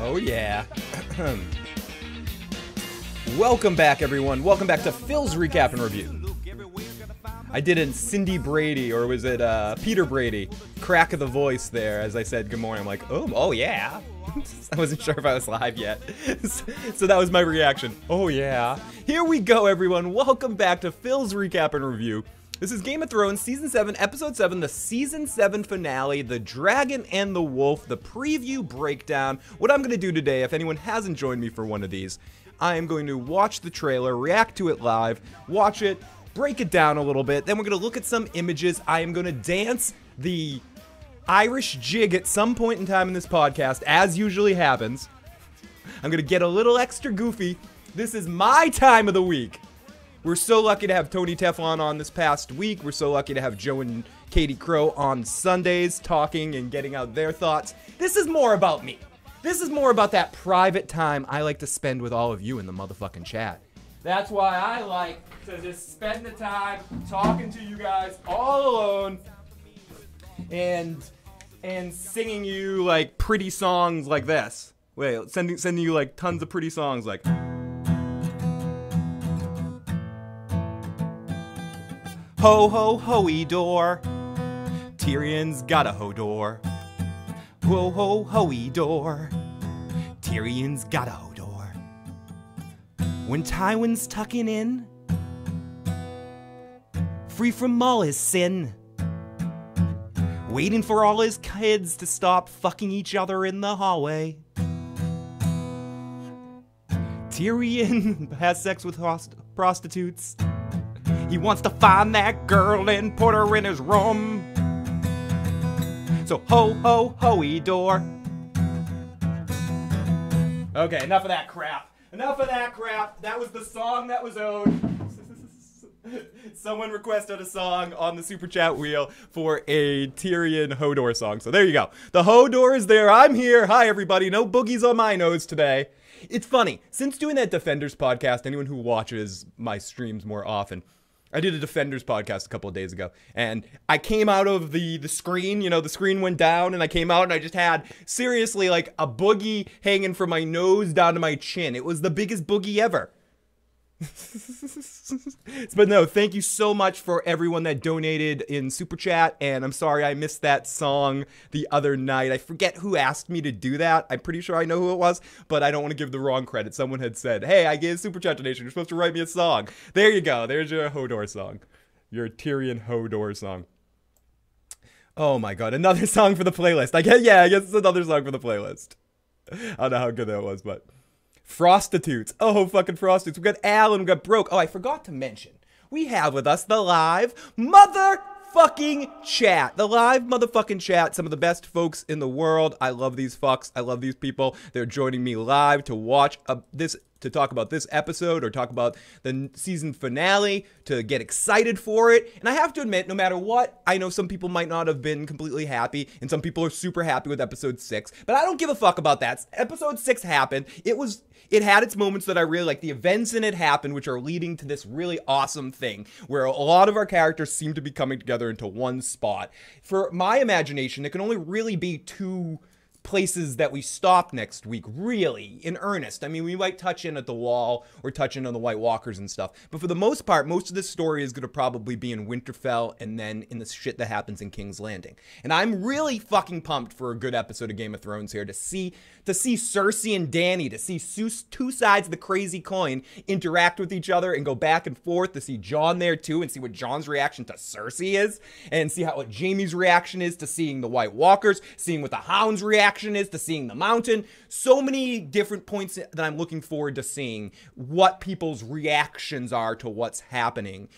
Oh yeah. Welcome back, everyone. Welcome back to Phil's Recap and Review. I did it Cindy Brady, or was it Peter Brady? Crack of the voice there as I said good morning. I'm like, oh yeah. I wasn't sure if I was live yet. So that was my reaction. Oh yeah. Here we go, everyone. Welcome back to Phil's Recap and Review. This is Game of Thrones Season 7, Episode 7, the Season 7 finale, The Dragon and the Wolf, the preview breakdown. What I'm going to do today, if anyone hasn't joined me for one of these, I am going to watch the trailer, react to it live, watch it, break it down a little bit, then we're going to look at some images. I am going to dance the Irish jig at some point in time in this podcast, as usually happens. I'm going to get a little extra goofy. This is my time of the week. We're so lucky to have Tony Teflon on this past week. We're so lucky to have Joe and Katie Crow on Sundays talking and getting out their thoughts. This is more about me. This is more about that private time I like to spend with all of you in the motherfucking chat. That's why I like to just spend the time talking to you guys all alone and singing you like pretty songs like this. Wait, sending you like tons of pretty songs like Ho ho hoey door, Tyrion's got a Hodor. Ho ho hoey door, Tyrion's got a Hodor. When Tywin's tucking in, free from all his sin, waiting for all his kids to stop fucking each other in the hallway. Tyrion has sex with prostitutes. He wants to find that girl and put her in his room. So ho ho hoey door. Okay, enough of that crap. Enough of that crap. That was the song that was owed. Someone requested a song on the super chat wheel for a Tyrion Hodor song. So there you go. The Hodor is there. I'm here. Hi everybody. No boogies on my nose today. It's funny. Since doing that Defenders podcast, anyone who watches my streams more often, I did a Defenders podcast a couple of days ago, and I came out of the screen, you know, the screen went down, and I came out, and I just had, seriously, like, a boogie hanging from my nose down to my chin. It was the biggest boogie ever. But no, thank you so much for everyone that donated in Super Chat, and I'm sorry I missed that song the other night. I forget who asked me to do that. I'm pretty sure I know who it was, but I don't want to give the wrong credit. Someone had said, hey, I gave Super Chat donation. You're supposed to write me a song. There you go. There's your Hodor song. Your Tyrion Hodor song. Oh my god, another song for the playlist. I guess it's another song for the playlist. I don't know how good that was, but... Prostitutes. Oh, fucking prostitutes. We got Al and we got Broke. Oh, I forgot to mention. We have with us the live motherfucking chat. The live motherfucking chat. Some of the best folks in the world. I love these fucks. I love these people. They're joining me live to watch to talk about this episode or talk about the season finale, to get excited for it. And I have to admit, no matter what, I know some people might not have been completely happy, and some people are super happy with episode 6, but I don't give a fuck about that. Episode 6 happened. It had its moments that I really like. The events in it happened, which are leading to this really awesome thing, where a lot of our characters seem to be coming together into one spot. For my imagination, it can only really be two places that we stop next week, really, in earnest. I mean, we might touch in at the Wall or touch in on the White Walkers and stuff, but for the most part, most of this story is going to probably be in Winterfell and then in the shit that happens in King's Landing. And I'm really fucking pumped for a good episode of Game of Thrones here, to see Cersei and Dany, to see two sides of the crazy coin interact with each other and go back and forth, to see Jon there too and see what Jon's reaction to Cersei is, and see what Jaime's reaction is to seeing the White Walkers, seeing what the Hound's reaction is to seeing the Mountain. So many different points that I'm looking forward to seeing what people's reactions are to what's happening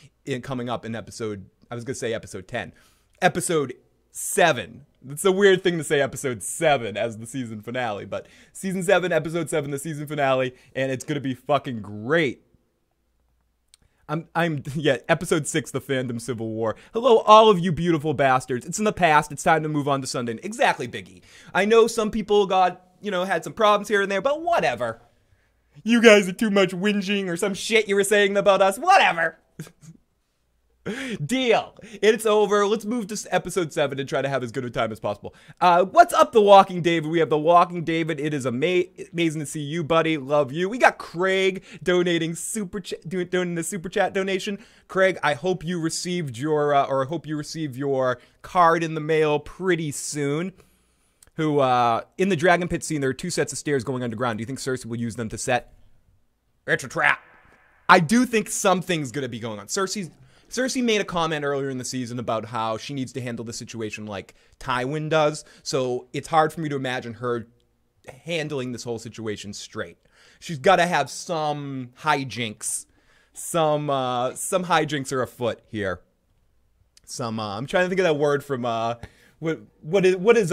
coming up in episode, I was going to say episode 10. Episode 7. It's a weird thing to say episode 7 as the season finale, but season 7, episode 7, the season finale, and it's going to be fucking great. Episode 6, the fandom civil war. Hello, all of you beautiful bastards. It's in the past. It's time to move on to Sunday. Exactly, Biggie. I know some people had some problems here and there, but whatever. You guys are too much whinging or some shit you were saying about us. Whatever. Deal. It's over. Let's move to episode 7 and try to have as good a time as possible. What's up, The Walking David? We have The Walking David. It is amazing to see you, buddy. Love you. We got Craig donating the super chat donation. Craig, I hope you received your card in the mail pretty soon. Who in the Dragon Pit scene, there are 2 sets of stairs going underground. Do you think Cersei will use them to set? It's a trap. I do think something's gonna be going on. Cersei made a comment earlier in the season about how she needs to handle the situation like Tywin does. So it's hard for me to imagine her handling this whole situation straight. She's got to have some hijinks. Some hijinks are afoot here. I'm trying to think of that word from what is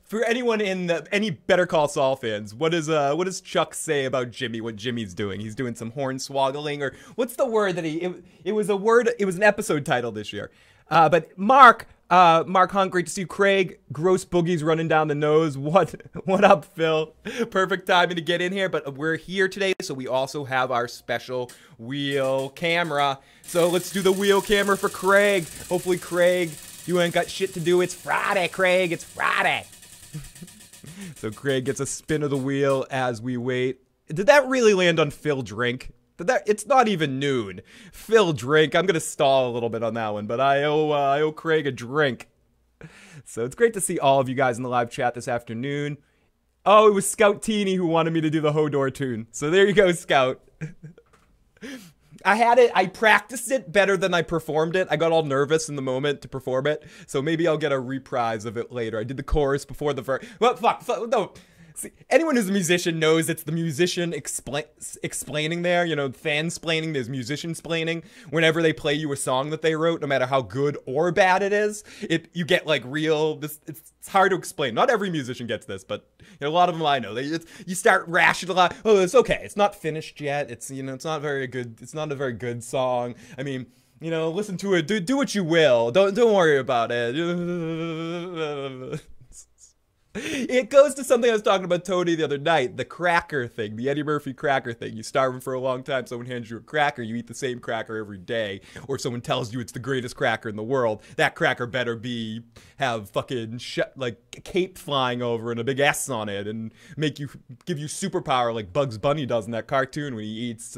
for anyone in any Better Call Saul fans, what does Chuck say about Jimmy, what Jimmy's doing? He's doing some hornswoggling, or what's the word that it was an episode title this year. But Mark Hunt, great to see you. Craig, gross boogies running down the nose. What up, Phil? Perfect timing to get in here, but we're here today, so we also have our special wheel camera. So let's do the wheel camera for Craig. Hopefully, Craig, you ain't got shit to do. It's Friday, Craig. It's Friday. So Craig gets a spin of the wheel as we wait. Did that really land on Phil Drink? It's not even noon. Phil Drink. I'm gonna stall a little bit on that one, but I owe Craig a drink. So it's great to see all of you guys in the live chat this afternoon. Oh, it was Scout Teeny who wanted me to do the Hodor tune. So there you go, Scout. I practiced it better than I performed it. I got all nervous in the moment to perform it, so maybe I'll get a reprise of it later. I did the chorus before the verse. Well, fuck, no. See, anyone who's a musician knows it's the musician explaining there, you know, fansplaining, there's musician-splaining. Whenever they play you a song that they wrote, no matter how good or bad it is, you get like it's hard to explain. Not every musician gets this, but you know, a lot of them I know. You start rationalizing, oh, it's okay, it's not finished yet, it's not very good, it's not a very good song. I mean, you know, listen to it, do what you will, don't worry about it. It goes to something I was talking about Tony the other night, the cracker thing, the Eddie Murphy cracker thing. You starve for a long time, someone hands you a cracker, you eat the same cracker every day, or someone tells you it's the greatest cracker in the world. That cracker better have fucking like a cape flying over and a big S on it, and give you superpower like Bugs Bunny does in that cartoon when he eats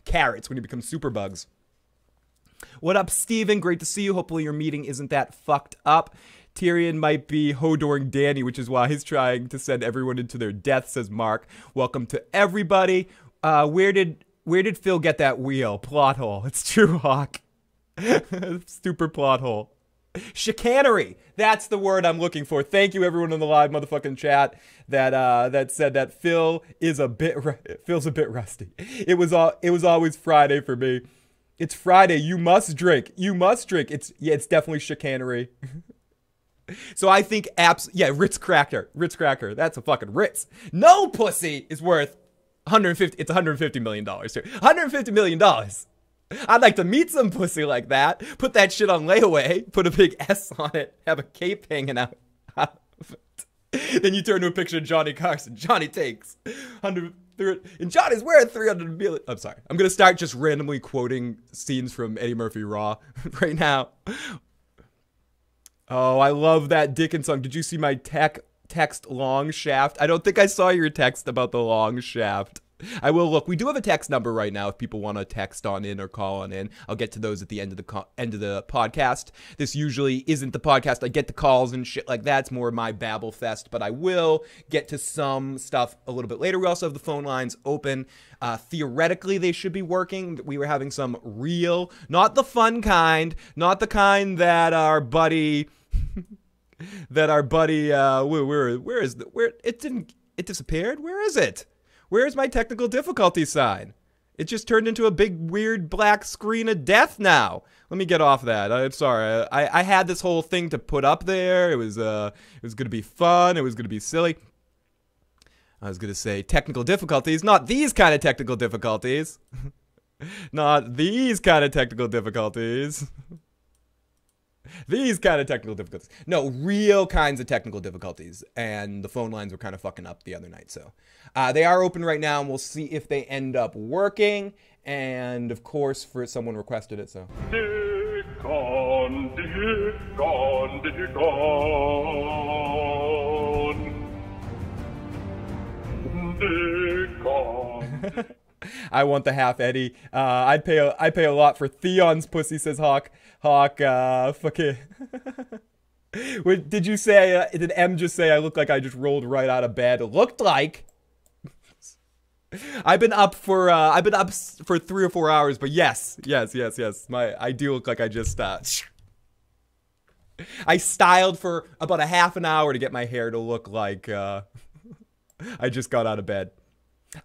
carrots when he becomes super bugs. What up, Steven? Great to see you. Hopefully your meeting isn't that fucked up. Tyrion might be Hodoring Danny, which is why he's trying to send everyone into their death, says Mark. Welcome to everybody. Where did Phil get that wheel? Plot hole. It's true, Hawk. Stupid plot hole. Chicanery. That's the word I'm looking for. Thank you, everyone in the live motherfucking chat that said that Phil's a bit rusty. It was always Friday for me. It's Friday. You must drink. You must drink. It's definitely chicanery. So I think Ritz Cracker. That's a fucking Ritz. No pussy is worth $150 million here. $150 million. I'd like to meet some pussy like that. Put that shit on layaway. Put a big S on it. Have a cape hanging out. Then you turn to a picture of Johnny Carson. Johnny takes 100. And Johnny's wearing 300 million. I'm sorry. I'm going to start just randomly quoting scenes from Eddie Murphy Raw right now. Oh, I love that Dickens song. Did you see my text long shaft? I don't think I saw your text about the long shaft. I will look. We do have a text number right now if people want to text on in or call on in. I'll get to those at the end of the podcast. This usually isn't the podcast. I get the calls and shit like that. It's more my babble fest, but I will get to some stuff a little bit later. We also have the phone lines open. Theoretically, they should be working. We were having some real, not the fun kind, not the kind that our buddy it disappeared? Where is it? Where's my technical difficulty sign? It just turned into a big weird black screen of death now. Let me get off that. I'm sorry. I had this whole thing to put up there. It was gonna be fun. It was gonna be silly. I was gonna say technical difficulties, not these kind of technical difficulties. Not these kind of technical difficulties. These kind of technical difficulties. No, real kinds of technical difficulties. And the phone lines were kind of fucking up the other night. So they are open right now, and we'll see if they end up working. And, of course, someone requested it, so. Dick gone, gone, gone. I want the half Eddie. I'd pay a lot for Theon's pussy, says Hawk. Fucking. Did you say? Did M just say I look like I just rolled right out of bed? Looked like. I've been up for 3 or 4 hours, but yes. I do look like I just I styled for about a half an hour to get my hair to look like I just got out of bed.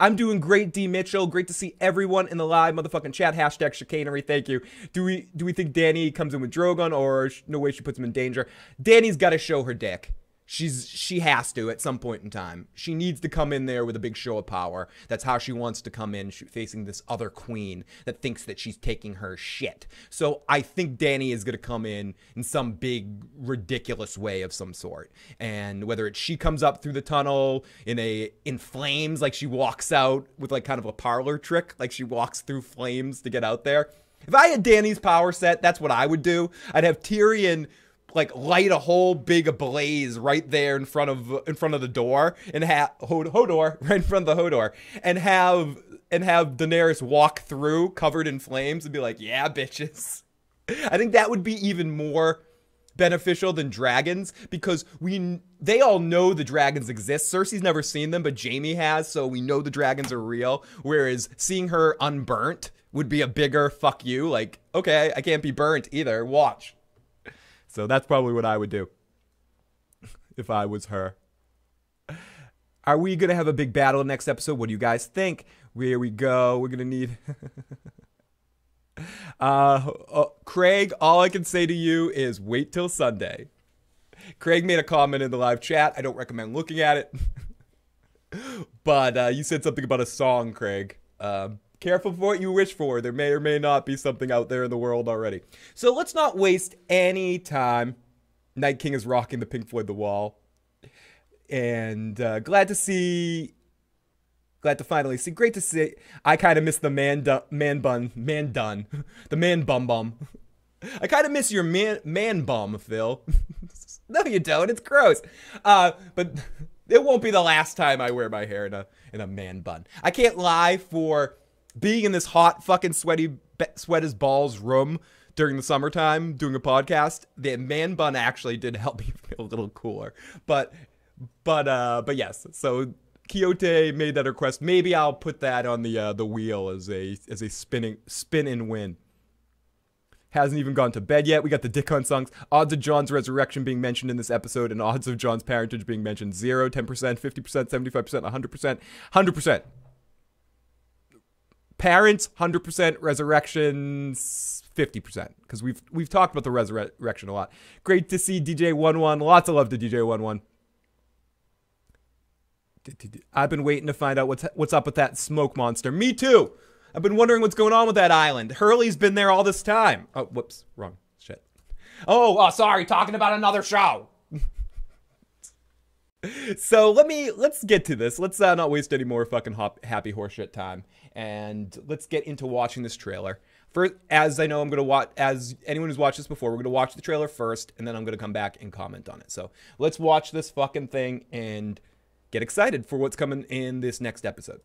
I'm doing great, D. Mitchell. Great to see everyone in the live motherfucking chat. Hashtag chicanery. Thank you. Do we think Danny comes in with Drogon, or no way she puts him in danger? Danny's got to show her dick. She has to at some point in time. She needs to come in there with a big show of power. That's how she wants to come in, facing this other queen that thinks that she's taking her shit. So I think Danny is going to come in some big, ridiculous way of some sort. And whether it's she comes up through the tunnel in flames, like she walks out with like kind of a parlor trick, like she walks through flames to get out there. If I had Danny's power set, that's what I would do. I'd have Tyrion like light a whole big blaze right there in front of the door, and have Hodor right in front of the Hodor, and have Daenerys walk through covered in flames and be like, yeah, bitches. I think that would be even more beneficial than dragons, because they all know the dragons exist. Cersei's never seen them, but Jaime has, so we know the dragons are real. Whereas seeing her unburnt would be a bigger fuck you. Like, okay, I can't be burnt either. Watch. So that's probably what I would do if I was her. Are we going to have a big battle next episode? What do you guys think? Here we go. We're going to need... Craig, all I can say to you is wait till Sunday. Craig made a comment in the live chat. I don't recommend looking at it. But you said something about a song, Craig. Careful for what you wish for. There may or may not be something out there in the world already. So let's not waste any time. Night King is rocking the Pink Floyd The Wall. And glad to finally see. Great to see. I kind of miss the man bum. I kind of miss your man bum, Phil. No, you don't. It's gross. But it won't be the last time I wear my hair in a man bun. I can't lie, for being in this hot fucking sweat as balls room during the summertime doing a podcast, the man bun actually did help me feel a little cooler. But yes. So Quixote made that request. Maybe I'll put that on the wheel as a spin and win. Hasn't even gone to bed yet. We got the Dick Hunt songs. Odds of Jon's resurrection being mentioned in this episode, and odds of Jon's parentage being mentioned: 0, 10%, 50%, 75%, 100%, 100%. Parents, 100%. Resurrections, 50%. Because we've talked about the resurrection a lot. Great to see DJ11. Lots of love to DJ11. I've been waiting to find out what's up with that smoke monster. Me too. I've been wondering what's going on with that island. Hurley's been there all this time. Oh, whoops. Wrong. Shit. Oh, sorry. Talking about another show. So let's get to this. Let's not waste any more fucking happy horseshit time. And let's get into watching this trailer. First, as I know I'm going to watch, as anyone who's watched this before, we're going to watch the trailer first, and then I'm going to come back and comment on it. So let's watch this fucking thing and get excited for what's coming in this next episode.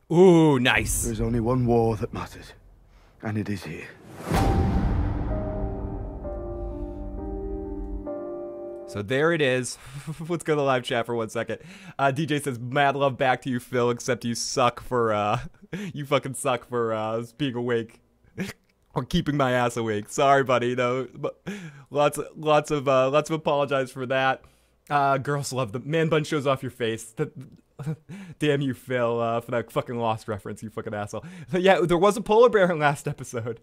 Ooh, nice. There is only one war that matters, and it is here. So there it is. Let's go to the live chat for 1 second. DJ says, mad love back to you, Phil, except you suck for, you fucking suck for, being awake. Or keeping my ass awake. Sorry, buddy, but lots of apologize for that. Girls love the man bun shows off your face. Damn you, Phil, for that fucking Lost reference, you fucking asshole. But yeah, there was a polar bear in last episode.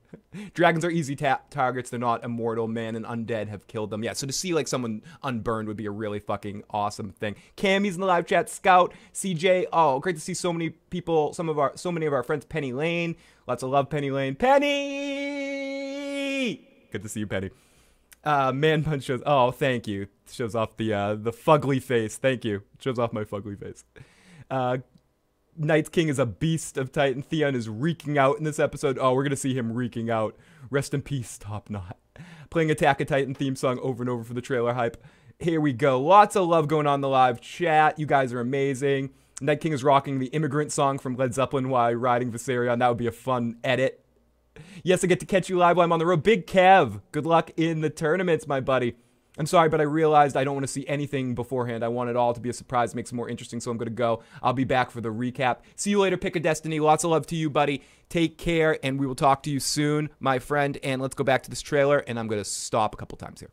Dragons are easy targets. They're not immortal. Man and undead have killed them. Yeah, so to see like someone unburned would be a really fucking awesome thing. Cammy's in the live chat. Scout, CJ. Oh, great to see so many people. So many of our friends. Penny Lane. Lots of love, Penny Lane. Penny. Good to see you, Penny. Man Punch shows. Oh, thank you. Shows off the fugly face. Thank you. Shows off my fugly face. Night's King is a beast of Titan. Theon is reeking out in this episode. Oh, we're gonna see him reeking out. Rest in peace, Top Knot. Playing Attack of Titan theme song over and over for the trailer hype. Here we go. Lots of love going on in the live chat. You guys are amazing. Night King is rocking the Immigrant song from Led Zeppelin while riding Viserion. That would be a fun edit. Yes, I get to catch you live while I'm on the road. Big Kev, good luck in the tournaments, my buddy. I'm sorry, but I realized I don't want to see anything beforehand. I want it all to be a surprise, makes it more interesting, so I'm going to go. I'll be back for the recap. See you later, Pick a Destiny. Lots of love to you, buddy. Take care, and we will talk to you soon, my friend. And let's go back to this trailer, and I'm going to stop a couple times here.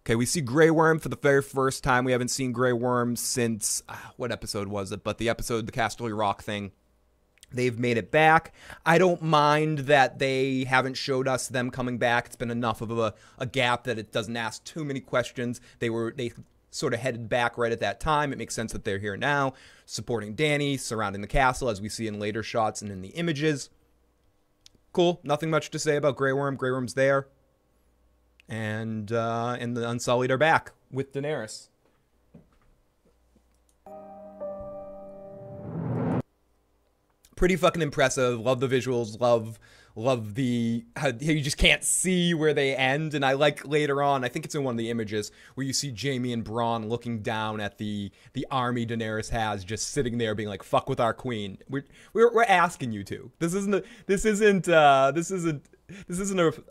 Okay, we see Grey Worm for the very first time. We haven't seen Grey Worm since, what episode was it? But the episode, the Casterly Rock thing. They've made it back. I don't mind that they haven't showed us them coming back. It's been enough of a gap that it doesn't ask too many questions. They sort of headed back right at that time. It makes sense that they're here now, supporting Dany, surrounding the castle, as we see in later shots and in the images. Cool. Nothing much to say about Grey Worm. Grey Worm's there. And the Unsullied are back with Daenerys. Pretty fucking impressive. Love the visuals. Love the how you just can't see where they end. And I like later on, I think it's in one of the images where you see Jaime and Bronn looking down at the army Daenerys has, just sitting there being like, "Fuck with our queen." We're asking you to. This isn't a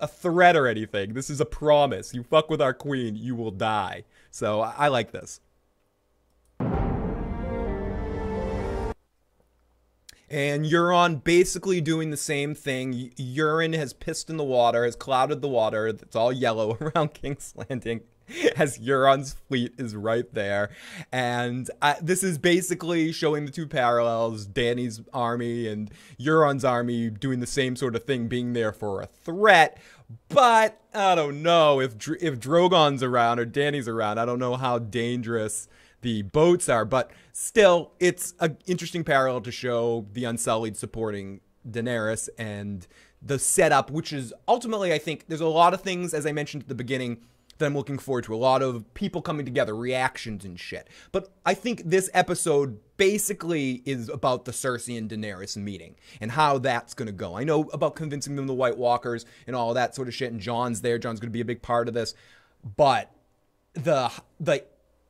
threat or anything. This is a promise. You fuck with our queen, you will die. So I like this. And Euron basically doing the same thing. Euron has pissed in the water, has clouded the water. It's all yellow around King's Landing as Euron's fleet is right there. And this is basically showing the two parallels. Dany's army and Euron's army doing the same sort of thing, being there for a threat. But I don't know if Drogon's around or Dany's around. I don't know how dangerous the boats are, but still, it's an interesting parallel to show the Unsullied supporting Daenerys and the setup, which is ultimately, I think, there's a lot of things, as I mentioned at the beginning, that I'm looking forward to. A lot of people coming together, reactions and shit. But I think this episode basically is about the Cersei and Daenerys meeting and how that's going to go. I know about convincing them the White Walkers and all that sort of shit, and Jon's there. Jon's going to be a big part of this. But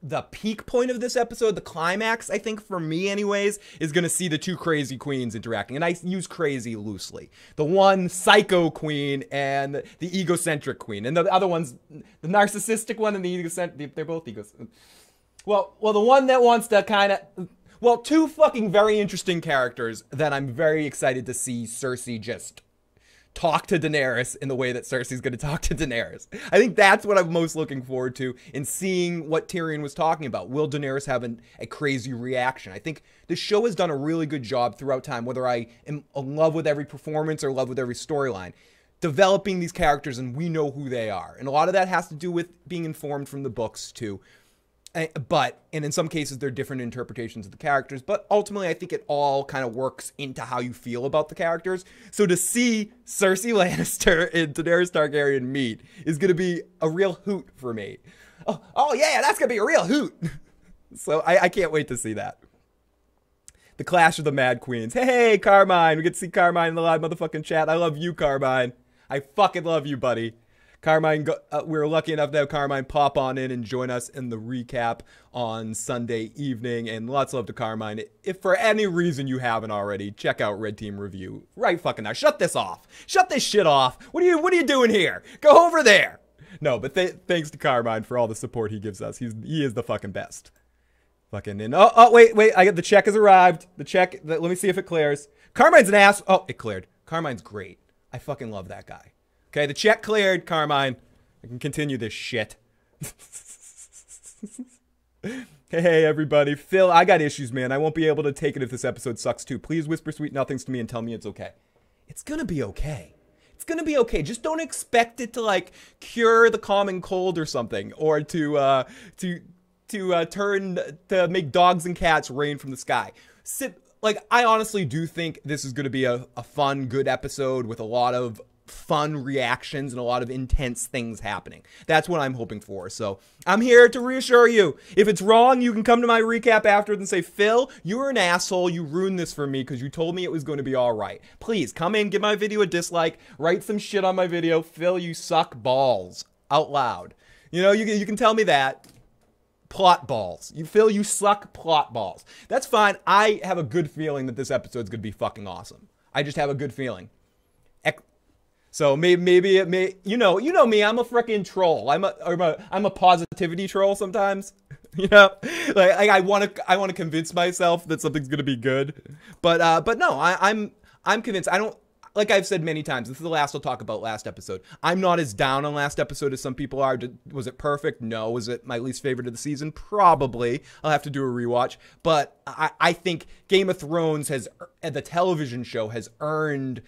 the peak point of this episode, the climax, I think for me anyways, is going to see the two crazy queens interacting. And I use crazy loosely. The one psycho queen and the egocentric queen. And the other one's the narcissistic one and the egocentric. They're both egocentric. Well, the one that wants to kind of... Well, two fucking very interesting characters that I'm very excited to see Cersei just talk to Daenerys in the way that Cersei's going to talk to Daenerys. I think that's what I'm most looking forward to in seeing what Tyrion was talking about. Will Daenerys have a crazy reaction? I think the show has done a really good job throughout time, whether I am in love with every performance or in love with every storyline, developing these characters and we know who they are. And a lot of that has to do with being informed from the books too. And in some cases, there are different interpretations of the characters, but ultimately, I think it all kind of works into how you feel about the characters. So to see Cersei Lannister and Daenerys Targaryen meet is going to be a real hoot for me. Oh yeah, that's going to be a real hoot. So I can't wait to see that. The Clash of the Mad Queens. Hey, Carmine. We get to see Carmine in the live motherfucking chat. I love you, Carmine. I fucking love you, buddy. Carmine, we were lucky enough to have Carmine pop on in and join us in the recap on Sunday evening, and lots of love to Carmine. If for any reason you haven't already, check out Red Team Review right fucking now. Shut this off. Shut this shit off. What are you doing here? Go over there. No, but thanks to Carmine for all the support he gives us. He is the fucking best. Fucking in. Oh wait, the check has arrived. The check. Let me see if it clears. Carmine's an ass. Oh, it cleared. Carmine's great. I fucking love that guy. Okay, the check cleared, Carmine. I can continue this shit. Hey, everybody. Phil, I got issues, man. I won't be able to take it if this episode sucks, too. Please whisper sweet nothings to me and tell me it's okay. It's gonna be okay. It's gonna be okay. Just don't expect it to, like, cure the common cold or something. Or to make dogs and cats rain from the sky. I honestly do think this is gonna be a fun, good episode with a lot of fun reactions and a lot of intense things happening. That's what I'm hoping for. So I'm here to reassure you. If it's wrong, you can come to my recap afterwards and say, Phil, you were an asshole. You ruined this for me because you told me it was going to be all right. Please come in, give my video a dislike, write some shit on my video. Phil, you suck balls out loud. You know, you can tell me that. Plot balls. Phil, you suck plot balls. That's fine. I have a good feeling that this episode's going to be fucking awesome. I just have a good feeling. So maybe it may, you know me, I'm a freaking troll. I'm a positivity troll sometimes. You know, like I want to convince myself that something's gonna be good, but no, I'm convinced. I don't, like I've said many times. This is the last I'll talk about last episode. I'm not as down on last episode as some people are. Was it perfect? No. Was it my least favorite of the season? Probably. I'll have to do a rewatch. But I think Game of Thrones the television show has earned.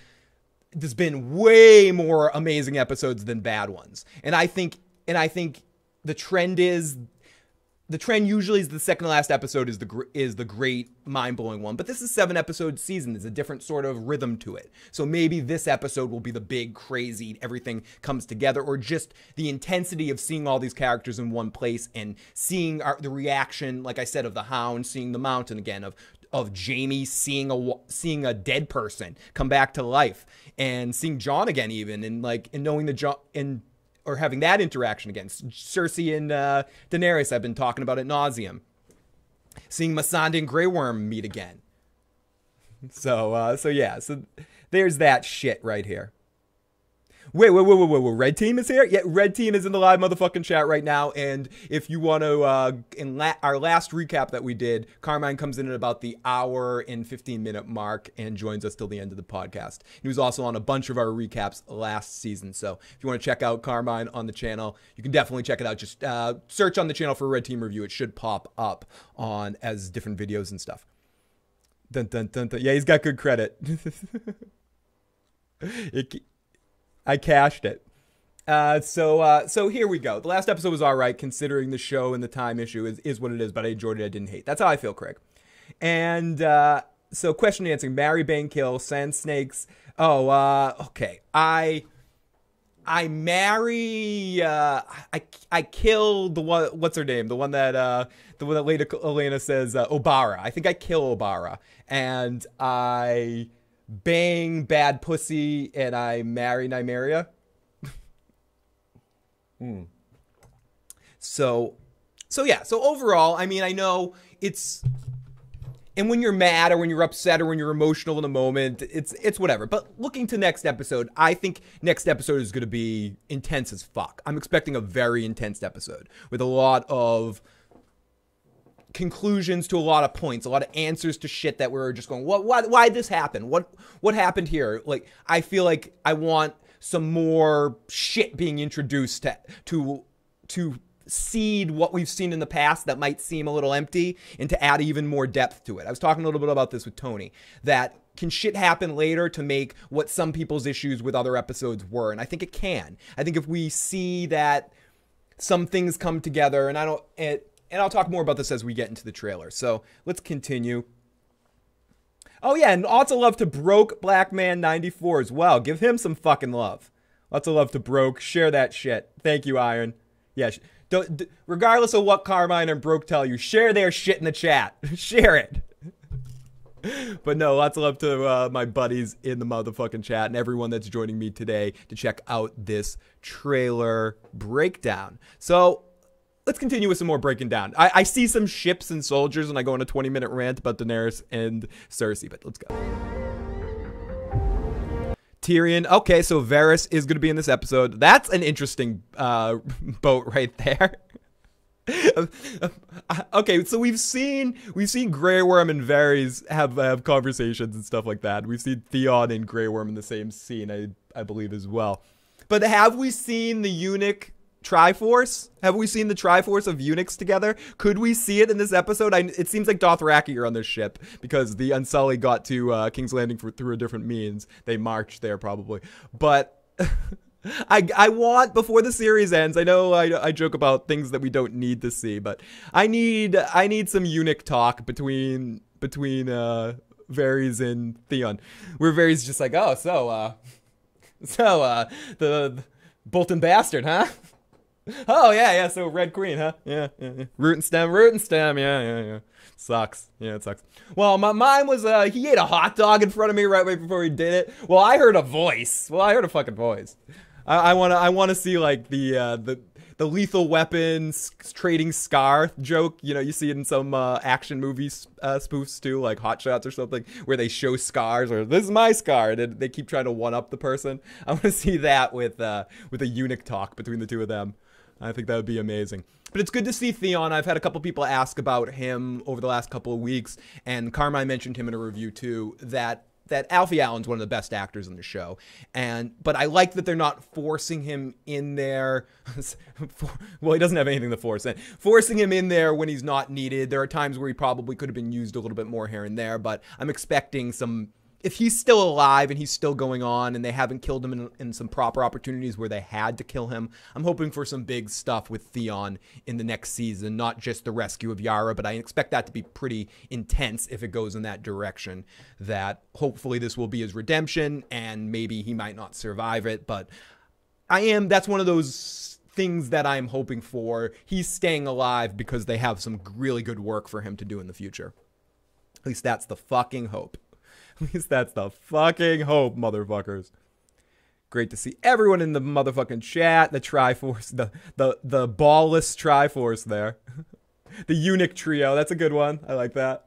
There's been way more amazing episodes than bad ones. And I think the trend usually is the second to last episode is the great mind-blowing one. But this is a 7-episode season. There's a different sort of rhythm to it. So maybe this episode will be the big, crazy, everything comes together, or just the intensity of seeing all these characters in one place and seeing the reaction, like I said, of the Hound, seeing the Mountain again, of Jaime seeing a dead person come back to life, and seeing Jon again, even, and knowing the Jon or having that interaction again. Cersei and Daenerys, I've been talking about ad nauseum. Seeing Missandei and Grey Worm meet again. So yeah, so there's that shit right here. Wait, Red Team is here? Yeah, Red Team is in the live motherfucking chat right now, and if you want to, our last recap that we did, Carmine comes in at about the hour and 15-minute mark and joins us till the end of the podcast. He was also on a bunch of our recaps last season, so if you want to check out Carmine on the channel, you can definitely check it out. Just search on the channel for Red Team Review. It should pop up as different videos and stuff. Dun, dun, dun, dun. Yeah, he's got good credit. I cashed it. So here we go. The last episode was all right, considering the show and the time issue is what it is, but I enjoyed it. I didn't hate. That's how I feel, Craig. And so question and answering. Marry, bang, kill, sand snakes. Okay. I marry. I kill the one. What's her name? The one that Lady Elena says. Obara. I think I kill Obara, and I bang bad pussy, and I marry Nymeria. So yeah. So overall, I mean, I know it's, and when you're mad or when you're upset or when you're emotional in a moment, it's whatever. But looking to next episode, I think next episode is going to be intense as fuck. I'm expecting a very intense episode with a lot of conclusions to a lot of points, a lot of answers to shit that we're just going, why did this happen? What happened here? Like, I feel like I want some more shit being introduced to seed what we've seen in the past that might seem a little empty, and to add even more depth to it. I was talking a little bit about this with Tony, that can shit happen later to make what some people's issues with other episodes were, and I think it can. I think if we see that some things come together, and I'll talk more about this as we get into the trailer. So let's continue. Oh yeah, and lots of love to Broke Black Man 94 as well. Give him some fucking love. Lots of love to Broke. Share that shit. Thank you, Iron. Yeah, regardless of what Carmine and Broke tell you, share their shit in the chat. Share it. But no, lots of love to my buddies in the motherfucking chat and everyone that's joining me today to check out this trailer breakdown. So let's continue with some more breaking down. I see some ships and soldiers, and I go on a 20-minute rant about Daenerys and Cersei, but let's go. Tyrion. Okay, so Varys is going to be in this episode. That's an interesting boat right there. Okay, so we've seen Grey Worm and Varys have conversations and stuff like that. We've seen Theon and Grey Worm in the same scene, I believe, as well. But have we seen the eunuch Triforce? Have we seen the Triforce of eunuchs together? Could we see it in this episode? It seems like Dothraki are on this ship because the Unsullied got to King's Landing through a different means. They marched there probably. But I want, before the series ends, I know I joke about things that we don't need to see, but I need some eunuch talk between Varys and Theon. Where Varys just like, oh, so the Bolton bastard, huh? Oh, yeah, so Red Queen, huh? Yeah. Root and stem, yeah. Sucks. Yeah, it sucks. Well, mine was, he ate a hot dog in front of me right before he did it. Well, I heard a voice. I heard a fucking voice. I wanna see, like, the lethal weapons trading scar joke. You know, you see it in some action movies spoofs too, like Hot Shots or something, where they show scars or this is my scar, and they keep trying to one up the person. I want to see that with a eunuch talk between the two of them. I think that would be amazing. But it's good to see Theon. I've had a couple people ask about him over the last couple of weeks, and Carmine mentioned him in a review too, that Alfie Allen's one of the best actors in the show. But I like that they're not forcing him in there. Well, he doesn't have anything to force in. Forcing him in there when he's not needed. There are times where he probably could have been used a little bit more here and there, but I'm expecting some... If he's still alive and he's still going on and they haven't killed him in some proper opportunities where they had to kill him, I'm hoping for some big stuff with Theon in the next season, not just the rescue of Yara, but I expect that to be pretty intense if it goes in that direction, that hopefully this will be his redemption and maybe he might not survive it, but that's one of those things that I'm hoping for. He's staying alive because they have some really good work for him to do in the future. At least that's the fucking hope. At least that's the fucking hope, motherfuckers. Great to see everyone in the motherfucking chat. The Triforce, the ballless Triforce there. The eunuch trio, that's a good one. I like that.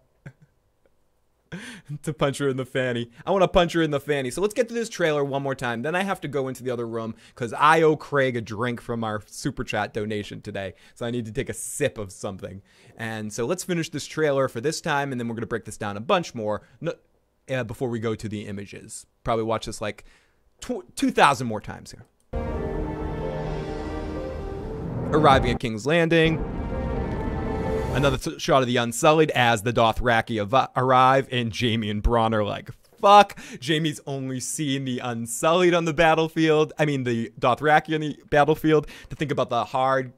To punch her in the fanny. I want to punch her in the fanny. So let's get to this trailer one more time. Then I have to go into the other room because I owe Craig a drink from our super chat donation today. So I need to take a sip of something. And so let's finish this trailer for this time, and then we're going to break this down a bunch more. Before we go to the images. Probably watch this like 2,000 more times here. Arriving at King's Landing. Another shot of the Unsullied as the Dothraki arrive, and Jaime and Bronn are like, fuck. Jaime's only seen the Unsullied on the battlefield. I mean, the Dothraki on the battlefield. To think about the hard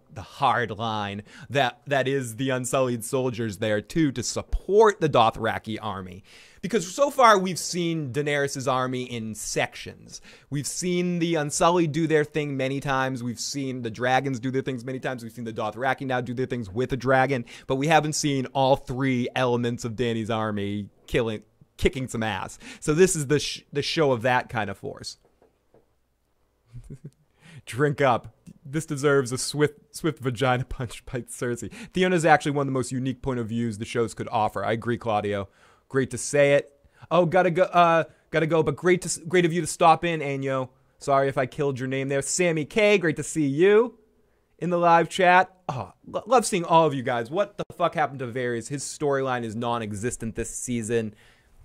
line that is the Unsullied soldiers there too to support the Dothraki army. Because so far we've seen Daenerys' army in sections. We've seen the Unsullied do their thing many times. We've seen the dragons do their things many times. We've seen the Dothraki now do their things with a dragon. But we haven't seen all three elements of Dany's army kicking some ass. So this is the show of that kind of force. Drink up. This deserves a swift vagina punch by Cersei. Theon is actually one of the most unique point of views the shows could offer. I agree, Claudio. Great to say it. Oh, gotta go. But great of you to stop in, Anyo. Sorry if I killed your name there. Sammy K, great to see you in the live chat. Oh, love seeing all of you guys. What the fuck happened to Varys? His storyline is non-existent this season.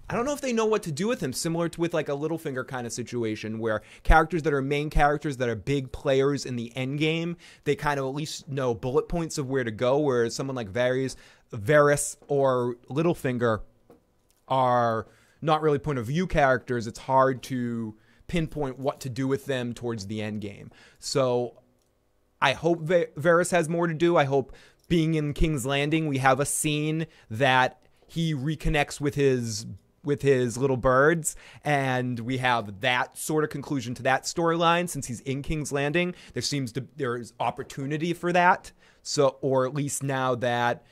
I don't know if they know what to do with him, similar to with like a Littlefinger kind of situation where characters that are main characters that are big players in the end game, they kind of at least know bullet points of where to go, whereas someone like Varys or Littlefinger are not really point of view characters. It's hard to pinpoint what to do with them towards the end game. So I hope Varys has more to do. I hope being in King's Landing, we have a scene that he reconnects with his little birds, and we have that sort of conclusion to that storyline. Since he's in King's Landing, there's opportunity for that. So, or at least now that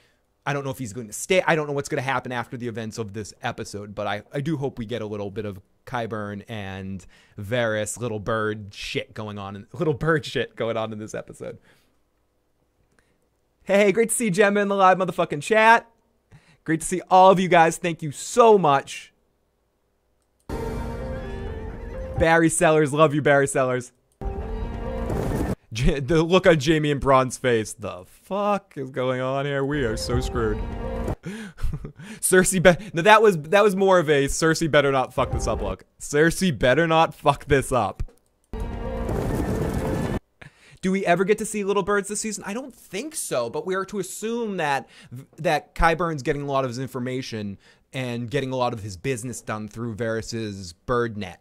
I don't know if he's going to stay. I don't know what's going to happen after the events of this episode, but I do hope we get a little bit of Qyburn and Varys little bird shit going on in this episode. Hey, great to see Gemma in the live motherfucking chat. Great to see all of you guys. Thank you so much. Barry Sellers, love you, Barry Sellers. The look on Jaime and Bronn's face. The fuck is going on here? We are so screwed. Cersei, no, that was more of a Cersei better not fuck this up look. Cersei better not fuck this up. Do we ever get to see little birds this season? I don't think so, but we are to assume that Qyburn's getting a lot of his information and getting a lot of his business done through Varys's bird net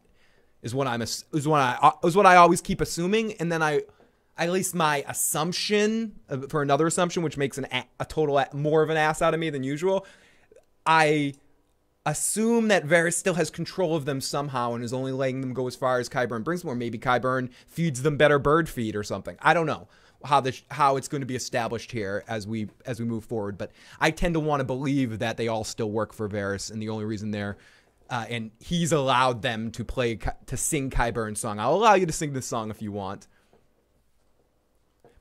is what I always keep assuming. And then at least my assumption for another assumption, which makes a total more of an ass out of me than usual, I assume that Varys still has control of them somehow and is only letting them go as far as Qyburn brings them, or maybe Qyburn feeds them better bird feed or something. I don't know how it's going to be established here as we move forward, but I tend to want to believe that they all still work for Varys, and the only reason they're and he's allowed them to sing Qyburn's song. I'll allow you to sing this song if you want,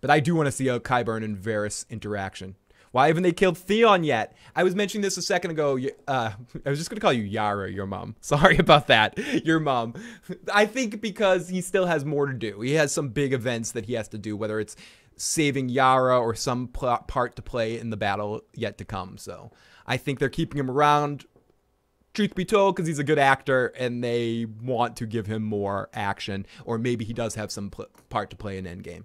but I do want to see a Qyburn and Varys interaction. Why haven't they killed Theon yet? I was mentioning this a second ago. I was just going to call you Yara, your mom. Sorry about that, your mom. I think because he still has more to do. He has some big events that he has to do, whether it's saving Yara or some part to play in the battle yet to come. So I think they're keeping him around, truth be told, because he's a good actor and they want to give him more action. Or maybe he does have some part to play in Endgame.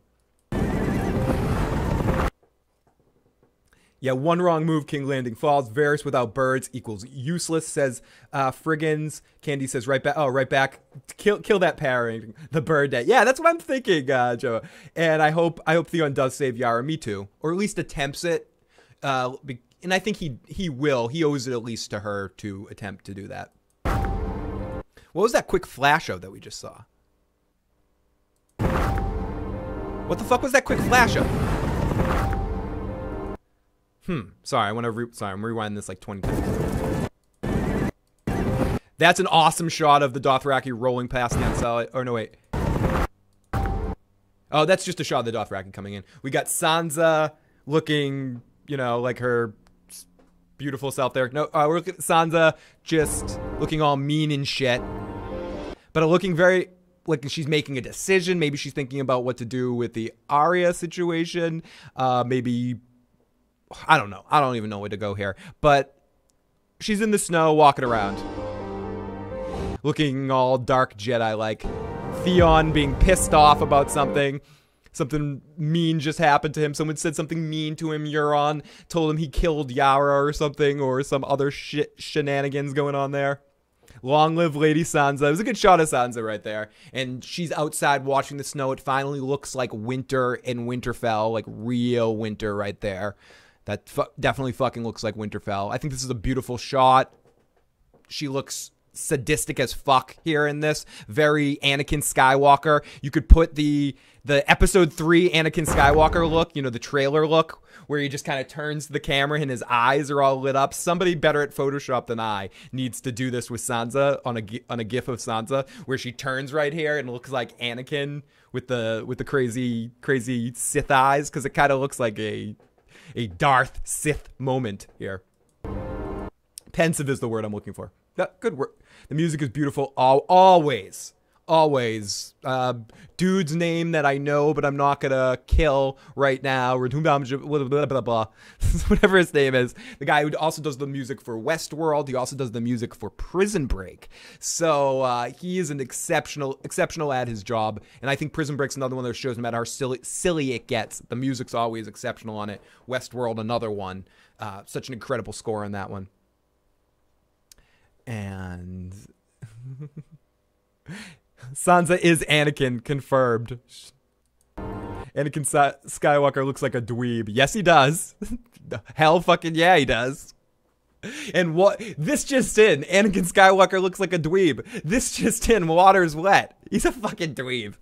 Yeah, one wrong move, King Landing falls. Varys without birds equals useless, says Friggins. Candy says right back. Oh, right back. Kill that pairing. The bird net. Yeah, that's what I'm thinking, Joe. And I hope Theon does save Yara. Me too, or at least attempts it. And I think he will. He owes it at least to her to attempt to do that. What was that quick flash of that we just saw? What the fuck was that quick flash of? Sorry, I'm rewinding this like 20 times. That's an awesome shot of the Dothraki rolling past the Unsullied. Or no, wait. Oh, that's just a shot of the Dothraki coming in. We got Sansa looking, like her beautiful self there. No, we're looking at Sansa just looking all mean and shit. But looking very like she's making a decision. Maybe she's thinking about what to do with the Arya situation. Maybe... I don't know. I don't even know where to go here. But she's in the snow walking around. Looking all dark Jedi-like. Theon being pissed off about something. Something mean just happened to him. Someone said something mean to him. Euron told him he killed Yara or something. Or some other shenanigans going on there. Long live Lady Sansa. It was a good shot of Sansa right there. And she's outside watching the snow. It finally looks like winter in Winterfell. Like real winter right there. That definitely fucking looks like Winterfell. I think this is a beautiful shot. She looks sadistic as fuck here in this. Very Anakin Skywalker. You could put the episode 3 Anakin Skywalker look, the trailer look, where he just kind of turns the camera and his eyes are all lit up. Somebody better at Photoshop than I needs to do this with Sansa on a gif of Sansa, where she turns right here and looks like Anakin with the crazy Sith eyes, because it kind of looks like a Darth Sith moment here. Pensive is the word I'm looking for. Yeah, good work. The music is beautiful. Always. Dude's name that I know, but I'm not gonna kill right now. Whatever his name is. The guy who also does the music for Westworld. He also does the music for Prison Break. So he is an exceptional at his job. And I think Prison Break's another one of those shows, no matter how silly it gets, the music's always exceptional on it. Westworld, another one. Such an incredible score on that one. And Sansa is Anakin, confirmed. Anakin Skywalker looks like a dweeb. Yes, he does. Hell fucking yeah, he does. And what? This just in. Anakin Skywalker looks like a dweeb. This just in. Water's wet. He's a fucking dweeb.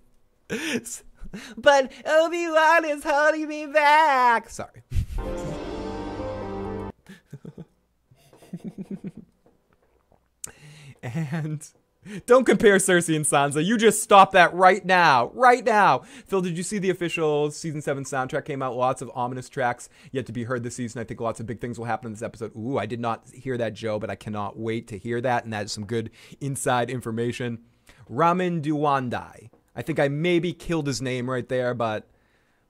But Obi-Wan is holding me back. Sorry. And don't compare Cersei and Sansa. You just stop that right now. Right now. Phil, did you see the official Season 7 soundtrack came out? Lots of ominous tracks yet to be heard this season. I think lots of big things will happen in this episode. Ooh, I did not hear that, Joe, but I cannot wait to hear that. And that is some good inside information. Ramin Djawadi. I think I maybe killed his name right there, but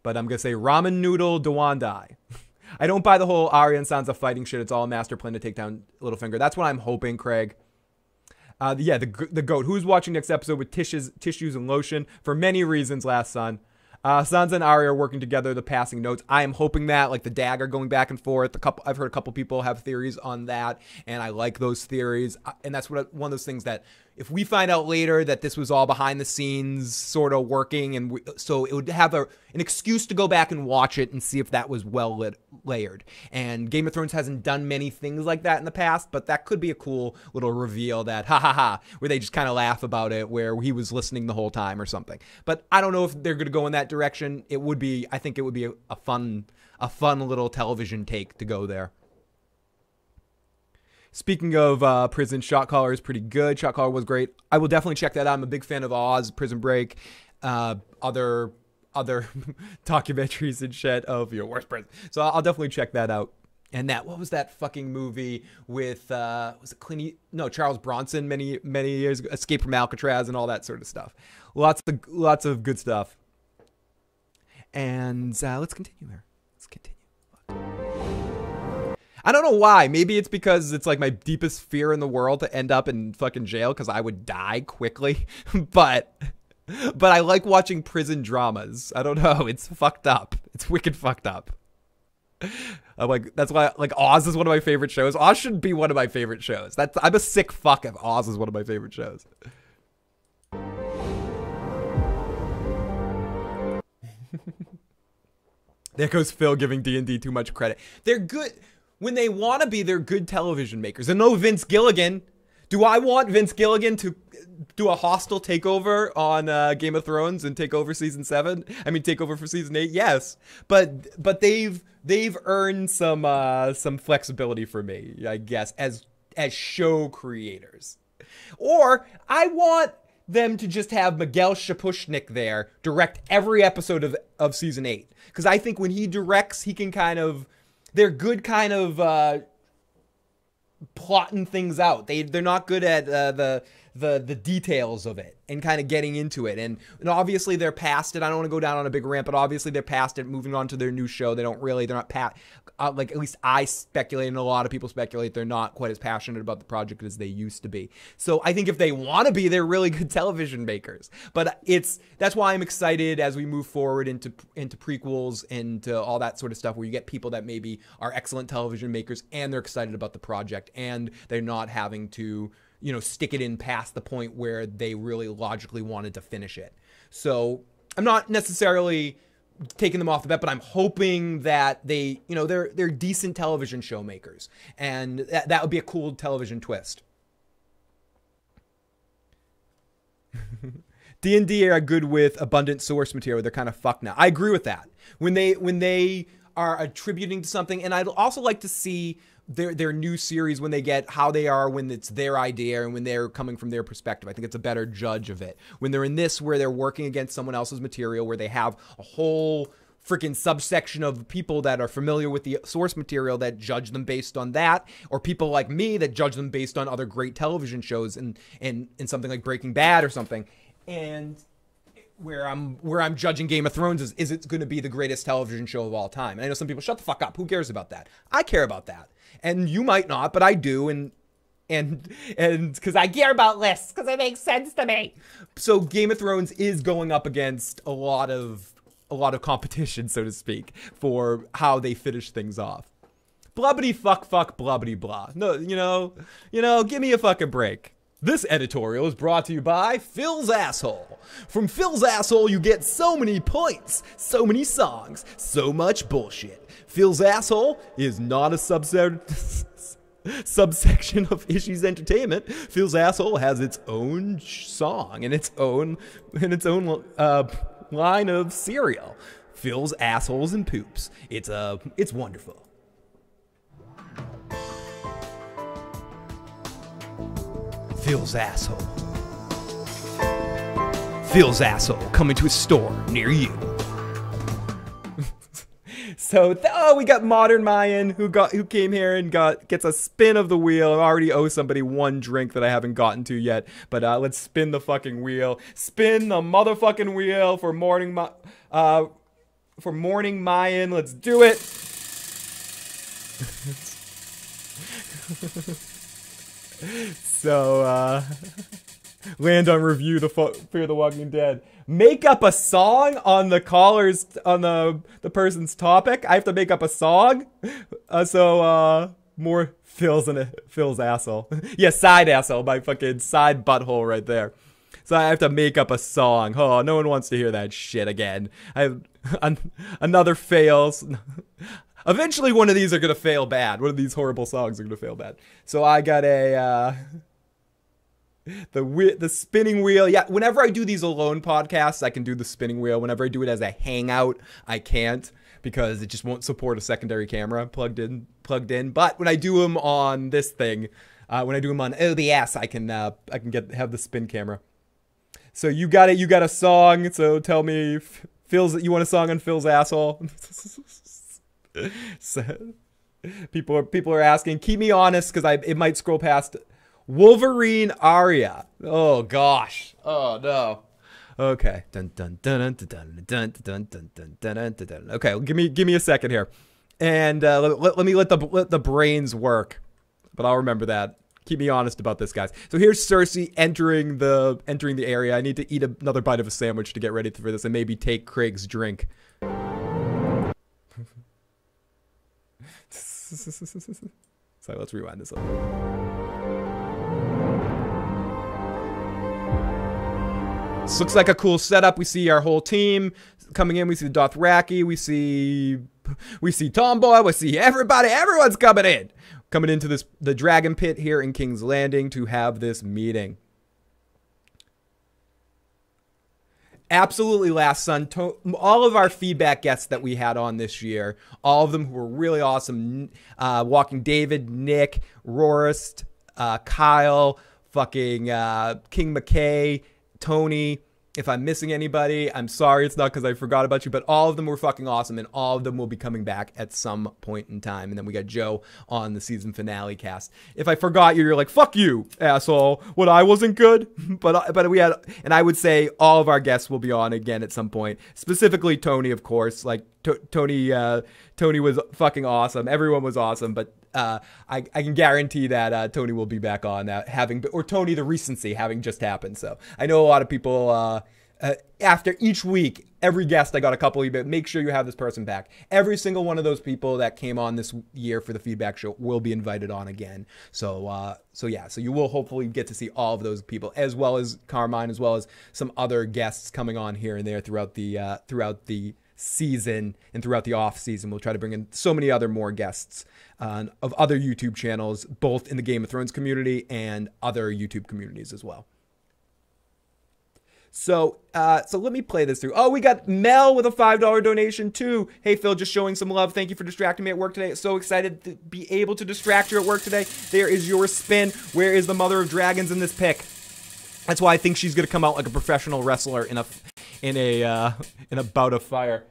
I'm going to say Ramen Noodle Djawadi. I don't buy the whole Arya and Sansa fighting shit. It's all a master plan to take down Littlefinger. That's what I'm hoping, Craig. Yeah, the goat. Who's watching next episode with tissues and lotion? For many reasons, last son. Sansa and Arya are working together, the passing notes. I am hoping that, like the dagger going back and forth. I've heard a couple people have theories on that, and I like those theories. And that's one of those things that if we find out later that this was all behind the scenes sort of working, and so it would have an excuse to go back and watch it and see if that was well layered. And Game of Thrones hasn't done many things like that in the past, but that could be a cool little reveal that, ha ha ha, where they just kind of laugh about it, where he was listening the whole time or something. But I don't know if they're going to go in that direction. I think it would be a fun little television take to go there. Speaking of prison, Shot Caller is pretty good. Shot Caller was great. I will definitely check that out. I'm a big fan of Oz, Prison Break, other documentaries and shit of your worst prison. So I'll definitely check that out. And what was that fucking movie with was it Charles Bronson many years ago, Escape from Alcatraz and all that sort of stuff. Lots of good stuff. And let's continue here. Let's continue. I don't know why. Maybe it's because it's like my deepest fear in the world to end up in fucking jail because I would die quickly. But I like watching prison dramas. I don't know. It's fucked up. It's wicked fucked up. I'm like, that's why, like, Oz is one of my favorite shows. Oz should be one of my favorite shows. I'm a sick fuck if Oz is one of my favorite shows. There goes Phil giving D&D too much credit. They're good. When they want to be, they're good television makers. And no Vince Gilligan. Do I want Vince Gilligan to do a hostile takeover on Game of Thrones and take over season 7? I mean, take over for season 8? Yes. But they've earned some flexibility for me, I guess, as show creators. Or I want them to just have Miguel Sapochnik there direct every episode of season 8. Because I think when he directs, he can they're good kind of plotting things out. They're not good at the details of it and kind of getting into it. And obviously they're past it. I don't want to go down on a big rant, but obviously they're past it, moving on to their new show. They're not like, at least I speculate, and a lot of people speculate, they're not quite as passionate about the project as they used to be. So I think if they want to be, they're really good television makers. But that's why I'm excited as we move forward into prequels and to all that sort of stuff, where you get people that maybe are excellent television makers and they're excited about the project and they're not having to, stick it in past the point where they really logically wanted to finish it. So I'm not necessarily taking them off the bat, but I'm hoping that they're decent television show makers, and that would be a cool television twist. D&D are good with abundant source material. They're kind of fucked now. I agree with that. When they are attributing to something, and I'd also like to see their new series when they get how they are when it's their idea and when they're coming from their perspective. I think it's a better judge of it. When they're in this, where they're working against someone else's material, where they have a whole freaking subsection of people that are familiar with the source material that judge them based on that, or people like me that judge them based on other great television shows and something like Breaking Bad or something. And where I'm judging Game of Thrones is it going to be the greatest television show of all time? And I know some people, shut the fuck up. Who cares about that? I care about that. And you might not, but I do. And because I care about lists, because it makes sense to me. So Game of Thrones is going up against a lot of competition, so to speak, for how they finish things off. Blubbity fuck blubbity blah. No, give me a fucking break. This editorial is brought to you by Phil's Asshole. From Phil's Asshole, you get so many points, so many songs, so much bullshit. Phil's Asshole is not a subsection of Issues Entertainment. Phil's Asshole has its own song and its own line of cereal. Phil's Assholes and Poops. It's wonderful. Phil's Asshole. Phil's Asshole, coming to a store near you. So, we got Modern Mayan who came here and gets a spin of the wheel. I already owe somebody one drink that I haven't gotten to yet, but let's spin the fucking wheel. Spin the motherfucking wheel for Morning Mayan. Let's do it. So, Land on review the Fear the Walking Dead. Make up a song on the caller's on the person's topic. I have to make up a song. More Phil's asshole. Yeah, side asshole. My fucking side butthole right there. So I have to make up a song. Oh, no one wants to hear that shit again. I have another fails. Eventually, one of these are gonna fail bad. One of these horrible songs are gonna fail bad. So I got a the spinning wheel. Yeah, whenever I do these alone podcasts, I can do the spinning wheel. Whenever I do it as a hangout, I can't because it just won't support a secondary camera plugged in. But when I do them on this thing, when I do them on OBS, I can have the spin camera. So you got it. You got a song. So tell me, you want a song on Phil's asshole? So, people are asking. Keep me honest, because it might scroll past Wolverine aria. Oh gosh. Oh no. Okay. Dun dun dun dun dun dun dun dun dun dun dun dun. Okay. Give me a second here, and let the brains work. But I'll remember that. Keep me honest about this, guys. So here's Cersei entering the area. I need to eat another bite of a sandwich to get ready for this, and maybe take Craig's drink. So let's rewind this a little. This looks like a cool setup. We see our whole team coming in. We see the Dothraki. We see Tomboy. We see everybody. Everyone's coming into the Dragon Pit here in King's Landing to have this meeting. Absolutely, Last Son. All of our feedback guests that we had on this year, all of them who were really awesome. Walking David, Nick, Rorist, Kyle, fucking King McKay, Tony. If I'm missing anybody, I'm sorry. It's not because I forgot about you, but all of them were fucking awesome, and all of them will be coming back at some point in time. And then we got Joe on the season finale cast. If I forgot you, you're like, fuck you, asshole. What, I wasn't good? But we had, and I would say all of our guests will be on again at some point. Specifically Tony, of course. Like, Tony was fucking awesome. Everyone was awesome, but I can guarantee that Tony will be back on or Tony the recency having just happened. So I know a lot of people after each week, every guest I got a couple of, but make sure you have this person back. Every single one of those people that came on this year for the feedback show will be invited on again. So yeah, so you will hopefully get to see all of those people, as well as Carmine, as well as some other guests coming on here and there throughout the season and throughout the off season. We'll try to bring in so many more guests of other YouTube channels, both in the Game of Thrones community and other YouTube communities as well. So let me play this through. Oh, we got Mel with a $5 donation too. Hey Phil, just showing some love. Thank you for distracting me at work today. So excited to be able to distract you at work today. There is your spin. Where is the Mother of Dragons in this pick? That's why I think she's gonna come out like a professional wrestler in a bout of fire.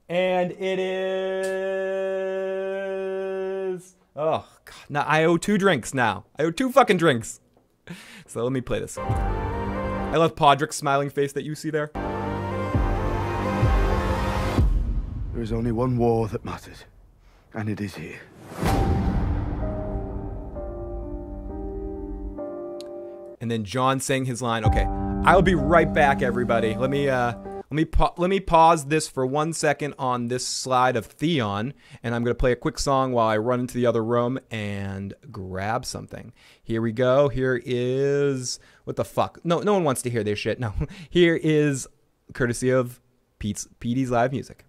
And it is, oh god, now I owe 2 drinks now. I owe 2 fucking drinks. So let me play this. I love Podrick's smiling face that you see there. There is only one war that matters, and it is here. And then John saying his line. Okay, I'll be right back, everybody. Let me pause this for 1 second on this slide of Theon, and I'm gonna play a quick song while I run into the other room and grab something. Here we go. Here is, what the fuck? No one wants to hear this shit. No, here is courtesy of Petey's live music.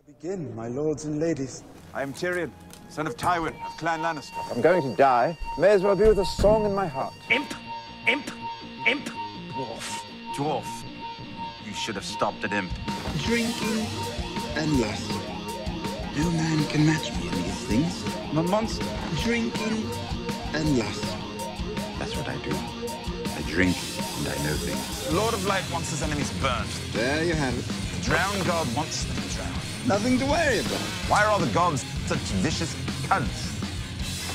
Begin, my lords and ladies. I am Tyrion, son of Tywin of Clan Lannister. I'm going to die. May as well be with a song in my heart. Imp, dwarf. You should have stopped at imp. Drinking and lust. No man can match me in these things. I'm a monster. Drinking and lust. That's what I do. I drink and I know things. The Lord of Light wants his enemies burnt. There you have it. The drowned god wants them drowned. Nothing to worry about. Why are all the gods such vicious cunts?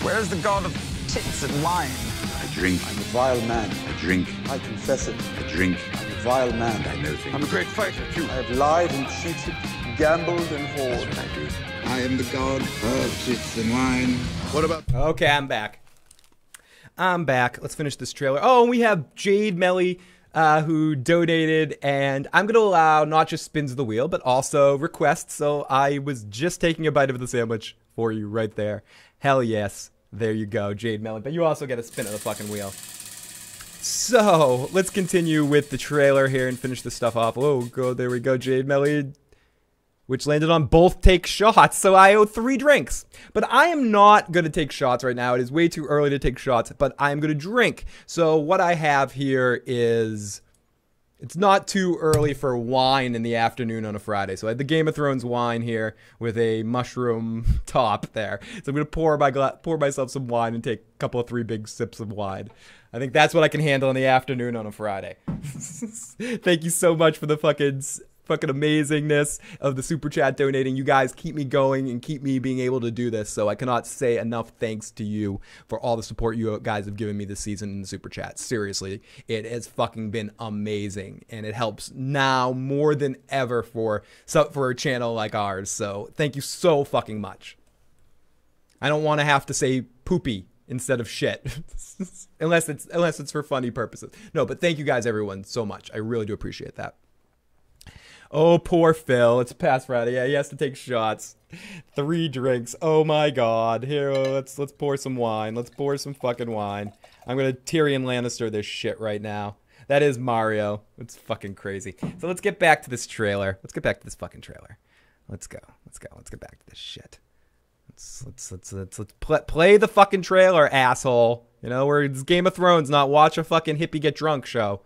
Where's the god of tits and wine? I drink. I'm a vile man. I drink. I confess it. I drink. I'm a vile man. I know things. I'm a great fighter, too. I have lied and cheated, gambled and That's whored. what I do. I am the god of tits and wine. What about... Okay, I'm back. I'm back. Let's finish this trailer. Oh, and we have Jade Melly, who donated, and I'm going to allow not just spins of the wheel, but also requests. So I was just taking a bite of the sandwich for you right there. Hell yes. There you go, Jade Melly. But you also get a spin of the fucking wheel. So, let's continue with the trailer here and finish this stuff off. Oh, there we go, Jade Melly. Which landed on both take shots, so I owe 3 drinks. But I am not going to take shots right now. It is way too early to take shots, but I am going to drink. So what I have here is... It's not too early for wine in the afternoon on a Friday. So I had the Game of Thrones wine here with a mushroom top there. So I'm going to pour myself some wine and take a couple of 3 big sips of wine. I think that's what I can handle in the afternoon on a Friday. Thank you so much for the fucking amazingness of the super chat donating. You guys keep me going and keep me being able to do this. So I cannot say enough thanks to you for all the support you guys have given me this season in the super chat. Seriously, it has fucking been amazing, and it helps now more than ever for a channel like ours. So thank you so fucking much. I don't want to have to say poopy instead of shit, unless it's for funny purposes. No, but thank you guys, everyone, so much. I really do appreciate that. Oh, poor Phil. It's past Friday. Yeah, he has to take shots. 3 drinks. Oh my god. Here, let's pour some wine. Let's pour some fucking wine. I'm gonna Tyrion Lannister this shit right now. That is Mario. It's fucking crazy. So let's get back to this trailer. Let's get back to this fucking trailer. Let's go. Let's go. Let's get back to this shit. Let's play the fucking trailer, asshole. You know, we're it's Game of Thrones, not watch a fucking hippie get drunk show.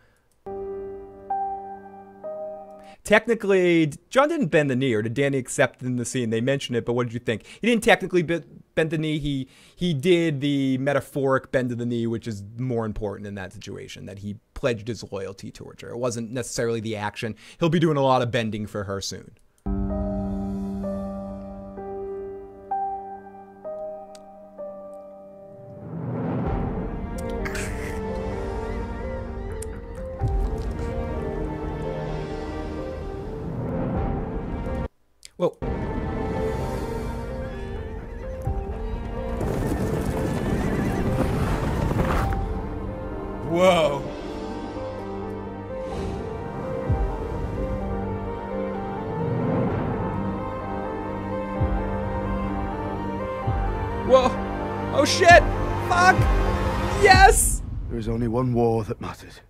Technically, John didn't bend the knee, or did Danny accept in the scene? They mentioned it, but what did you think? He didn't technically bend the knee. He did the metaphoric bend of the knee, which is more important in that situation, that he pledged his loyalty towards her. It wasn't necessarily the action. He'll be doing a lot of bending for her soon. Whoa. Whoa. Whoa. Oh shit. Fuck. Yes. There is only one war that matters,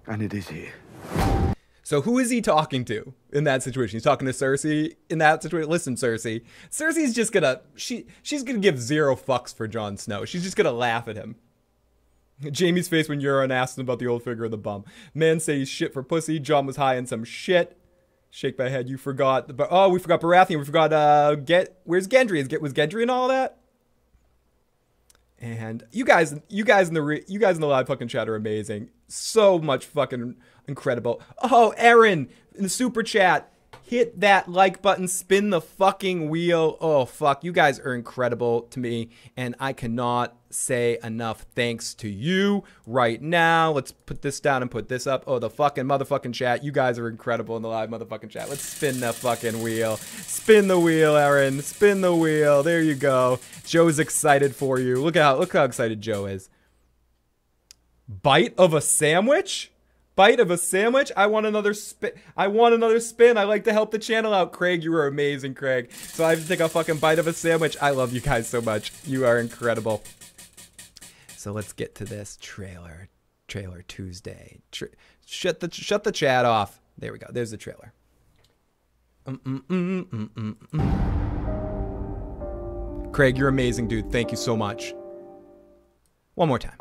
and it is here. So who is he talking to in that situation? He's talking to Cersei in that situation. Listen, Cersei. Cersei's just gonna, she's gonna give 0 fucks for Jon Snow. She's just gonna laugh at him. Jaime's face when Euron asked him about the old figure of the bum. Men say he's shit for pussy. Jon was high in some shit. Shake my head. You forgot. Oh, we forgot Baratheon. We forgot, where's Gendry? Was Gendry and all that? And you guys in the live fucking chat are amazing. So much fucking incredible. Oh, Aaron in the super chat, hit that like button, spin the fucking wheel. Oh fuck, you guys are incredible to me, and I cannot say enough thanks to you right now. Let's put this down and put this up. Oh, the fucking motherfucking chat. You guys are incredible in the live motherfucking chat. Let's spin that fucking wheel. Spin the wheel, Aaron. Spin the wheel. There you go. Joe's excited for you. Look how excited Joe is. Bite of a sandwich? Bite of a sandwich? I want another spin. I want another spin. I like to help the channel out. Craig, you are amazing, Craig. So I have to take a fucking bite of a sandwich. I love you guys so much. You are incredible. So let's get to this trailer. Trailer Tuesday. Shut the chat off. There we go. There's the trailer. Craig, you're amazing, dude. Thank you so much. One more time.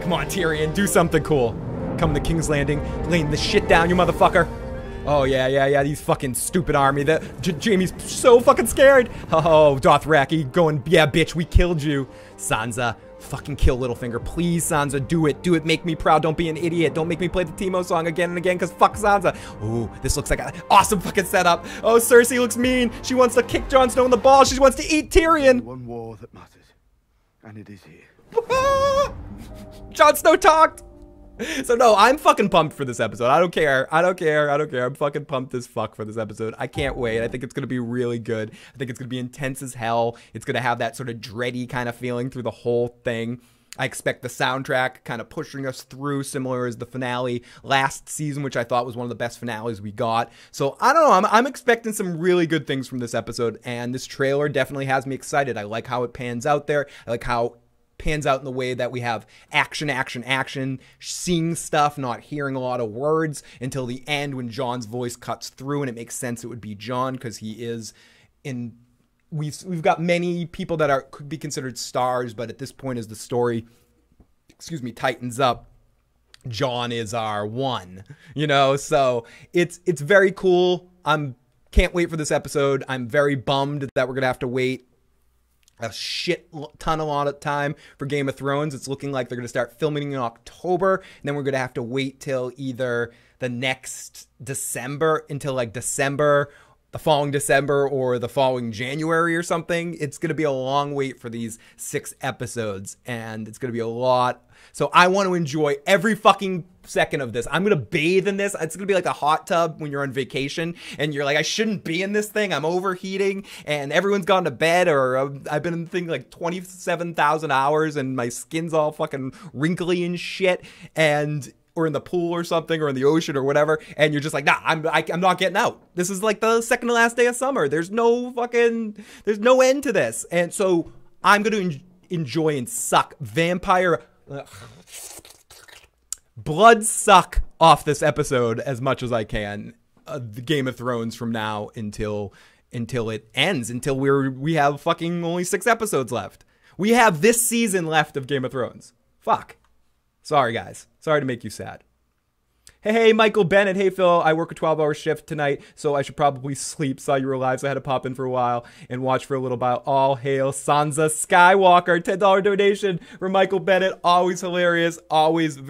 Come on, Tyrion, do something cool. Come to King's Landing, laying the shit down, you motherfucker. Oh, yeah, these fucking stupid army. Jaime's so fucking scared. Oh, Dothraki going, yeah, bitch, we killed you. Sansa, fucking kill Littlefinger. Please, Sansa, do it. Do it, make me proud. Don't be an idiot. Don't make me play the Teemo song again and again, because fuck Sansa. Ooh, this looks like an awesome fucking setup. Oh, Cersei looks mean. She wants to kick Jon Snow in the balls. She wants to eat Tyrion. One war that matters, and it is here. Jon Snow talked. So no, I'm fucking pumped for this episode. I don't care. I'm fucking pumped as fuck for this episode. I can't wait. I think it's going to be really good. I think it's going to be intense as hell. It's going to have that sort of dready kind of feeling through the whole thing. I expect the soundtrack kind of pushing us through, similar as the finale last season, which I thought was one of the best finales we got. So I don't know. I'm expecting some really good things from this episode, and this trailer definitely has me excited. I like how it pans out there. I like how pans out in the way that we have action, seeing stuff, not hearing a lot of words until the end when John's voice cuts through, and it makes sense it would be John because he is in. We've got many people that could be considered stars, but at this point, as the story, tightens up, John is our one. So it's very cool. Can't wait for this episode. I'm very bummed that we're gonna have to wait a lot of time for Game of Thrones. It's looking like they're going to start filming in October, and then we're going to have to wait till either the next December, the following December, or the following January or something. It's going to be a long wait for these 6 episodes, and it's going to be a lot. So I want to enjoy every fucking second of this. I'm going to bathe in this. It's going to be like a hot tub when you're on vacation and you're like, I shouldn't be in this thing. I'm overheating and everyone's gone to bed, or I've been in the thing like 27,000 hours and my skin's all fucking wrinkly and shit, or in the pool or something, or in the ocean or whatever, and you're just like, nah, I'm not getting out. This is like the second to last day of summer. There's no end to this. And so I'm going to enjoy and suck blood suck off this episode as much as I can. The Game of Thrones from now until it ends, until we have fucking only 6 episodes left. We have this season left of Game of Thrones. Fuck. Sorry, guys. Sorry to make you sad. Hey, Michael Bennett. Hey, Phil. I work a 12-hour shift tonight, so I should probably sleep. Saw you were live, so I had to pop in for a while and watch for a little while. All hail Sansa Skywalker. $10 donation for Michael Bennett. Always hilarious. Always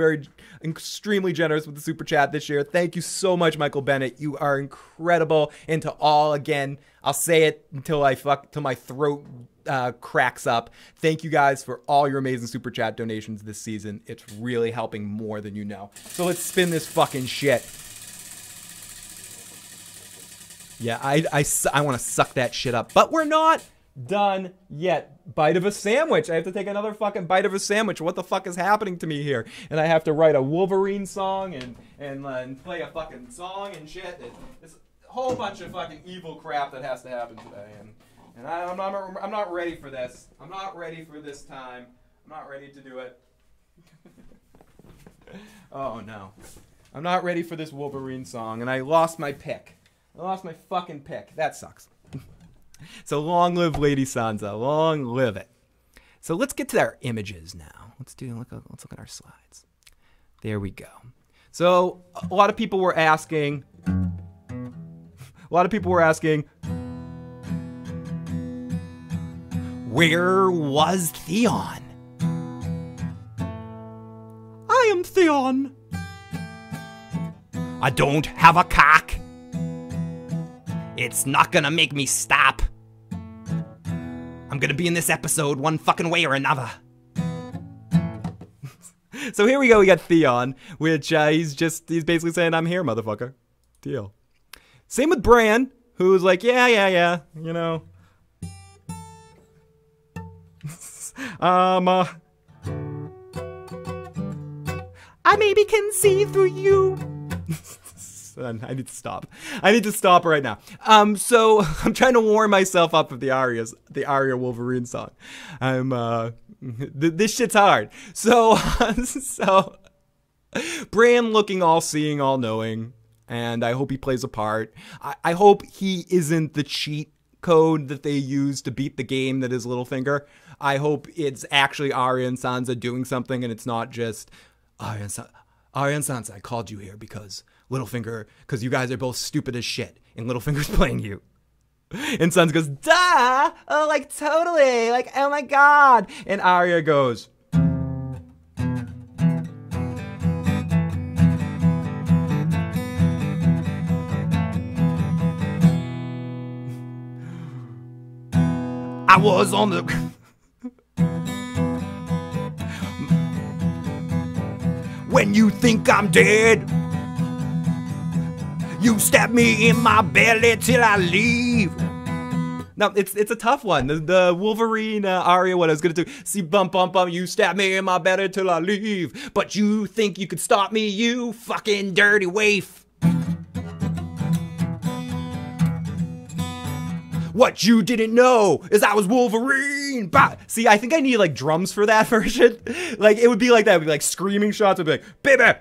extremely generous with the super chat this year. Thank you so much, Michael Bennett. You are incredible. And to all, again, I'll say it till my throat cracks up. Thank you guys for all your amazing super chat donations this season. It's really helping more than you know. So let's spin this fucking shit. Yeah, I want to suck that shit up, but we're not done yet. Bite of a sandwich. I have to take another fucking bite of a sandwich. What the fuck is happening to me here? And I have to write a Wolverine song and play a fucking song and shit. It's a whole bunch of fucking evil crap that has to happen today. And I'm not ready for this. I'm not ready for this time. I'm not ready to do it. Oh no. I'm not ready for this Wolverine song, and I lost my pick. I lost my fucking pick. That sucks. So long live Lady Sansa. Long live it. So let's get to our images now. Let's look at our slides. There we go. So a lot of people were asking. Where was Theon? I am Theon. I don't have a cock. It's not gonna make me stop. I'm gonna be in this episode one fucking way or another. So here we go, we got Theon, which he's basically saying, I'm here, motherfucker. Deal. Same with Bran, who's like, yeah, you know. I maybe can see through you. I need to stop. I need to stop right now. So I'm trying to warm myself up with the Arya Wolverine song. This shit's hard. So Bran looking all seeing, all knowing, and I hope he plays a part. I hope he isn't the cheat code that they use to beat the game that is Littlefinger. I hope it's actually Arya and Sansa doing something, and it's not just Arya and Sansa, I called you here because Littlefinger, because you guys are both stupid as shit, and Littlefinger's playing you. And Sansa goes, duh! Oh, like, totally! Like, oh my god! And Arya goes, I was on the... When you think I'm dead, you stab me in my belly till I leave. Now, it's a tough one. The Wolverine aria, what I was going to do. See, bump, bump, bump, you stab me in my belly till I leave. But you think you could stop me, you fucking dirty waif. What you didn't know is I was Wolverine. Bah! See, I think I need like drums for that version. Like, it would be like that. It would be like screaming shots. It would be like, baby.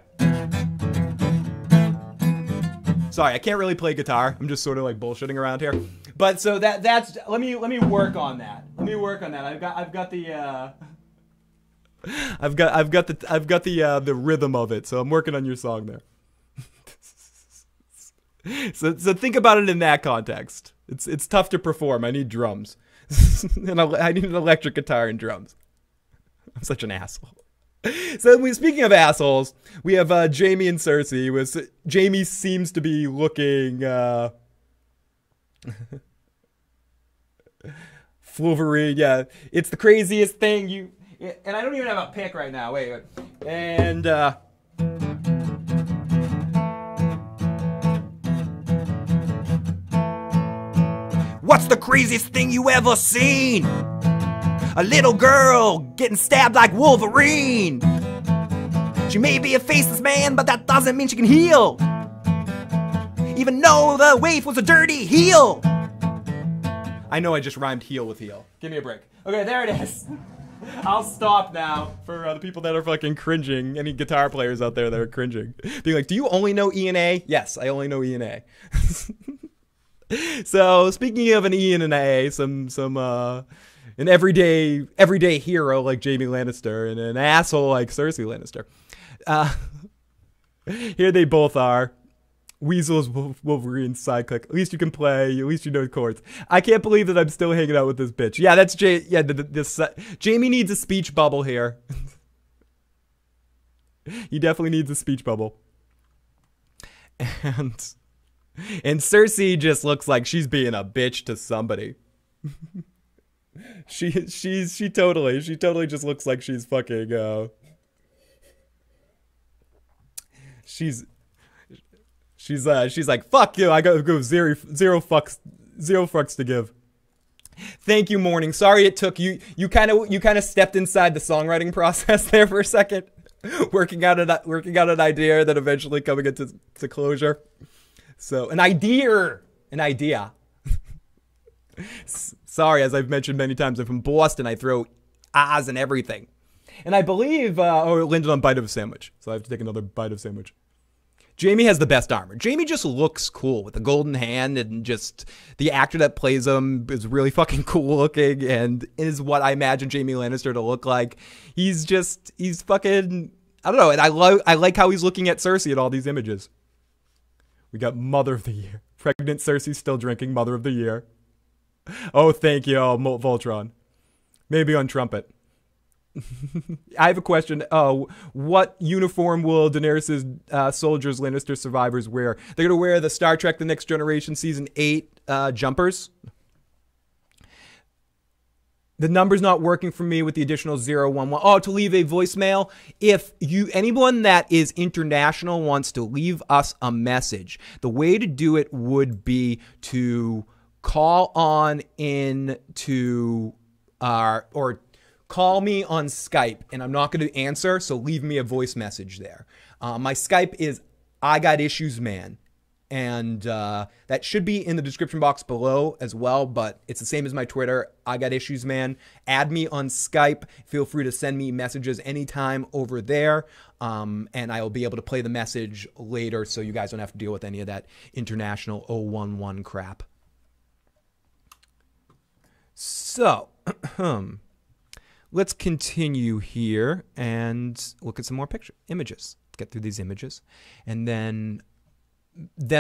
Sorry, I can't really play guitar. I'm just sort of like bullshitting around here. But so that's let me work on that. Let me work on that. I've got the rhythm of it. So I'm working on your song there. so think about it in that context. It's tough to perform. I need drums. And I need an electric guitar and drums. I'm such an asshole. So speaking of assholes, we have Jaime and Cersei. Jaime seems to be looking Wolverine. Yeah, it's the craziest thing and I don't even have a pick right now. Wait. And what's the craziest thing you ever seen? A little girl getting stabbed like Wolverine. She may be a faceless man, but that doesn't mean she can heal. Even though the waif was a dirty heel. I know I just rhymed heel with heel. Give me a break. Okay, there it is. I'll stop now for the people that are fucking cringing. Any guitar players out there that are cringing. Being like, do you only know E and A? Yes, I only know E and A. So, speaking of an E and an A, an everyday hero like Jaime Lannister and an asshole like Cersei Lannister. Here they both are. Weasel's Wolverine's sidekick. At least you can play. At least you know chords. I can't believe that I'm still hanging out with this bitch. Yeah, that's Jaime needs a speech bubble here. He definitely needs a speech bubble. And Cersei just looks like she's being a bitch to somebody. She totally just looks like she's fucking she's like, fuck you, I gotta go zero fucks to give. Thank you, Morning. Sorry it took you kind of stepped inside the songwriting process there for a second, working out an idea that eventually coming into closure. So an idea. Sorry, as I've mentioned many times, I'm from Boston. I throw ahs and everything. And I believe, it landed on bite of a sandwich. So I have to take another bite of sandwich. Jaime has the best armor. Jaime just looks cool with the golden hand, and just the actor that plays him is really fucking cool looking and is what I imagine Jaime Lannister to look like. He's fucking, I don't know. And I like how he's looking at Cersei in all these images. We got Mother of the Year. Pregnant Cersei still drinking Mother of the Year. Oh, thank you, Voltron. Maybe on trumpet. I have a question. What uniform will Daenerys' soldiers, Lannister survivors wear? They're going to wear the Star Trek The Next Generation Season 8 jumpers. The number's not working for me with the additional 011. Oh, to leave a voicemail. If anyone that is international wants to leave us a message, the way to do it would be to call on in to or call me on Skype, and I'm not going to answer, so leave me a voice message there. My Skype is I Got Issues Man, and that should be in the description box below as well, but it's the same as my Twitter, I Got Issues Man. Add me on Skype. Feel free to send me messages anytime over there, and I'll be able to play the message later so you guys don't have to deal with any of that international 011 crap. So, let's continue here and look at some more images. Get through these images. And then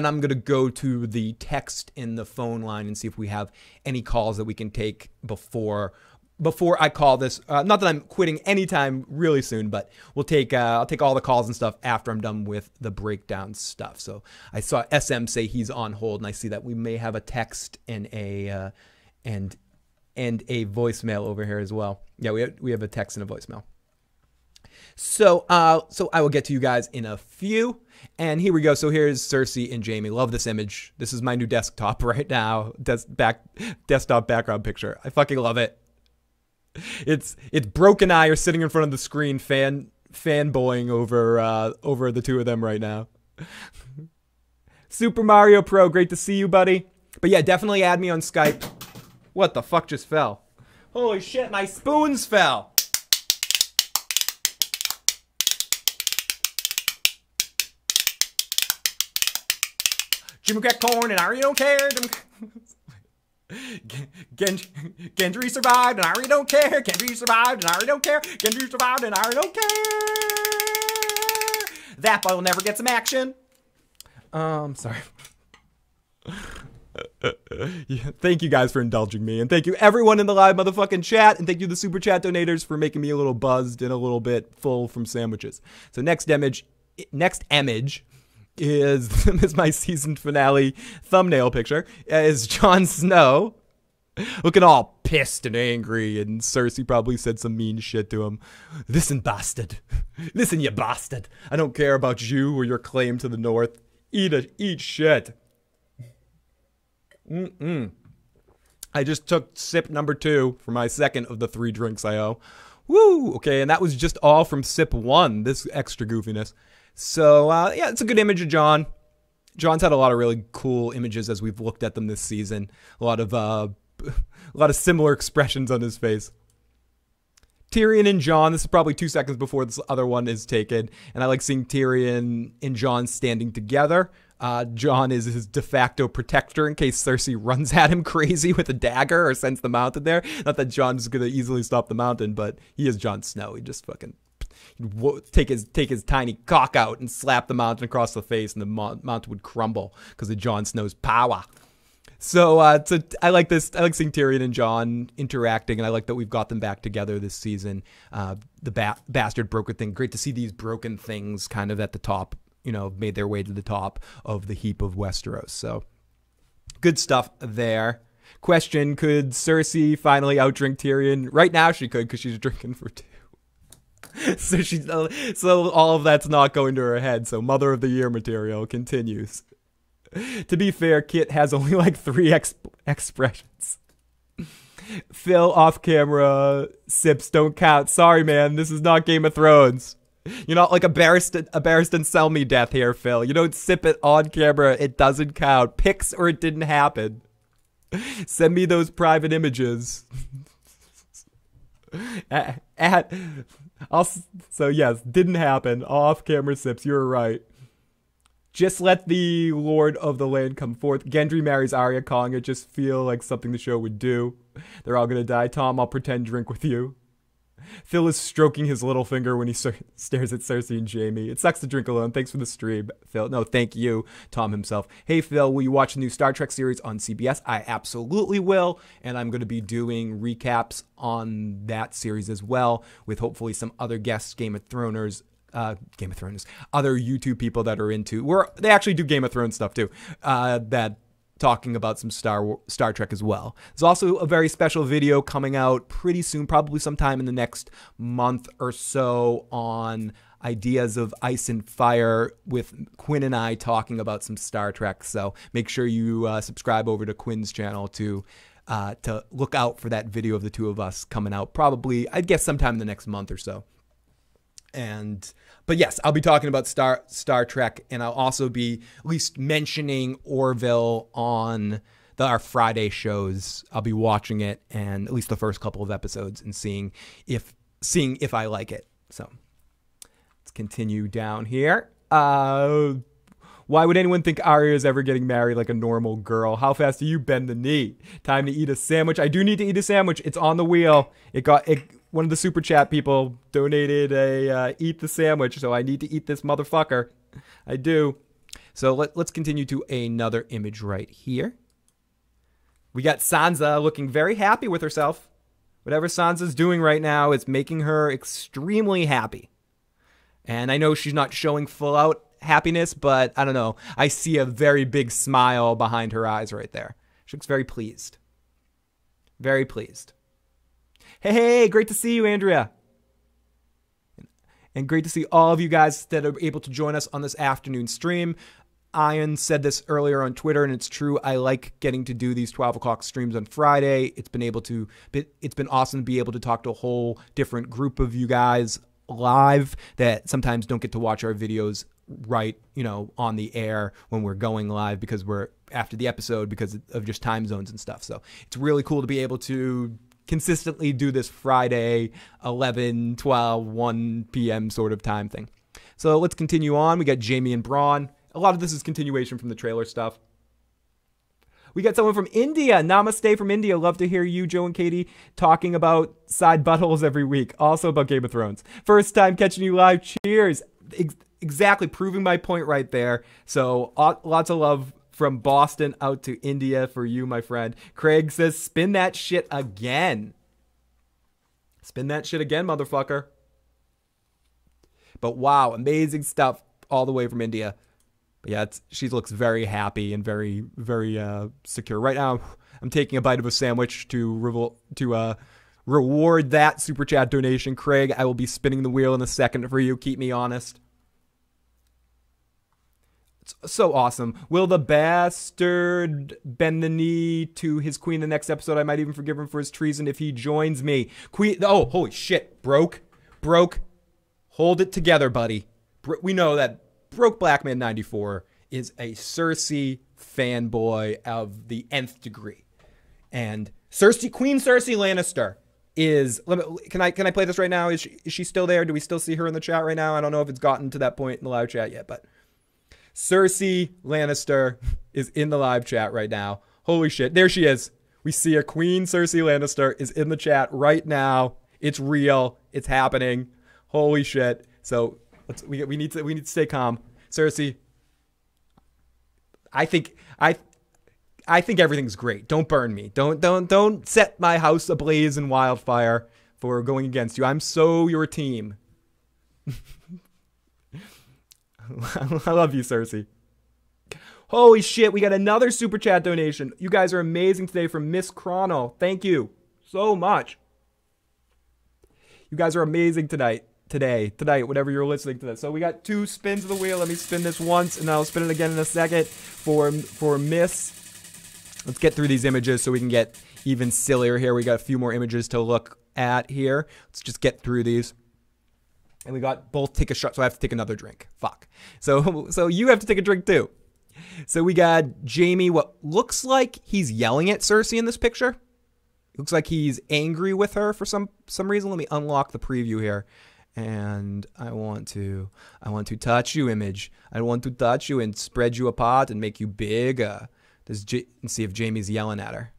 I'm going to go to the text in the phone line and see if we have any calls that we can take before I call this. Not that I'm quitting anytime really soon, but I'll take all the calls and stuff after I'm done with the breakdown stuff. So I saw SM say he's on hold, and I see that we may have a text and a voicemail over here as well. Yeah, we have a text and a voicemail. So I will get to you guys in a few. And here we go. So here's Cersei and Jaime. Love this image. This is my new desktop right now. Desktop background picture. I fucking love it. It's Broke and I are sitting in front of the screen fanboying over the two of them right now. Super Mario Pro, great to see you, buddy. But yeah, definitely add me on Skype. What the fuck just fell? Holy shit, my spoons fell. Jimmy crack corn and I already don't care. Gendry survived and I already don't care. Gendry survived and I already don't care. Gendry survived and I already don't care. That boy will never get some action. Sorry. Yeah, thank you guys for indulging me, and thank you everyone in the live motherfucking chat, and thank you the super chat donators for making me a little buzzed and a little bit full from sandwiches. So next image is my season finale thumbnail picture. Is Jon Snow looking all pissed and angry, and Cersei probably said some mean shit to him. Listen, bastard. Listen, you bastard. I don't care about you or your claim to the north. Eat shit. I just took sip number 2 for my second of the 3 drinks I owe. Woo! Okay, and that was just all from sip 1, this extra goofiness. So, yeah, it's a good image of Jon. Jon's had a lot of really cool images as we've looked at them this season. A lot of similar expressions on his face. Tyrion and Jon, this is probably 2 seconds before this other one is taken, and I like seeing Tyrion and Jon standing together. Jon is his de facto protector in case Cersei runs at him crazy with a dagger or sends the mountain there. Not that Jon's going to easily stop the mountain, but he is Jon Snow. He just fucking take his tiny cock out and slap the mountain across the face, and the mountain would crumble because of Jon Snow's power. So, I like this. I like seeing Tyrion and Jon interacting, and I like that we've got them back together this season. The bastard broken thing. Great to see these broken things kind of at the top, made their way to the top of the heap of Westeros. So, good stuff there. Question, could Cersei finally outdrink Tyrion? Right now she could, because she's drinking for 2. So all of that's not going to her head. So Mother of the Year material continues. To be fair, Kit has only like 3 expressions. Phil, off camera, sips don't count. Sorry, man, this is not Game of Thrones. You're not like a Barristan sell me death here, Phil. You don't sip it on camera. It doesn't count. Pics or it didn't happen. Send me those private images. So yes, didn't happen. Off camera sips. You're right. Just let the Lord of the Land come forth. Gendry marries Arya, calling it just feel like something the show would do. They're all gonna die. Tom, I'll pretend drink with you. Phil is stroking his little finger when he stares at Cersei and Jaime. It sucks to drink alone. Thanks for the stream, Phil. No, thank you, Tom himself. Hey, Phil, will you watch the new Star Trek series on CBS? I absolutely will, and I'm going to be doing recaps on that series as well, with hopefully some other guests, other YouTube people that are into, they actually do Game of Thrones stuff too, that talking about some Star Trek as well. There's also a very special video coming out pretty soon, probably sometime in the next month or so, on ideas of Ice and Fire, with Quinn and I talking about some Star Trek. So make sure you subscribe over to Quinn's channel to look out for that video of the two of us coming out, probably, I guess, sometime in the next month or so. But yes, I'll be talking about Star Trek, and I'll also be at least mentioning Orville on our Friday shows. I'll be watching it, and at least the first couple of episodes, and seeing if I like it. So let's continue down here. Why would anyone think Arya is ever getting married like a normal girl? How fast do you bend the knee? Time to eat a sandwich. I do need to eat a sandwich. It's on the wheel. One of the super chat people donated a eat the sandwich, so I need to eat this motherfucker. I do. So let's continue to another image right here. We got Sansa looking very happy with herself. Whatever Sansa's doing right now is making her extremely happy. And I know she's not showing full out happiness, but I don't know. I see a very big smile behind her eyes right there. She looks very pleased. Very pleased. Hey, great to see you, Andrea. And great to see all of you guys that are able to join us on this afternoon stream. Ian said this earlier on Twitter, and it's true. I like getting to do these 12 o'clock streams on Friday. It's been awesome to be able to talk to a whole different group of you guys live that sometimes don't get to watch our videos right, on the air when we're going live because we're after the episode because of just time zones and stuff. So it's really cool to be able to consistently do this Friday, 11, 12, 1 p.m. sort of time thing. So let's continue on. We got Jamie and Braun. A lot of this is continuation from the trailer stuff. We got someone from India. Namaste from India. Love to hear you, Joe and Katie, talking about side buttholes every week. Also about Game of Thrones. First time catching you live. Cheers. Exactly. Proving my point right there. So lots of love from Boston out to India for you, my friend. Craig says, spin that shit again. Spin that shit again, motherfucker. But wow, amazing stuff all the way from India. But yeah, she looks very happy and very, very secure. Right now, I'm taking a bite of a sandwich to reward that super chat donation. Craig, I will be spinning the wheel in a second for you. Keep me honest. It's so awesome. Will the bastard bend the knee to his queen the next episode? I might even forgive him for his treason if he joins me. Queen. Oh, holy shit. Broke. Hold it together, buddy. We know that Broke Blackman 94 is a Cersei fanboy of the nth degree. And Queen Cersei Lannister is... Can I play this right now? Is she still there? Do we still see her in the chat right now? I don't know if it's gotten to that point in the live chat yet, but... Cersei Lannister is in the live chat right now. Holy shit. There she is. We see a Queen Cersei Lannister is in the chat right now. It's real. It's happening. Holy shit. So we need to stay calm. Cersei, I think everything's great. Don't burn me. Don't set my house ablaze in wildfire for going against you. I'm so your team. I love you, Cersei. Holy shit, we got another super chat donation. You guys are amazing today from Miss Chrono. Thank you so much. You guys are amazing tonight, whatever you're listening to this. So we got 2 spins of the wheel. Let me spin this once, and I'll spin it again in a second for Miss. Let's get through these images so we can get even sillier here. We got a few more images to look at here. Let's just get through these. And we got both take a shot, so I have to take another drink. Fuck. So you have to take a drink too. So we got Jamie, what looks like he's yelling at Cersei in this picture. Looks like he's angry with her for some reason. Let me unlock the preview here. And I want to touch you, image. I want to touch you and spread you apart and make you big. Let's see if Jamie's yelling at her.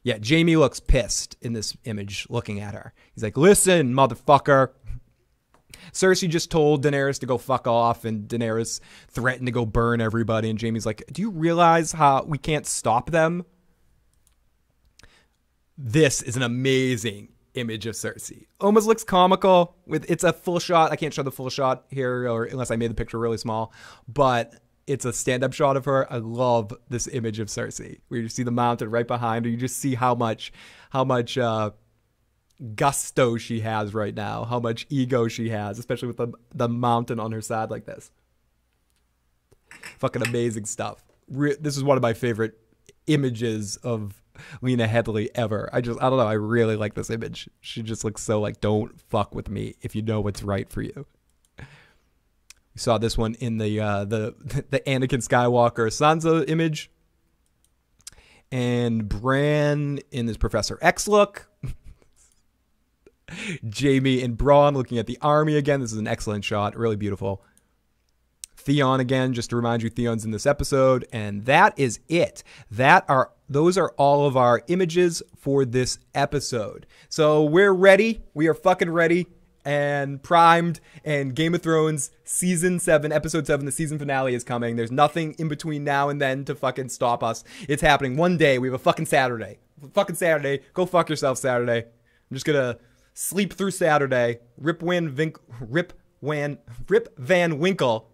Yeah, Jamie looks pissed in this image looking at her. He's like, listen, motherfucker. Cersei just told Daenerys to go fuck off, and Daenerys threatened to go burn everybody, and Jaime's like, do you realize how we can't stop them? This is an amazing image of Cersei. Almost looks comical. It's a full shot. I can't show the full shot here, or unless I made the picture really small, but it's a stand-up shot of her. I love this image of Cersei, where you see the mountain right behind her. You just see how much gusto she has right now, how much ego she has, especially with the mountain on her side like this. Fucking amazing stuff. This is one of my favorite images of Lena Headey ever. I don't know, I really like this image. She just looks so like, don't fuck with me if you know what's right for you. We saw this one in the Anakin Skywalker Sansa image, and Bran in this Professor X look. Jamie and Braun looking at the army again. This is an excellent shot. Really beautiful. Theon again, just to remind you, Theon's in this episode. And that is it. Those are all of our images for this episode. So we're ready. We are fucking ready and primed. And Game of Thrones Season 7, Episode 7, the season finale is coming. There's nothing in between now and then to fucking stop us. It's happening one day. We have a fucking Saturday. Fucking Saturday. Go fuck yourself, Saturday. I'm just gonna sleep through Saturday. Rip Van Winkle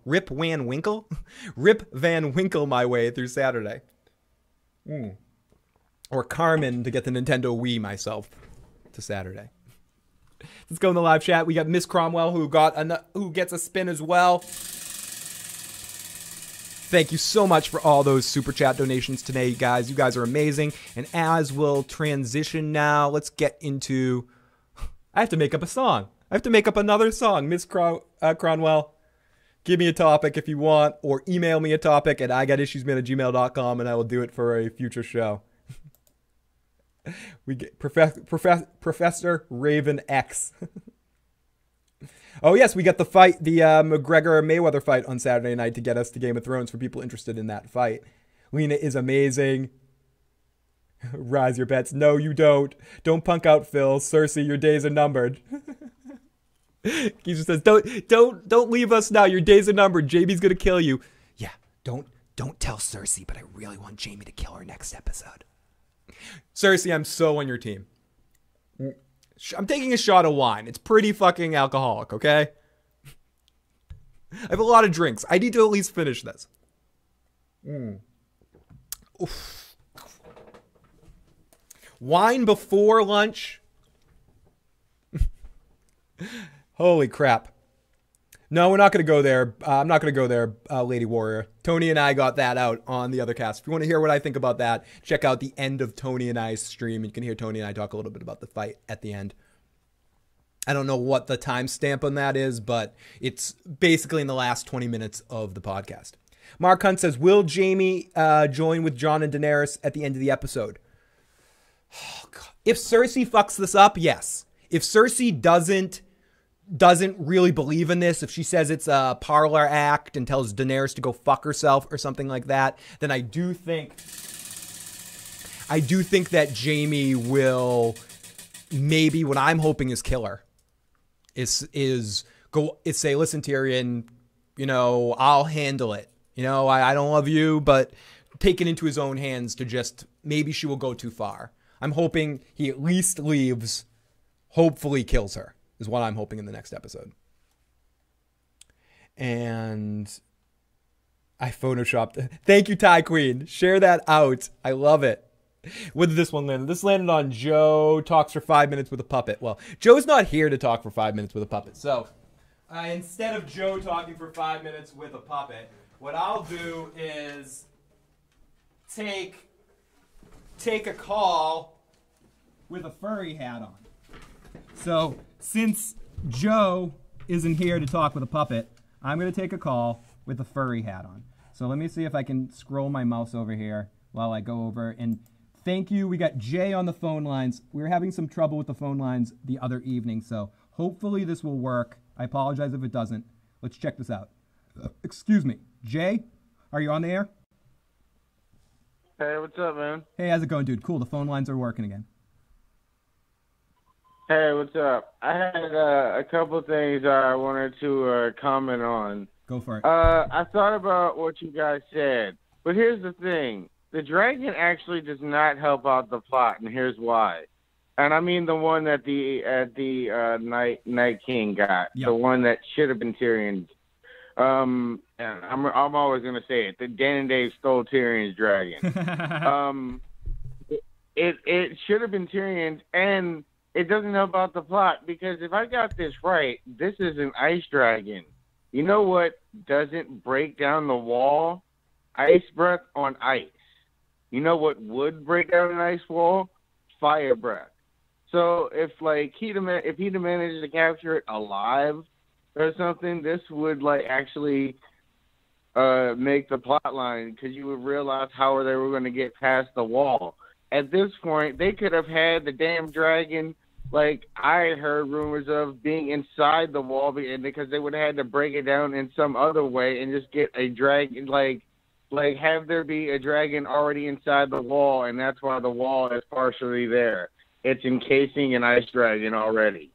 my way through Saturday. Or Carmen to get the Nintendo Wii myself to Saturday. Let's go in the live chat. We got Miss Cromwell who gets a spin as well. Thank you so much for all those super chat donations today, guys. You guys are amazing. And as we'll transition now, let's get into... I have to make up a song. I have to make up another song. Miss Cronwell, give me a topic if you want, or email me a topic at igotissuesman@gmail.com, and I will do it for a future show. We get Professor Raven X. Oh, yes, we got the fight, the McGregor-Mayweather fight on Saturday night to get us to Game of Thrones for people interested in that fight. Lena is amazing. Rise your bets. No, you don't. Don't punk out Phil. Cersei, your days are numbered. He just says, don't leave us now. Your days are numbered. Jamie's going to kill you. Yeah, don't tell Cersei, but I really want Jamie to kill her next episode. Cersei, I'm so on your team. I'm taking a shot of wine. It's pretty fucking alcoholic, okay? I have a lot of drinks. I need to at least finish this. Oof. Wine before lunch? Holy crap. No, we're not going to go there. I'm not going to go there, Lady Warrior. Tony and I got that out on the other cast. If you want to hear what I think about that, check out the end of Tony and I's stream. You can hear Tony and I talk a little bit about the fight at the end. I don't know what the timestamp on that is, but it's basically in the last 20 minutes of the podcast. Mark Hunt says, will Jamie join with Jon and Daenerys at the end of the episode? Oh, God. If Cersei fucks this up, yes. If Cersei doesn't really believe in this, if she says it's a parlor act and tells Daenerys to go fuck herself or something like that, then I do think that Jamie will maybe, what I'm hoping is kill her. Is say, listen, Tyrion, I'll handle it. I don't love you, but take it into his own hands to just, maybe she will go too far. I'm hoping he at least leaves, hopefully kills her, is what I'm hoping in the next episode. And I photoshopped. Thank you, Ty Queen. Share that out. I love it. When did this one land? This landed on Joe talks for 5 minutes with a puppet. Well, Joe's not here to talk for 5 minutes with a puppet. So instead of Joe talking for 5 minutes with a puppet, what I'll do is take a call with a furry hat on. So since Joe isn't here to talk with a puppet, I'm going to take a call with a furry hat on. So let me see if I can scroll my mouse over here while I go over. And thank you. We got Jay on the phone lines. We were having some trouble with the phone lines the other evening, so hopefully this will work. I apologize if it doesn't. Let's check this out. Excuse me. Jay, are you on the air? Hey, what's up, man? Hey, how's it going, dude? Cool. The phone lines are working again. Hey, what's up? I had a couple things I wanted to comment on. Go for it. I thought about what you guys said, but here's the thing. The dragon actually does not help out the plot, and here's why. And I mean the one that the Night King got, Yep. the one that should have been Tyrion's. And I'm always gonna say it. The Dan and Dave stole Tyrion's dragon. It should have been Tyrion's, and it doesn't help out the plot because if I got this right, this is an ice dragon. You know what doesn't break down the wall? Ice breath on ice. You know what would break down an ice wall? Fire breath. So if he'd have managed to capture it alive or something, this would actually make the plot line because you would realize how they were going to get past the wall. At this point, they could have had the damn dragon, I heard rumors of being inside the wall because they would have had to break it down in some other way and just get a dragon, have there be a dragon already inside the wall, and that's why the wall is partially there. It's encasing an ice dragon already.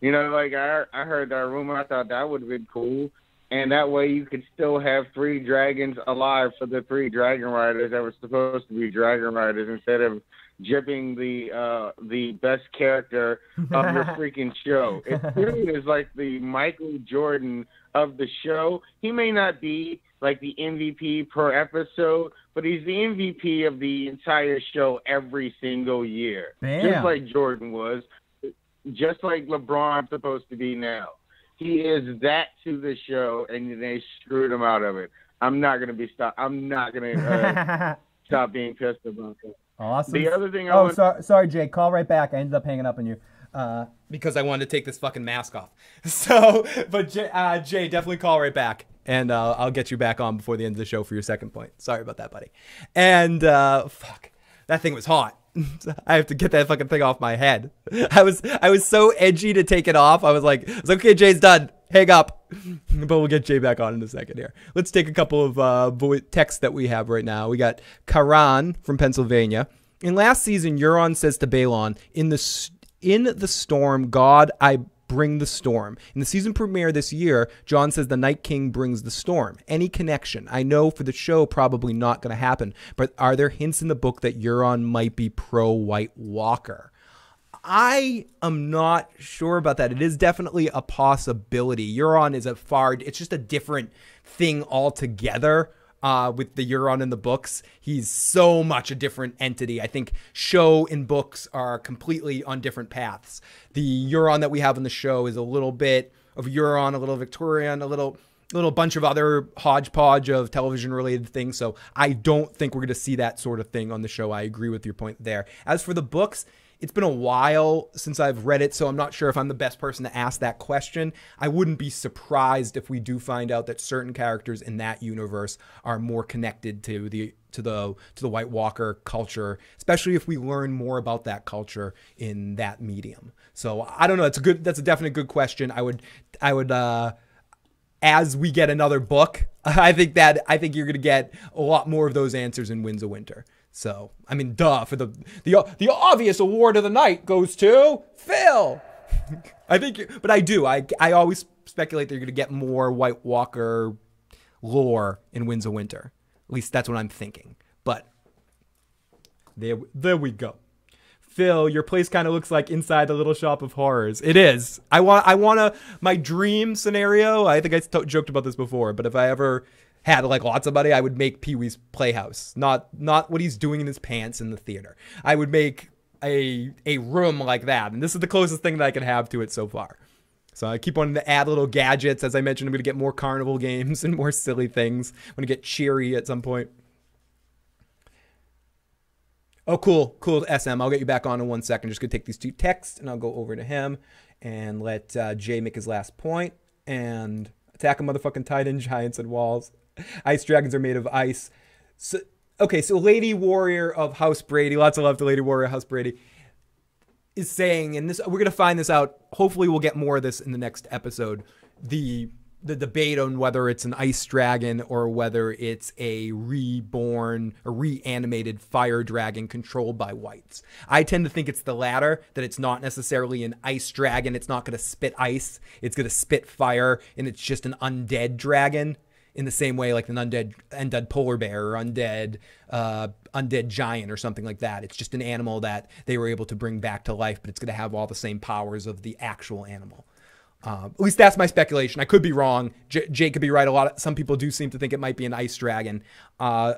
I heard that rumor. I thought that would have been cool. And that way you could still have 3 dragons alive for the 3 dragon riders that were supposed to be dragon riders instead of jipping the best character of your freaking show. If Tyrion is the Michael Jordan of the show, he may not be the MVP per episode, but he's the MVP of the entire show every single year. Bam. Just like Jordan was. just like LeBron's supposed to be now. He is that to the show, and they screwed him out of it. I'm not gonna stop being pissed about that. Awesome. The other thing sorry, Jay. Call right back. I ended up hanging up on you. Because I wanted to take this fucking mask off. So, but Jay, definitely call right back, and I'll get you back on before the end of the show for your second point. Sorry about that, buddy. And fuck, that thing was hot. I have to get that fucking thing off my head. I was so edgy to take it off. I was like, okay, Jay's done. Hang up. But we'll get Jay back on in a second here. Let's take a couple of texts that we have right now. We got Karan from Pennsylvania. In last season, Euron says to Balon, in the storm, God, I bring the storm. In the season premiere this year, Jon says the Night King brings the storm. Any connection? I know for the show, probably not going to happen, but are there hints in the book that Euron might be pro-White Walker? I am not sure about that. It is definitely a possibility. Euron is it's just a different thing altogether. With the Euron in the books, he's so much a different entity. I think show and books are completely on different paths. The Euron that we have in the show is a little bit of Euron, a little Victorian, a little bunch of other hodgepodge of television related things. So I don't think we're going to see that sort of thing on the show. I agree with your point there. As for the books, it's been a while since I've read it, so I'm not sure if I'm the best person to ask that question. I wouldn't be surprised if we do find out that certain characters in that universe are more connected to the White Walker culture, especially if we learn more about that culture in that medium. So I don't know. That's a definite good question. I would as we get another book, I think you're going to get a lot more of those answers in Winds of Winter. So, I mean, duh, for the obvious award of the night goes to Phil. I always speculate that you're going to get more White Walker lore in Winds of Winter. At least that's what I'm thinking. But there we go. Phil, your place kind of looks like inside the Little Shop of Horrors. It is. My dream scenario, I think I joked about this before, but if I ever had like lots of money, I would make Pee-wee's Playhouse. Not what he's doing in his pants in the theater. I would make a room like that. And this is the closest thing that I can have to it so far. So I keep wanting to add little gadgets. As I mentioned, I'm going to get more carnival games and more silly things. I'm going to get cheery at some point. Oh, cool, SM. I'll get you back on in 1 second. Just going to take these two texts, and I'll go over to him and let Jay make his last point. And attack a motherfucking Titan, giants, and walls. Ice dragons are made of ice. So Lady Warrior of House Brady, lots of love to Lady Warrior of House Brady, is saying, and this we're going to find this out. Hopefully we'll get more of this in the next episode. The debate on whether it's an ice dragon or whether it's a reborn or reanimated fire dragon controlled by whites. I tend to think it's the latter, that it's not necessarily an ice dragon. It's not going to spit ice. It's going to spit fire, and it's just an undead dragon in the same way like an undead polar bear or undead giant or something like that. It's just an animal that they were able to bring back to life, but it's going to have all the same powers of the actual animal. At least that's my speculation. I could be wrong. Jake could be right. Some people do seem to think it might be an ice dragon. I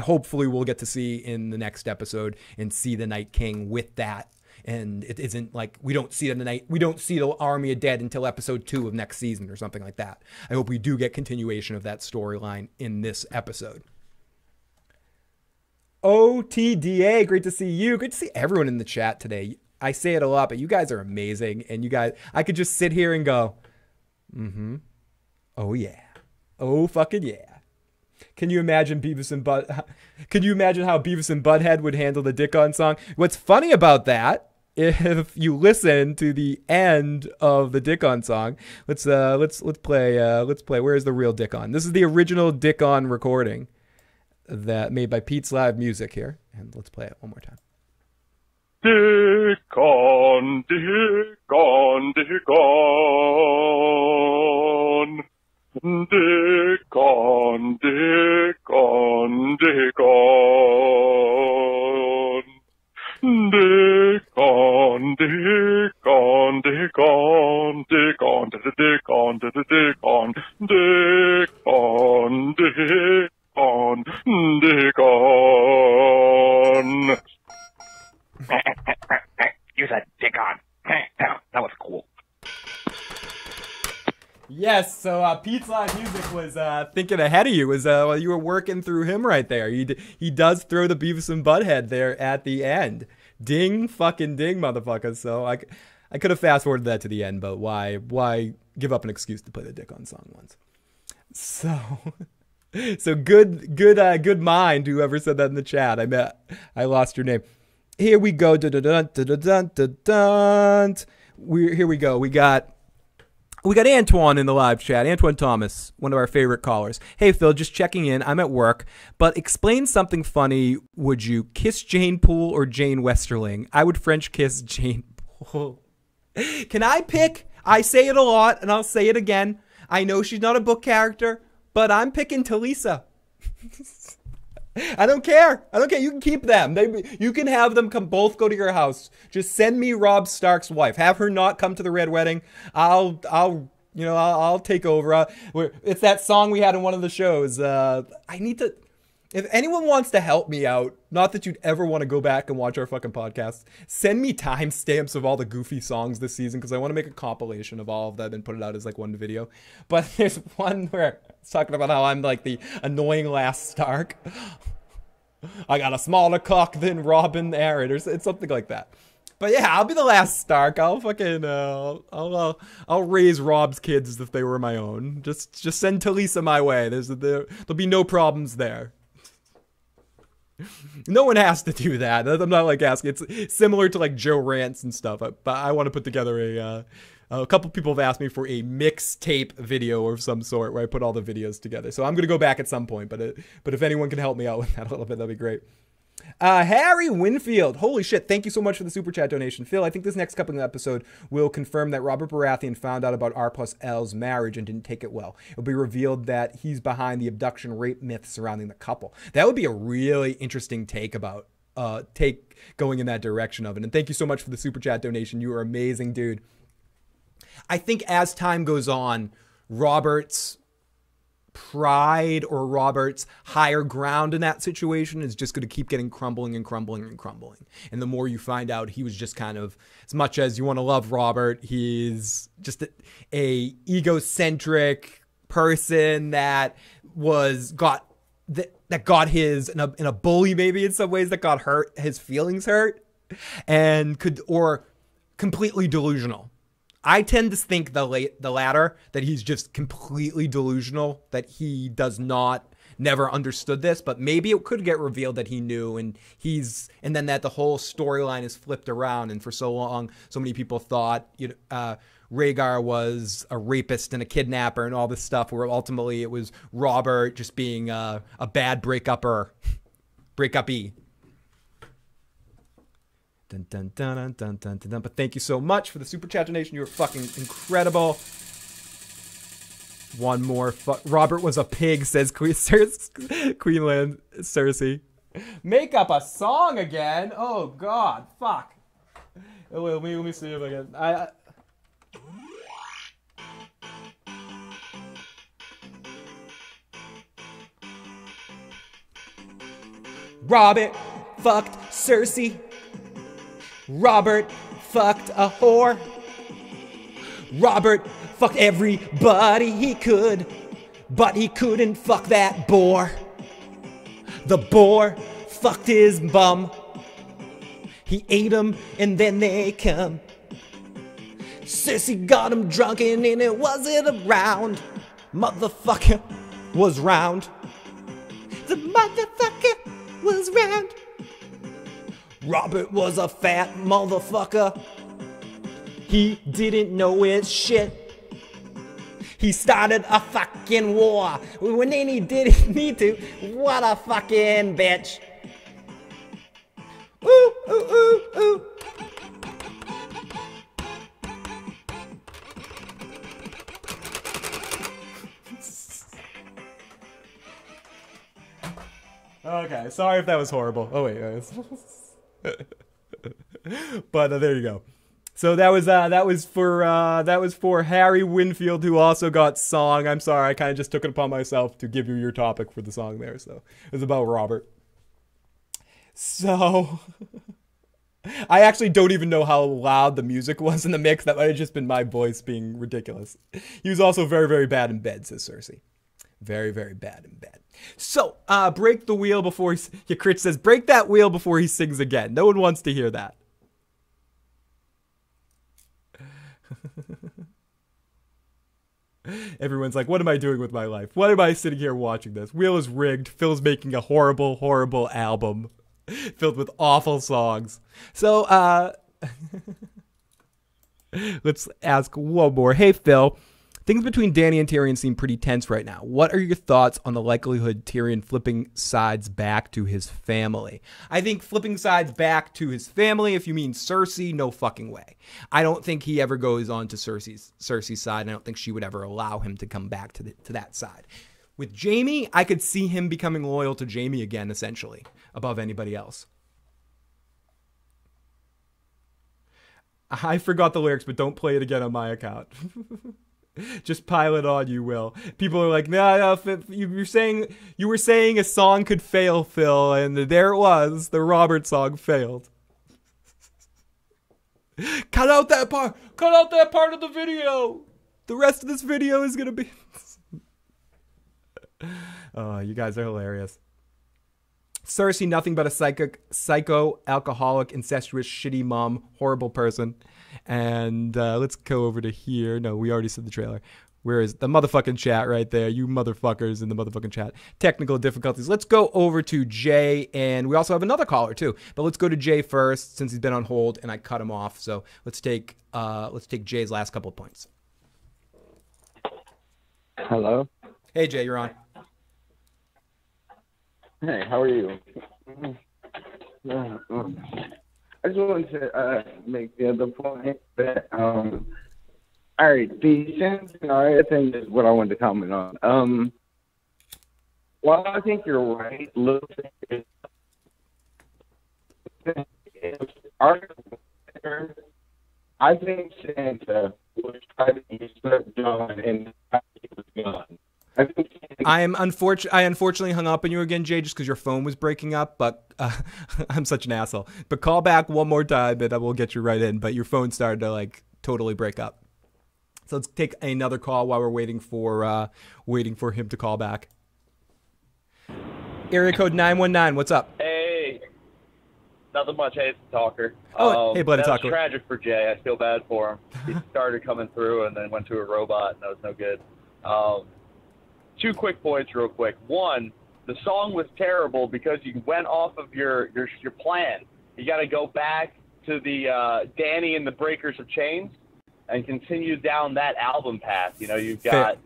hopefully will get to see in the next episode and see the Night King with that. And it isn't like we don't see the Army of Dead until episode 2 of next season or something like that. I hope we do get continuation of that storyline in this episode. OTDA, great to see you. Great to see everyone in the chat today. I say it a lot, but you guys are amazing. And you guys, I could just sit here and go, oh yeah. Oh fucking yeah. Can you imagine how Beavis and Butthead would handle the Dickon song? What's funny about that, if you listen to the end of the Dickon song, let's play. Where's the real Dickon? This is the original Dickon recording that made by Pete's Live Music here, and let's play it one more time. Dickon, Dickon, Dickon. Dickon, Dickon, Dickon. Dickon, Dickon, Dickon, Dickon, Dickon, Dickon, Dickon, Dickon, Dickon. You said Dickon. Yes, so Pete's Live Music was thinking ahead of you. Was while you were working through him right there. He does throw the Beavis and Butthead there at the end. Ding, fucking ding, motherfucker. So I could have fast forwarded that to the end, but why give up an excuse to play the Dick on song once? So good mind. Whoever said that in the chat. I lost your name. Here we go. Here we go. We got Antoine in the live chat. Antoine Thomas, one of our favorite callers. Hey, Phil, just checking in. I'm at work, but explain something funny. Would you kiss Jane Poole or Jane Westerling? I would French kiss Jane Poole. Can I pick? I say it a lot, and I'll say it again. I know she's not a book character, but I'm picking Talisa. I don't care. You can keep them. You can have them both go to your house. Just send me Robb Stark's wife. Have her not come to the Red Wedding. I'll take over. It's that song we had in one of the shows. If anyone wants to help me out, not that you'd ever want to go back and watch our fucking podcast, send me timestamps of all the goofy songs this season, because I want to make a compilation of all of them and put it out as like one video. But there's one where it's talking about how I'm like the annoying last Stark. I got a smaller cock than Robin Arryn, or it's something like that. But yeah, I'll be the last Stark. I'll fucking I'll raise Robb's kids as if they were my own. Just send Talisa my way. There'll be no problems there. No one has to do that. I'm not like asking. It's similar to like Joe Rants and stuff. But I want to put together a couple people have asked me for a mixtape video of some sort where I put all the videos together. So I'm gonna go back at some point. But if anyone can help me out with that a little bit, that'd be great. Harry Winfield, holy shit, thank you so much for the super chat donation. Phil, I think this next couple of episode will confirm that Robert Baratheon found out about R+L's marriage and didn't take it well. It'll be revealed that he's behind the abduction rape myth surrounding the couple. That would be a really interesting take going in that direction of it. And thank you so much for the super chat donation. You are amazing, dude. I think as time goes on, Robert's pride or Robert's higher ground in that situation is just going to keep getting crumbling and crumbling and crumbling. And the more you find out he was just kind of, as much as you want to love Robert, he's just a egocentric person that got his, in a bully maybe in some ways, that got his feelings hurt, and or completely delusional. I tend to think the latter, that he's just completely delusional, that he never understood this, but maybe it could get revealed that he knew, and then that the whole storyline is flipped around, and for so long, so many people thought Rhaegar was a rapist and a kidnapper and all this stuff, where ultimately it was Robert just being a bad breakup-y. Dun, dun, dun, dun, dun, dun, dun, dun. But thank you so much for the super chat donation. You were fucking incredible. One more. Robert was a pig, says Queenland Cersei. Make up a song again? Oh, God. Fuck. Let me see if I can. Robert fucked Cersei. Robert fucked a whore. Robert fucked everybody he could, but he couldn't fuck that boar. The boar fucked his bum. He ate him and then they come. Cersei got him drunk and it wasn't around. Motherfucker was round. The motherfucker was round. Robert was a fat motherfucker. He didn't know his shit. He started a fucking war when he didn't need to. What a fucking bitch. Ooh, ooh, ooh, ooh. Okay, sorry if that was horrible. Oh wait, but there you go. So that was for Harry Winfield, who also got song. I'm sorry, I kind of just took it upon myself to give you your topic for the song there. So it was about Robert. So I actually don't even know how loud the music was in the mix. That might have just been my voice being ridiculous. He was also very, very bad in bed, says Cersei. Very, very bad in bed. So, break the wheel before he... Critch says, break that wheel before he sings again. No one wants to hear that. Everyone's like, what am I doing with my life? Why am I sitting here watching this? Wheel is rigged. Phil's making a horrible, horrible album filled with awful songs. So, let's ask one more. Hey, Phil. Things between Dany and Tyrion seem pretty tense right now. What are your thoughts on the likelihood Tyrion flipping sides back to his family? I think flipping sides back to his family, if you mean Cersei, no fucking way. I don't think he ever goes on to Cersei's side, and I don't think she would ever allow him to come back to that side. With Jaime, I could see him becoming loyal to Jaime again, essentially, above anybody else. I forgot the lyrics, but don't play it again on my account. Just pile it on, you will. People are like, no, you were saying a song could fail, Phil, and there it was. The Robert song failed. Cut out that part. Cut out that part of the video. The rest of this video is gonna be. Oh, you guys are hilarious. Cersei, nothing but a psycho, alcoholic, incestuous, shitty mom, horrible person. And let's go over to here. No, we already said the trailer. Where is the motherfucking chat right there? You motherfuckers in the motherfucking chat. Technical difficulties. Let's go over to Jay, and we also have another caller too. But let's go to Jay first, since he's been on hold and I cut him off. So let's take Jay's last couple of points. Hello. Hey Jay, you're on. Hey, how are you? I just wanted to make the other point that, all right, the scenario thing is what I wanted to comment on. While I think you're right, I think Santa was trying to usurp John and he was gone. I unfortunately hung up on you again, Jay, just because your phone was breaking up, but I'm such an asshole. But call back one more time and I will get you right in. But your phone started to like totally break up. So let's take another call while we're waiting for him to call back. Area code 919, what's up? Hey, nothing much. Hey, it's the Talker. Hey, Bloody Talker. That's tragic for Jay. I feel bad for him. He started coming through and then went to a robot, and that was no good. 2 quick points real quick. One, the song was terrible because you went off of your plan. You got to go back to the Dany and the Breakers of Chains and continue down that album path. You know, you've got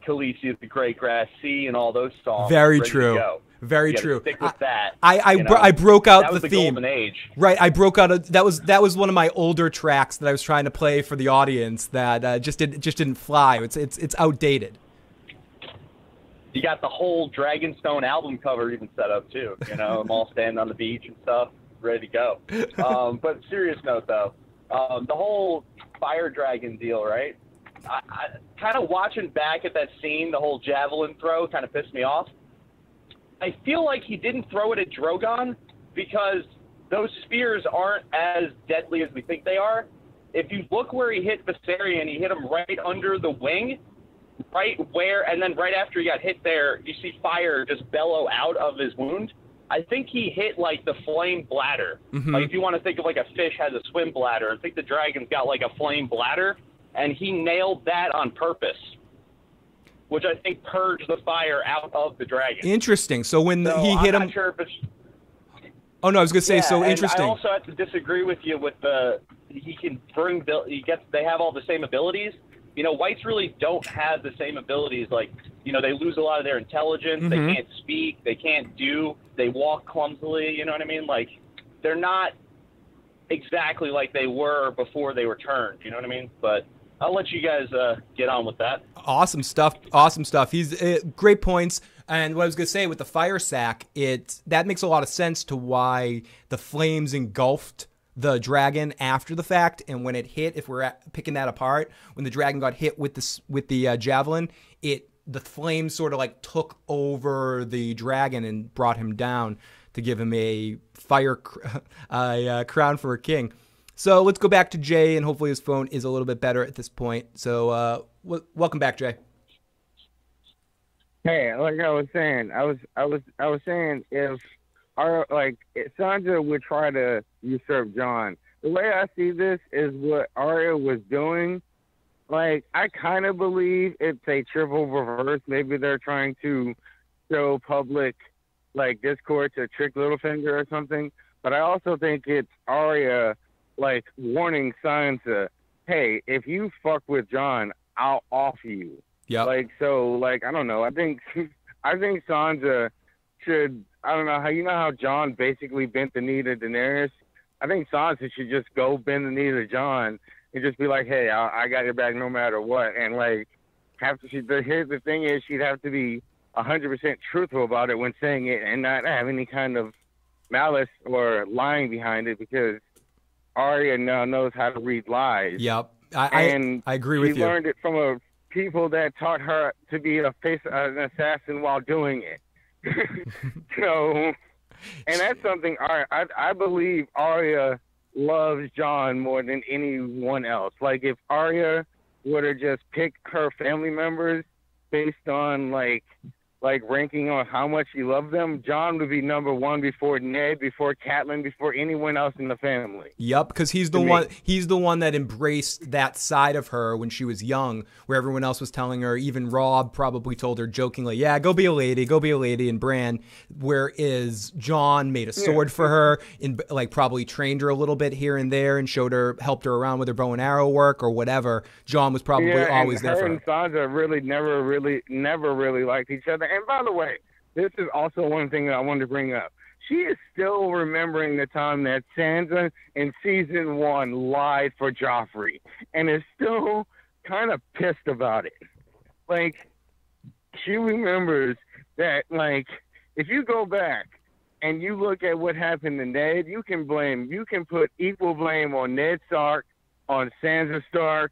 Khaleesi, The Great Grass Sea, and all those songs. Very true. Very true. Stick with that. I broke out that was the theme. Golden age. Right, I broke out. That was one of my older tracks that I was trying to play for the audience that just didn't fly. It's outdated. You got the whole Dragonstone album cover even set up too. You know, them all standing on the beach and stuff, ready to go. But serious note though, the whole fire dragon deal, right? I kind of watching back at that scene, the whole javelin throw kind of pissed me off. I feel like he didn't throw it at Drogon because those spears aren't as deadly as we think they are. If you look where he hit Viserion, he hit him right under the wing. And then right after he got hit there, you see fire just bellow out of his wound. I think he hit, like, the flame bladder. Mm-hmm. Like, if you want to think of, like, a fish has a swim bladder, I think the dragon's got, like, a flame bladder, and he nailed that on purpose, which I think purged the fire out of the dragon. Interesting. So when he hit him... I'm not sure if it's... Oh, no, I was going to say, so interesting. I also have to disagree with you with he can bring... They have all the same abilities. You know, whites really don't have the same abilities. Like, you know, they lose a lot of their intelligence. Mm-hmm. They can't speak. They can't do. They walk clumsily. You know what I mean? Like, they're not exactly like they were before they were turned. You know what I mean? But I'll let you guys get on with that. Awesome stuff. Awesome stuff. He's great points. And what I was going to say with the fire sack, that makes a lot of sense to why the flames engulfed the dragon after the fact, and when it hit, if we're picking that apart, when the dragon got hit with the javelin, the flames sort of like took over the dragon and brought him down. to give him a crown for a king. So let's go back to Jay, and hopefully his phone is a little bit better at this point. So welcome back, Jay. Hey, like I was saying, I was saying if Sansa would try to usurp Jon, the way I see this is what Arya was doing. Like, I kind of believe it's a triple reverse. Maybe they're trying to show public, like, discord to trick Littlefinger or something. But I also think it's Arya, like, warning Sansa, hey, if you fuck with Jon, I'll off you. Yeah. Like, so, like, I don't know. I think Sansa should, I don't know, how Jon basically bent the knee to Daenerys? I think Sansa should just go bend the knee to Jon and just be like, hey, I got your back no matter what. And, like, here's the thing is, she'd have to be 100% truthful about it when saying it and not have any kind of malice or lying behind it, because Arya now knows how to read lies. Yep. I agree with you. She learned it from people that taught her to be an assassin while doing it. So, and that's something I believe Arya loves Jon more than anyone else. Like, if Arya would have just picked her family members based on like ranking on how much she loved them, Jon would be number one before Ned, before Catelyn, before anyone else in the family. Yep, because he's the one that embraced that side of her when she was young, where everyone else was telling her, even Robb probably told her jokingly, yeah, go be a lady, and Bran, whereas Jon made a sword for her, and like probably trained her a little bit here and there and helped her around with her bow and arrow work or whatever. Jon was probably always there for her. And Sansa really never really liked each other. And by the way, this is also one thing that I wanted to bring up. She is still remembering the time that Sansa in season 1 lied for Joffrey and is still kind of pissed about it. Like, she remembers that, like, if you go back and you look at what happened to Ned, you can put equal blame on Ned Stark, on Sansa Stark,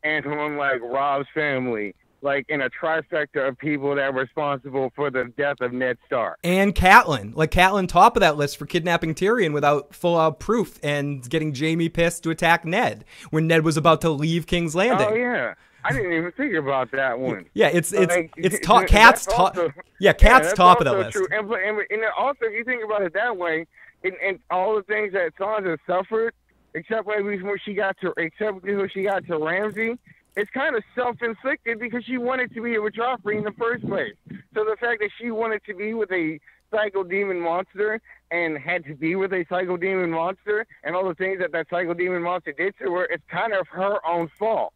and on, like, Robb's family. Like, in a trifecta of people that were responsible for the death of Ned Stark. And Catelyn. Like, Catelyn top of that list for kidnapping Tyrion without full-out proof and getting Jaime pissed to attack Ned when Ned was about to leave King's Landing. Oh, yeah. I didn't even think about that one. Yeah, Cat's top of the list. True. And also, if you think about it that way, and all the things that Sansa suffered, except when she got to Ramsay, it's kind of self-inflicted because she wanted to be with Joffrey in the first place. So the fact that she wanted to be with a psycho demon monster and had to be with a psycho demon monster and all the things that psycho demon monster did to her, it's kind of her own fault.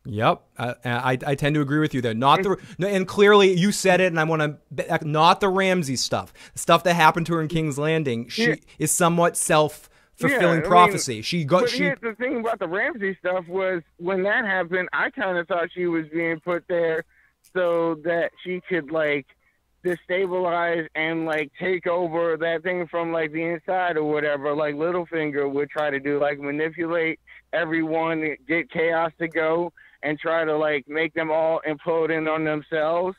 Yep, I tend to agree with you there. And clearly you said it, and I want to not the Ramsay stuff. The stuff that happened to her in King's Landing. She is somewhat fulfilling prophecy. Here's the thing about the Ramsay stuff was when that happened, I kind of thought she was being put there so that she could like destabilize and like take over that thing from like the inside or whatever, like Littlefinger would try to do, like manipulate everyone, get chaos to go and try to like make them all implode in on themselves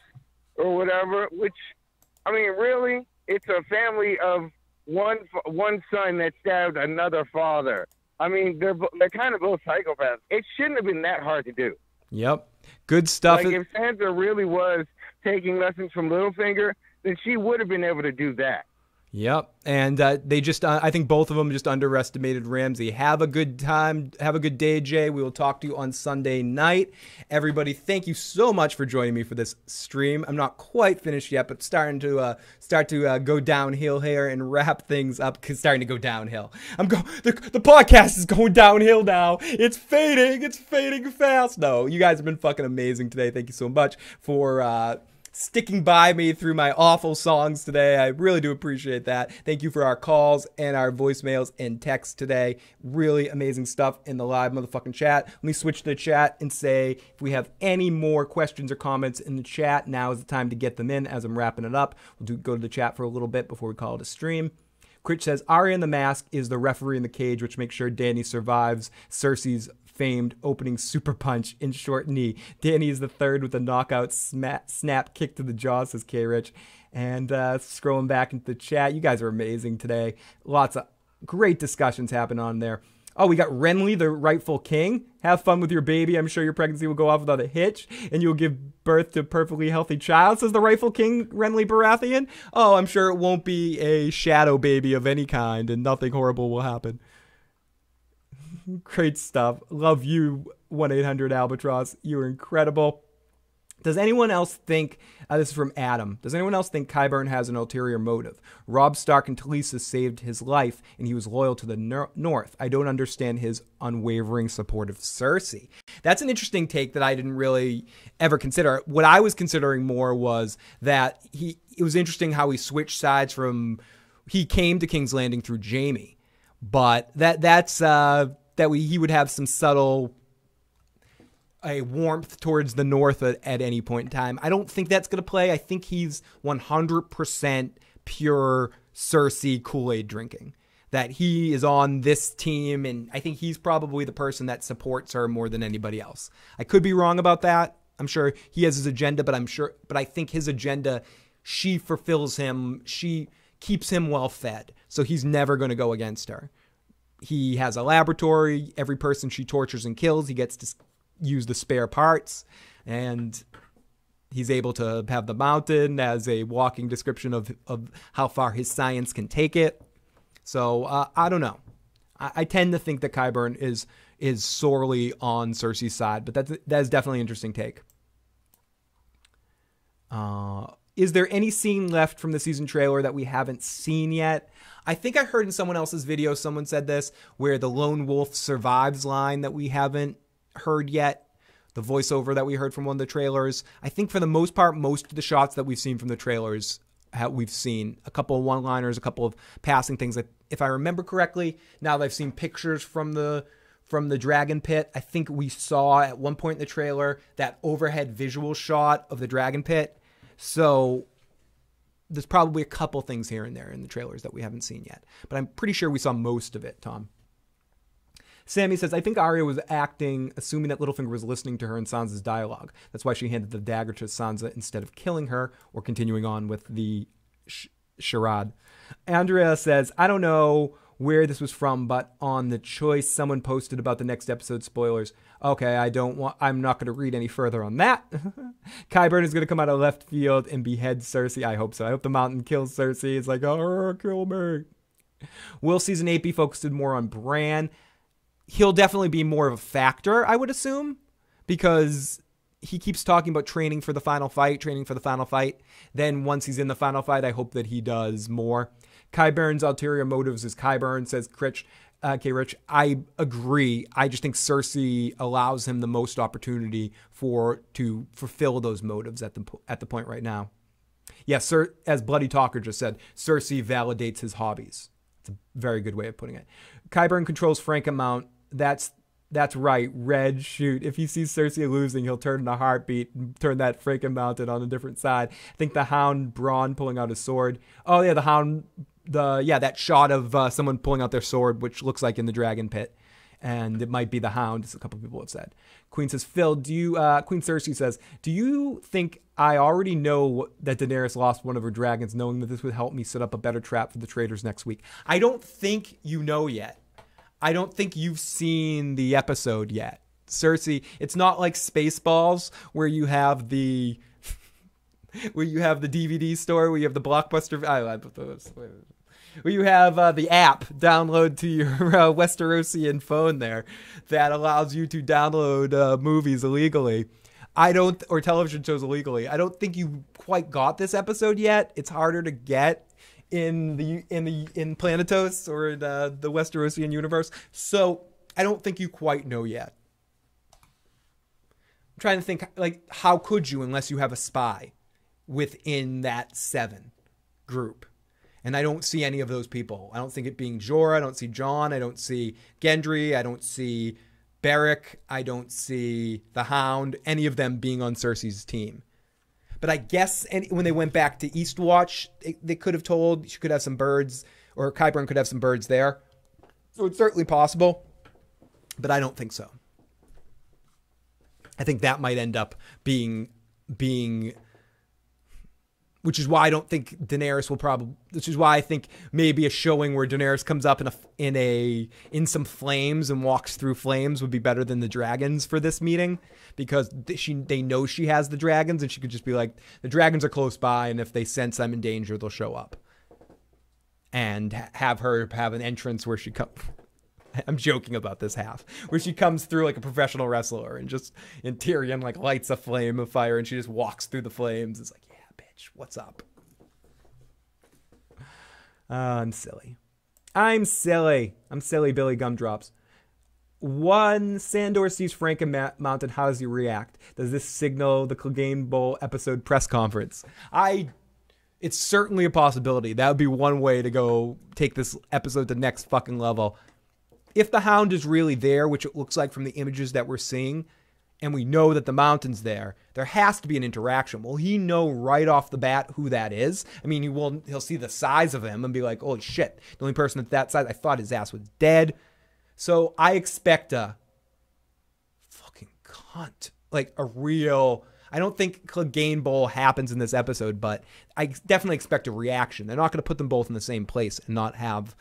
or whatever, which, I mean, really, it's a family of one son that stabbed another father. I mean, they're kind of both psychopaths. It shouldn't have been that hard to do. Yep. Good stuff. Like, if Sansa really was taking lessons from Littlefinger, then she would have been able to do that. Yep. And they just, I think both of them just underestimated Ramsay. Have a good time. Have a good day, Jay. We will talk to you on Sunday night. Everybody, thank you so much for joining me for this stream. I'm not quite finished yet, but starting to go downhill here and wrap things up. Starting to go downhill. The podcast is going downhill now. It's fading. It's fading fast. No, you guys have been fucking amazing today. Thank you so much for sticking by me through my awful songs today. I really do appreciate that. Thank you for our calls and our voicemails and texts today. Really amazing stuff in the live motherfucking chat. Let me switch to the chat and say if we have any more questions or comments in the chat, now is the time to get them in as I'm wrapping it up. We'll go to the chat for a little bit before we call it a stream. Critch says, Arya in the Mask is the referee in the cage, which makes sure Dany survives Cersei's famed opening super punch in short knee. Danny is the third with a knockout snap kick to the jaw, says K-Rich. And scrolling back into the chat, you guys are amazing today. Lots of great discussions happen on there. Oh, we got Renly, the rightful king. Have fun with your baby. I'm sure your pregnancy will go off without a hitch, and you'll give birth to a perfectly healthy child, says the rightful king, Renly Baratheon. Oh, I'm sure it won't be a shadow baby of any kind, and nothing horrible will happen. Great stuff. Love you, 1-800-Albatross. You're incredible. Does anyone else think, this is from Adam, does anyone else think Qyburn has an ulterior motive? Robb Stark and Talisa saved his life, and he was loyal to the North. I don't understand his unwavering support of Cersei. That's an interesting take that I didn't really ever consider. What I was considering more was that it was interesting how he switched sides he came to King's Landing through Jaime, but he would have some subtle a warmth towards the North at any point in time. I don't think that's going to play. I think he's 100% pure Cersei Kool-Aid drinking. That he is on this team, and I think he's probably the person that supports her more than anybody else. I could be wrong about that. I'm sure he has his agenda, but I think his agenda, she fulfills him. She keeps him well fed, so he's never going to go against her. He has a laboratory. Every person she tortures and kills, he gets to use the spare parts, and he's able to have the mountain as a walking description of how far his science can take it. So I don't know. I tend to think that Qyburn is sorely on Cersei's side, but that is definitely an interesting take. Is there any scene left from the season trailer that we haven't seen yet? I think I heard in someone else's video, someone said this, where the lone wolf survives line that we haven't heard yet, the voiceover that we heard from one of the trailers. I think for the most part, most of the shots that we've seen from the trailers, we've seen a couple of one-liners, a couple of passing things. If I remember correctly, now that I've seen pictures from the dragon pit, I think we saw at one point in the trailer that overhead visual shot of the dragon pit. So there's probably a couple things here and there in the trailers that we haven't seen yet, but I'm pretty sure we saw most of it, Tom. Sammy says, I think Arya was acting, assuming that Littlefinger was listening to her and Sansa's dialogue. That's why she handed the dagger to Sansa instead of killing her or continuing on with the charade. Andrea says, I don't know where this was from, but on the choice, someone posted about the next episode spoilers. Okay, I'm not going to read any further on that. Qyburn is going to come out of left field and behead Cersei. I hope so. I hope the mountain kills Cersei. It's like, oh, kill me. Will season 8 be focused more on Bran? He'll definitely be more of a factor, I would assume, because he keeps talking about training for the final fight. Then once he's in the final fight, I hope that he does more. Qyburn's ulterior motives is Qyburn, says K-Rich. I agree. I just think Cersei allows him the most opportunity to fulfill those motives at the point right now. Yes, sir, as Bloody Talker just said, Cersei validates his hobbies. It's a very good way of putting it. Qyburn controls Frankenmount. That's right. Red, shoot. If he sees Cersei losing, he'll turn in a heartbeat and turn that Frankenmounted on a different side. I think the Hound, Braun pulling out his sword. Oh yeah, the Hound. That shot of someone pulling out their sword, which looks like in the dragon pit, and it might be the Hound, as a couple of people have said. Queen says, Phil, Queen Cersei says, do you think I already know that Daenerys lost one of her dragons, knowing that this would help me set up a better trap for the traitors next week? I don't think you know yet. I don't think you've seen the episode yet. Cersei, it's not like Spaceballs where you have the DVD store, where you have the Blockbuster, where you have the app download to your Westerosian phone there that allows you to download movies illegally. Or television shows illegally. I don't think you quite got this episode yet. It's harder to get in Planetos or in the Westerosian universe. So I don't think you quite know yet. I'm trying to think, like, how could you unless you have a spy within that 7 group? And I don't see any of those people. I don't think it being Jorah. I don't see Jon. I don't see Gendry. I don't see Beric. I don't see the Hound. Any of them being on Cersei's team. But I guess when they went back to Eastwatch, they could have told she could have some birds, or Qyburn could have some birds there. So it's certainly possible, but I don't think so. I think that might end up being, which is why I don't think Daenerys will probably, which is why I think maybe a showing where Daenerys comes up in some flames and walks through flames would be better than the dragons for this meeting, because they know she has the dragons, and she could just be like, the dragons are close by, and if they sense I'm in danger, they'll show up. And have her have an entrance where she comes. I'm joking about this half, where she comes through like a professional wrestler, and Tyrion like lights a flame of fire, and she just walks through the flames. It's like, bitch, what's up? I'm silly. I'm silly, Billy Gumdrops. One, Sandor sees Frank and Mountain. How does he react? Does this signal the Clegane Bowl episode press conference? It's certainly a possibility. That would be one way to go take this episode to the next fucking level. If the Hound is really there, which it looks like from the images that we're seeing, and we know that the Mountain's there has to be an interaction. Will he know right off the bat who that is? I mean, he'll see the size of him and be like, holy shit, the only person that size, I thought his ass was dead. So I expect a fucking cunt. Like a real, I don't think Clegane Bowl happens in this episode, but I definitely expect a reaction. They're not going to put them both in the same place and not have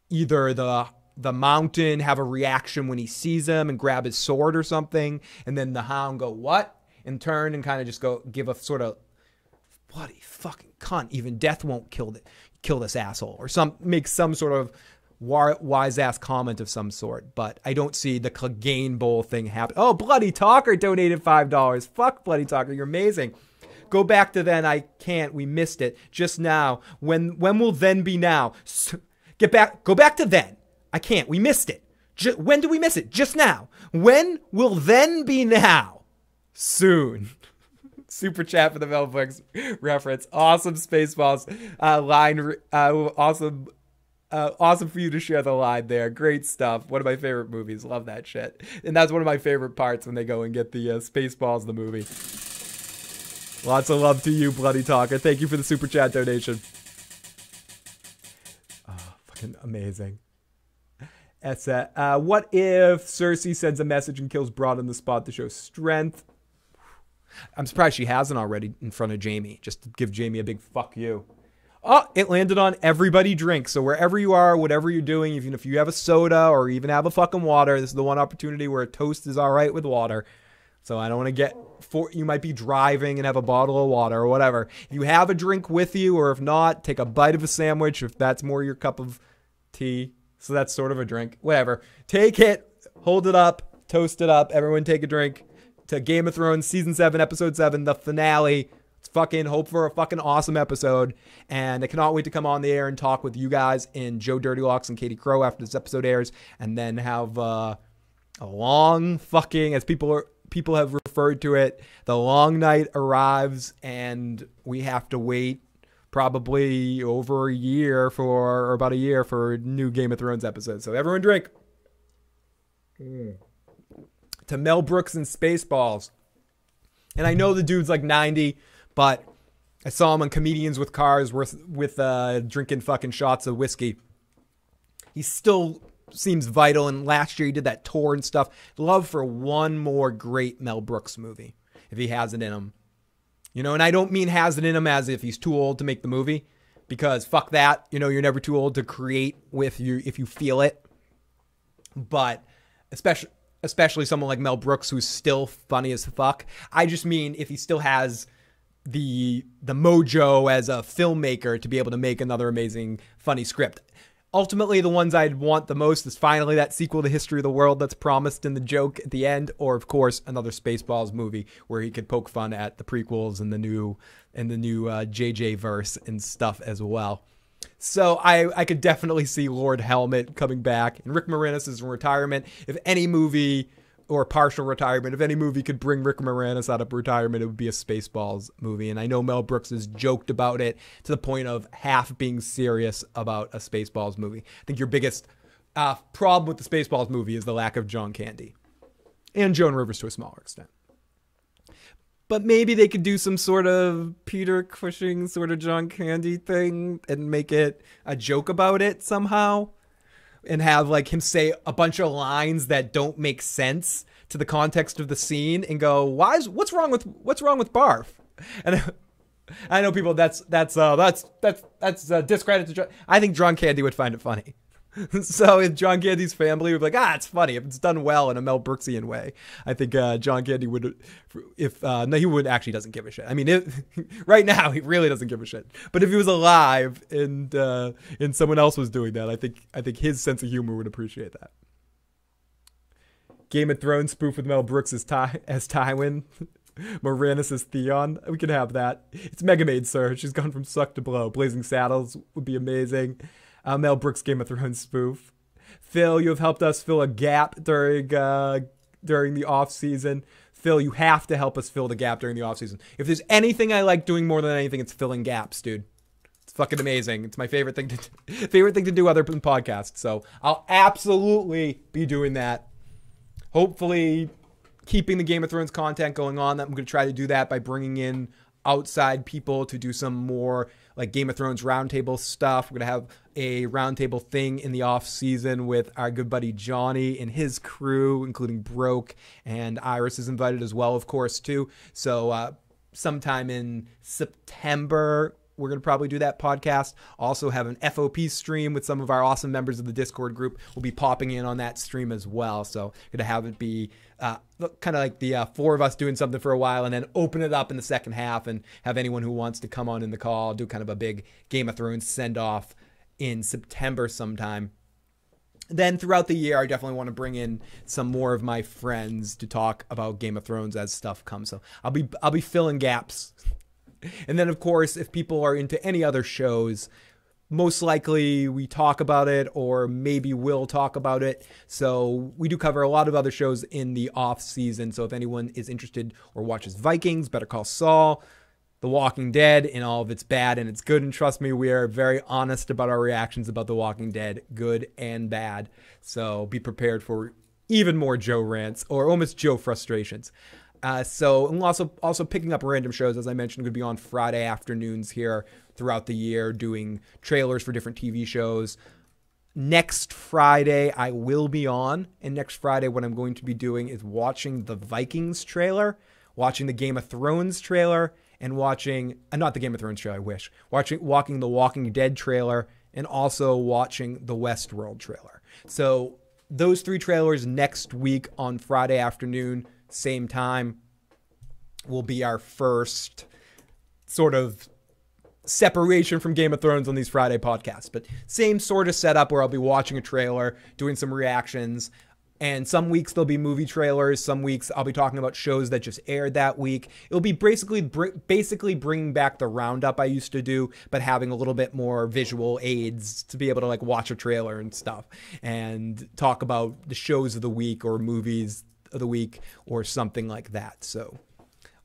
either the Mountain have a reaction when he sees him and grab his sword or something, and then the Hound go, what? And turn and kind of just go give a sort of, bloody fucking cunt. Even death won't kill this asshole. Or make some sort of wise ass comment of some sort. But I don't see the Clegane Bowl thing happen. Oh, Bloody Talker donated $5. Fuck Bloody Talker, you're amazing. Go back to then. I can't. We missed it just now. When will then be now? Go back to then. I can't. We missed it. When do we miss it? Just now. When will then be now? Soon. Super chat for the Melflix reference. Awesome Spaceballs line. Awesome for you to share the line there. Great stuff. One of my favorite movies. Love that shit. And that's one of my favorite parts when they go and get the Spaceballs, the movie. Lots of love to you, Bloody Talker. Thank you for the super chat donation. Oh, fucking amazing. What if Cersei sends a message and kills Bronn on the spot to show strength? I'm surprised she hasn't already in front of Jaime, just to give Jaime a big fuck you. Oh, it landed on everybody drink. So wherever you are, whatever you're doing, even if you have a soda or even have a fucking water, this is the one opportunity where a toast is all right with water. So I don't want to you might be driving and have a bottle of water or whatever. If you have a drink with you, or if not, take a bite of a sandwich if that's more your cup of tea. So that's sort of a drink. Whatever. Take it, hold it up, toast it up. Everyone take a drink to Game of Thrones Season 7, Episode 7, the finale. Let's fucking hope for a fucking awesome episode. And I cannot wait to come on the air and talk with you guys and Joe Dirtylocks and Katie Crow after this episode airs. And then have a long fucking, as people have referred to it, the long night arrives and we have to wait probably over a year or about a year for a new Game of Thrones episode. So everyone drink. To Mel Brooks and Spaceballs. And I know the dude's like 90, but I saw him on Comedians with Cars with drinking fucking shots of whiskey. He still seems vital, and last year he did that tour and stuff. Love for one more great Mel Brooks movie, if he has it in him. You know, and I don't mean has it in him as if he's too old to make the movie, because fuck that. You know, you're never too old to create with you if you feel it. But especially someone like Mel Brooks, who's still funny as fuck. I just mean if he still has the mojo as a filmmaker to be able to make another amazing funny script. Ultimately, the ones I'd want the most is finally that sequel to History of the World that's promised in the joke at the end, or of course another Spaceballs movie where he could poke fun at the prequels and the new JJ verse and stuff as well. So I could definitely see Lord Helmet coming back, and Rick Moranis is in retirement. If any movie, or partial retirement, if any movie could bring Rick Moranis out of retirement, it would be a Spaceballs movie. And I know Mel Brooks has joked about it to the point of half being serious about a Spaceballs movie. I think your biggest problem with the Spaceballs movie is the lack of John Candy. And Joan Rivers to a smaller extent. But maybe they could do some sort of Peter Cushing sort of John Candy thing and make it a joke about it somehow. And have like him say a bunch of lines that don't make sense to the context of the scene and go, what's wrong with Barf? And I know people that's discredit to John. I think John Candy would find it funny. So if John Candy's family would be like, it's funny if it's done well in a Mel Brooksian way, I think John Candy would. No, he would actually doesn't give a shit. I mean, right now he really doesn't give a shit. But if he was alive and someone else was doing that, I think his sense of humor would appreciate that. Game of Thrones spoof with Mel Brooks as Tywin. Moranis as Theon. We can have that. It's Mega Maid, sir. She's gone from suck to blow. Blazing Saddles would be amazing. Mel Brooks Game of Thrones spoof. Phil, you have helped us fill a gap during the off season. Phil, you have to help us fill the gap during the off season. If there's anything I like doing more than anything, it's filling gaps, dude. It's fucking amazing. It's my favorite thing to do other than podcasts. So I'll absolutely be doing that. Hopefully, keeping the Game of Thrones content going on. I'm going to try to do that by bringing in outside people to do some more like Game of Thrones roundtable stuff. We're going to have a roundtable thing in the off season with our good buddy Johnny and his crew, including Broke, and Iris is invited as well, of course, too. So sometime in September, we're going to probably do that podcast. Also have an FOP stream with some of our awesome members of the Discord group. We'll be popping in on that stream as well. So going to have it be kind of like the four of us doing something for a while and then open it up in the second half and have anyone who wants to come on in the call, do kind of a big Game of Thrones send-off in September sometime. Then throughout the year, I definitely want to bring in some more of my friends to talk about Game of Thrones as stuff comes. So I'll be filling gaps. And then, of course, if people are into any other shows, most likely we talk about it or maybe we'll talk about it. So we do cover a lot of other shows in the off season. So if anyone is interested or watches Vikings, Better Call Saul, The Walking Dead, and all of its bad and it's good. And trust me, we are very honest about our reactions about The Walking Dead, good and bad. So be prepared for even more Joe rants or almost Joe frustrations. So I'm also picking up random shows, as I mentioned, going to be on Friday afternoons here throughout the year, doing trailers for different TV shows. Next Friday, I will be on, and next Friday, what I'm going to be doing is watching the Vikings trailer, watching the Game of Thrones trailer, and watching, not the Game of Thrones trailer, I wish, watching the Walking Dead trailer, and also watching the Westworld trailer. So those three trailers next week on Friday afternoon, same time, will be our first sort of separation from Game of Thrones on these Friday podcasts. But same sort of setup where I'll be watching a trailer, doing some reactions, and some weeks there'll be movie trailers. Some weeks I'll be talking about shows that just aired that week. It'll be basically bringing back the roundup I used to do, but having a little bit more visual aids to be able to like watch a trailer and stuff and talk about the shows of the week or movies of the week or something like that. So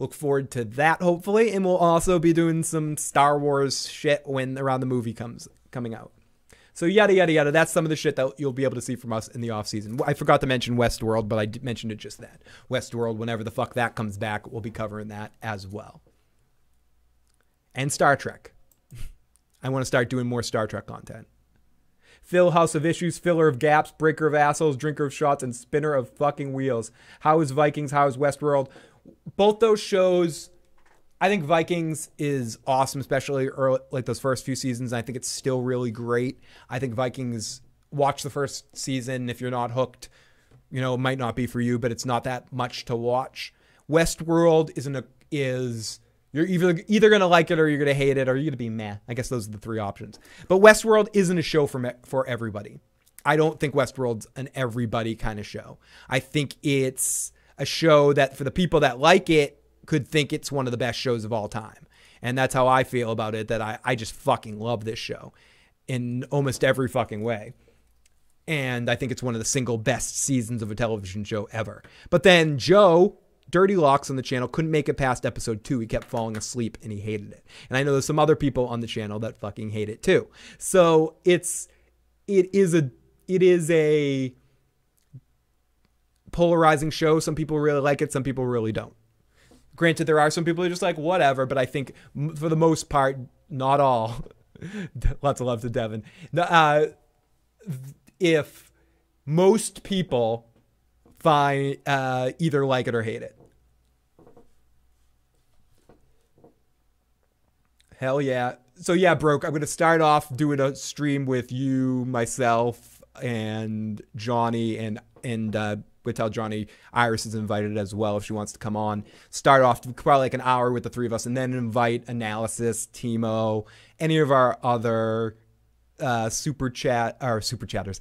look forward to that, hopefully. And we'll also be doing some Star Wars shit when around the movie coming out. So yada, yada, yada. That's some of the shit that you'll be able to see from us in the off season. I forgot to mention Westworld, but I mentioned it just then. Westworld, whenever the fuck that comes back, we'll be covering that as well. And Star Trek. I want to start doing more Star Trek content. Phil, House of Issues, filler of gaps, breaker of assholes, drinker of shots, and spinner of fucking wheels. How is Vikings? How is Westworld? Both those shows, I think Vikings is awesome, especially early, like those first few seasons. I think it's still really great. I think Vikings, watch the first season. If you're not hooked, it might not be for you, but it's not that much to watch. Westworld is you're either going to like it or you're going to hate it or you're going to be meh. I guess those are the three options. But Westworld isn't a show for everybody. I don't think Westworld's an everybody kind of show. I think it's a show that for the people that like it could think it's one of the best shows of all time. And that's how I feel about it, that I just fucking love this show in almost every fucking way. And I think it's one of the single best seasons of a television show ever. But then Joe, Dirty Locks on the channel, couldn't make it past episode 2. He kept falling asleep and he hated it. And I know there's some other people on the channel that fucking hate it too. So it is a polarizing show. Some people really like it. Some people really don't. Granted, there are some people who are just like, whatever. But I think for the most part, not all. Lots of love to Devin. If most people find either like it or hate it. Hell yeah. So yeah, Broke, I'm going to start off doing a stream with you, myself, and Johnny, and we'll tell Johnny Iris is invited as well if she wants to come on. Start off probably like an hour with the three of us, and then invite Analysis, Timo, any of our other super chatters,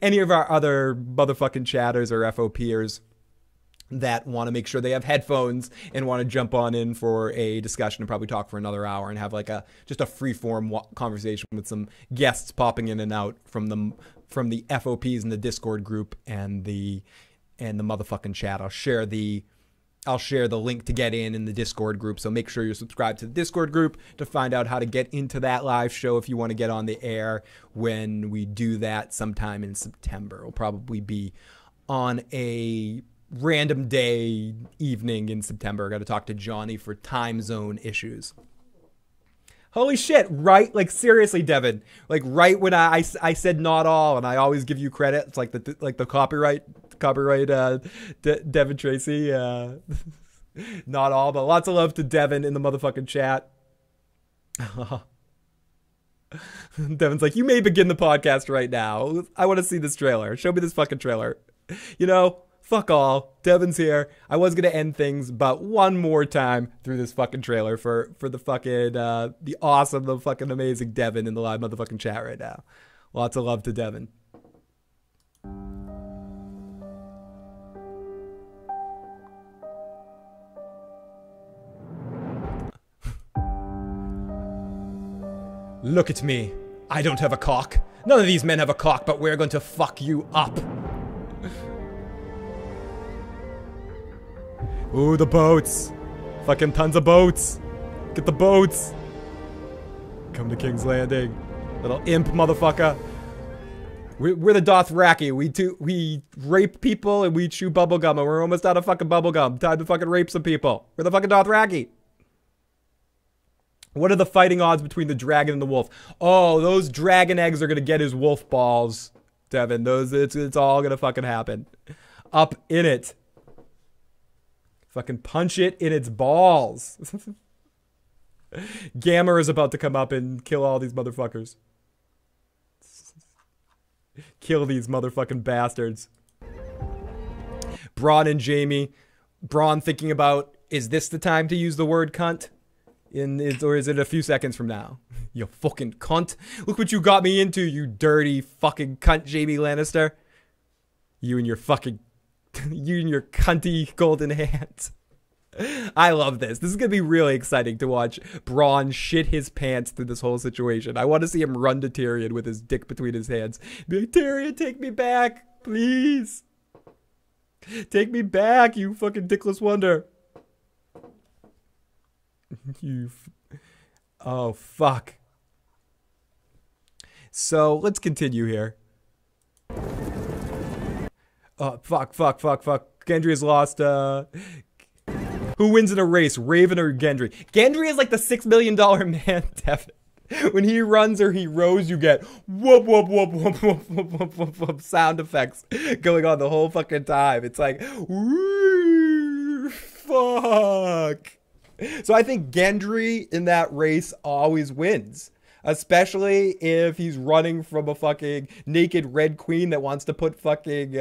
any of our other motherfucking chatters or FOPers that want to make sure they have headphones and want to jump on in for a discussion and probably talk for another hour and have like just a free-form conversation with some guests popping in and out from the FOPs in the Discord group and the motherfucking chat. I'll share the link to get in the Discord group, so make sure you're subscribed to the Discord group to find out how to get into that live show if you want to get on the air when we do that sometime in September. It'll probably be on a random day evening in September. I got to talk to Johnny for time zone issues. Holy shit, right? Like seriously, Devin. Like right when I said not all, and I always give you credit. It's like the copyright Devin Tracy. Not all, but lots of love to Devin in the motherfucking chat. Devin's like, you may begin the podcast right now. I want to see this trailer. Show me this fucking trailer. You know, fuck all. Devin's here. I was going to end things, but one more time through this fucking trailer for the fucking, the awesome, the fucking amazing Devin in the live motherfucking chat right now. Lots of love to Devin. Look at me. I don't have a cock. None of these men have a cock, but we're going to fuck you up. Ooh, the boats. Fucking tons of boats. Get the boats. Come to King's Landing. Little imp motherfucker. We're the Dothraki. We rape people and we chew bubblegum, and we're almost out of fucking bubblegum. Time to fucking rape some people. We're the fucking Dothraki. What are the fighting odds between the dragon and the wolf? Oh, those dragon eggs are gonna get his wolf balls, Devin. It's all gonna fucking happen. Up in it. Fucking punch it in its balls. Gamma is about to come up and kill all these motherfuckers. Kill these motherfucking bastards. Braun and Jamie. Braun thinking about, is this the time to use the word cunt? Or is it a few seconds from now? You fucking cunt. Look what you got me into, you dirty fucking cunt, Jamie Lannister. You and your fucking... you and your cunty golden hands. I love this. This is going to be really exciting to watch Braun shit his pants through this whole situation. I want to see him run to Tyrion with his dick between his hands. Be like, Tyrion, take me back, please. Take me back, you fucking dickless wonder. Oh, fuck. So, let's continue here. Oh, fuck. Gendry has lost, Who wins in a race, Raven or Gendry? Gendry is like the $6 million man, Devin. When he runs or he rows, you get whoop, whoop, whoop, whoop, whoop, whoop, whoop, whoop, whoop, sound effects going on the whole fucking time. It's like, woo, fuck. So I think Gendry in that race always wins. Especially if he's running from a fucking naked red queen that wants to put fucking,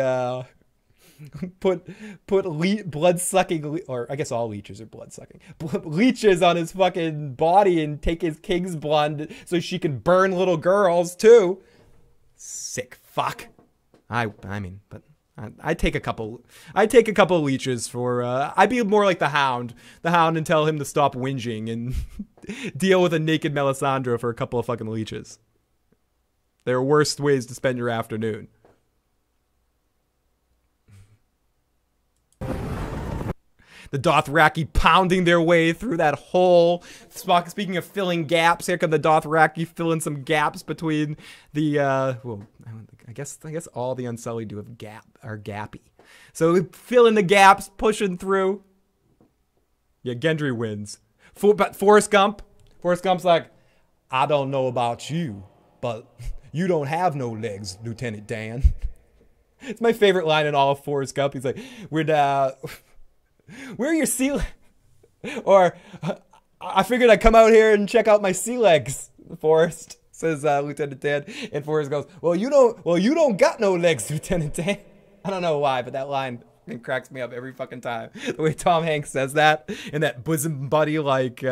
blood-sucking, or I guess all leeches are blood-sucking, leeches on his fucking body and take his king's blood so she can burn little girls too. Sick fuck. I mean, but I take a couple leeches for, I'd be more like the Hound and tell him to stop whinging and deal with a naked Melisandre for a couple of fucking leeches. There are worse ways to spend your afternoon. The Dothraki pounding their way through that hole. Speaking of filling gaps, here come the Dothraki filling some gaps between the, well, I guess all the Unsullied do have are gappy. So fill in the gaps, pushing through. Yeah, Gendry wins. But Forrest Gump's like, I don't know about you, but you don't have no legs, Lieutenant Dan. It's my favorite line in all of Forrest Gump. He's like, where are your sea or I figured I'd come out here and check out my sea legs, Forrest, says Lieutenant Dan. And Forrest goes, well, you don't got no legs, Lieutenant Dan. I don't know why, but that line cracks me up every fucking time. The way Tom Hanks says that and that bosom buddy like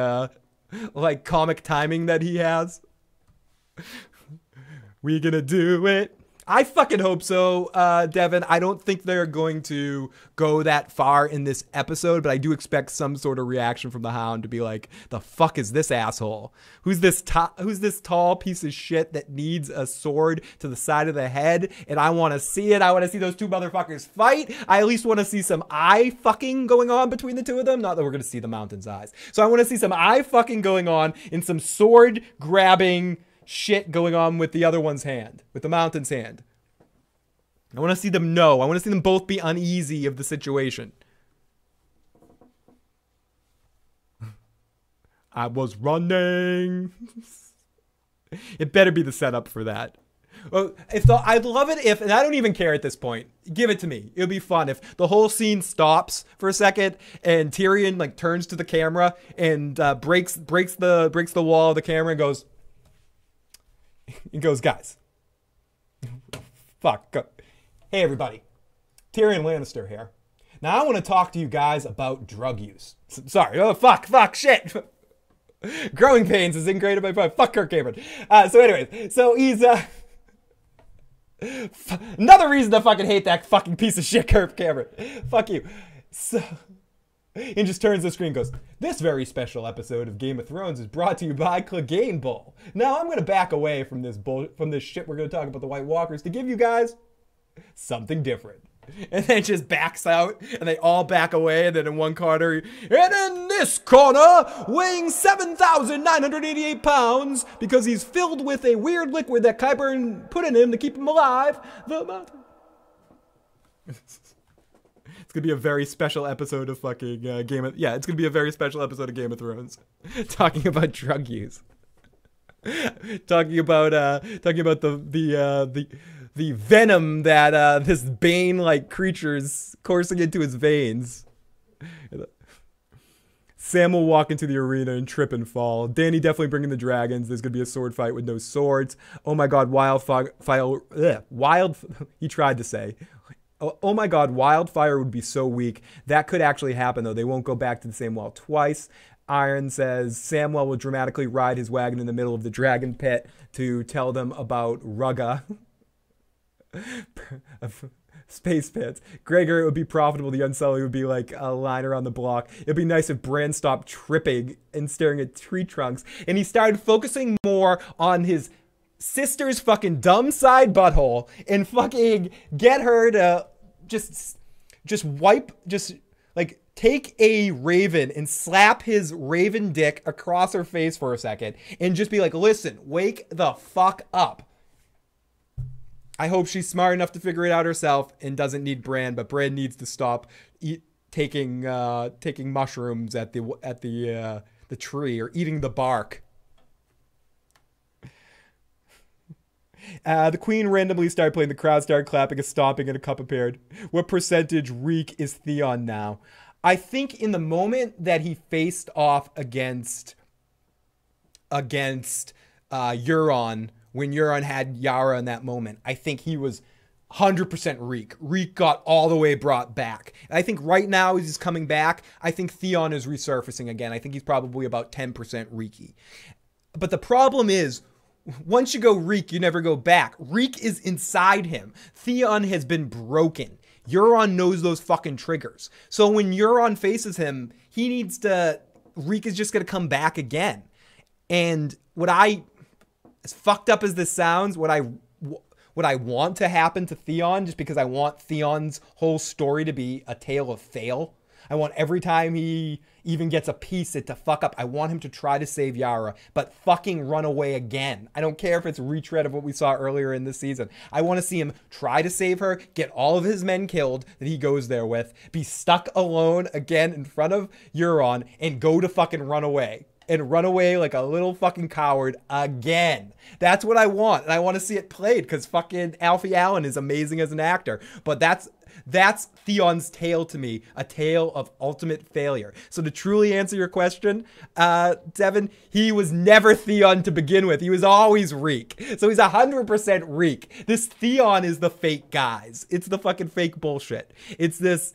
comic timing that he has. We gonna do it. I fucking hope so, Devin. I don't think they're going to go that far in this episode, but I do expect some sort of reaction from the Hound to be like, the fuck is this asshole? Who's this tall piece of shit that needs a sword to the side of the head? And I want to see it. I want to see those two motherfuckers fight. I at least want to see some eye fucking going on between the two of them. Not that we're going to see the Mountain's eyes. So I want to see some eye fucking going on in some sword grabbing shit going on with the other one's hand, with the Mountain's hand. I want to see them know. I want to see them both be uneasy of the situation. I was running. It better be the setup for that. Well, I'd love it if, and I don't even care at this point. Give it to me. It'll be fun if the whole scene stops for a second and Tyrion like turns to the camera and breaks the wall of the camera and goes. He goes, guys. Fuck. Go. Hey, everybody. Tyrion Lannister here. Now, I want to talk to you guys about drug use. Sorry. Oh, fuck, shit. Growing Pains is integrated by fuck Kirk Cameron. So anyways, so he's, another reason to fucking hate that fucking piece of shit Kirk Cameron. Fuck you. So... and just turns the screen and goes, this very special episode of Game of Thrones is brought to you by Clegane Bowl. Now I'm going to back away from this shit we're going to talk about the White Walkers to give you guys something different. And then just backs out and they all back away. And then in one corner, and in this corner, weighing 7,988 pounds because he's filled with a weird liquid that Qyburn put in him to keep him alive, the Mountain. It's going to be a very special episode of fucking it's going to be a very special episode of Game of Thrones. Talking about drug use. talking about the venom that this Bane-like creature's coursing into his veins. Sam will walk into the arena and trip and fall. Danny definitely bringing the dragons. There's going to be a sword fight with no swords. Oh my god, he tried to say. Oh my god, wildfire would be so weak. That could actually happen, though. They won't go back to the same well twice. Iron says Samwell will dramatically ride his wagon in the middle of the dragon pit to tell them about Rugga. Space pits. Gregor, it would be profitable. The Unsullied would be like a line around the block. It'd be nice if Bran stopped tripping and staring at tree trunks. And he started focusing more on his sister's fucking dumb side butthole and fucking get her to just take a raven and slap his raven dick across her face for a second and just be like, listen, wake the fuck up. I hope she's smart enough to figure it out herself and doesn't need Bran, but Bran needs to stop taking mushrooms at the tree or eating the bark. The queen randomly started playing. The crowd started clapping and stomping, and a cup appeared. What percentage Reek is Theon now? I think in the moment that he faced off against Euron, when Euron had Yara in that moment, I think he was 100% Reek. Reek got all the way brought back. And I think right now as he's coming back, I think Theon is resurfacing again. I think he's probably about 10% Reeky. But the problem is, once you go Reek, you never go back. Reek is inside him. Theon has been broken. Euron knows those fucking triggers. So when Euron faces him, he needs to... Reek is just going to come back again. And as fucked up as this sounds, what I want to happen to Theon, just because I want Theon's whole story to be a tale of fail. I want every time he even gets a piece it to fuck up. I want him to try to save Yara, but fucking run away again. I don't care if it's a retread of what we saw earlier in this season. I want to see him try to save her, get all of his men killed that he goes there with, be stuck alone again in front of Euron, and go to fucking run away. and run away like a little fucking coward again. That's what I want, and I want to see it played because fucking Alfie Allen is amazing as an actor. But that's Theon's tale to me, a tale of ultimate failure. So to truly answer your question, Devin, he was never Theon to begin with. He was always Reek. So he's 100% Reek. This Theon is the fake guys. It's the fucking fake bullshit. It's this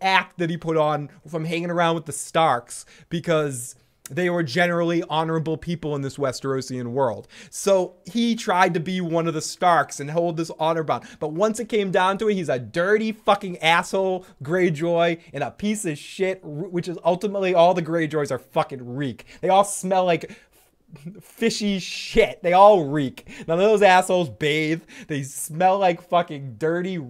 act that he put on from hanging around with the Starks because they were generally honorable people in this Westerosian world. So he tried to be one of the Starks and hold this honor bound. But once it came down to it, he's a dirty fucking asshole Greyjoy and a piece of shit, which is ultimately all the Greyjoys are fucking reek. They all smell like fishy shit. They all reek. None of those assholes bathe. They smell like fucking dirty,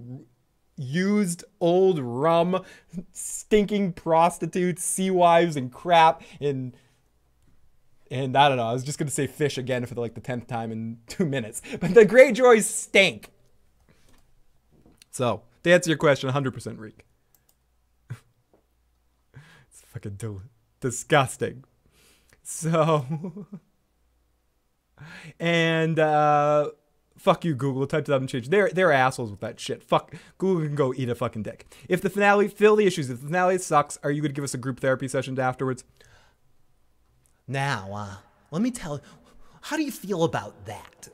used old rum, stinking prostitutes, sea wives, and crap, and I don't know, I was just going to say fish again for like the 10th time in 2 minutes. But the Greyjoys stink. So, to answer your question, 100% reek. It's fucking disgusting. So, and fuck you, Google. Typed it up and changed. They're assholes with that shit. Fuck. Google can go eat a fucking dick. If the finale, fill the issues. If the finale sucks, are you going to give us a group therapy session afterwards? Now, let me tell you, how do you feel about that?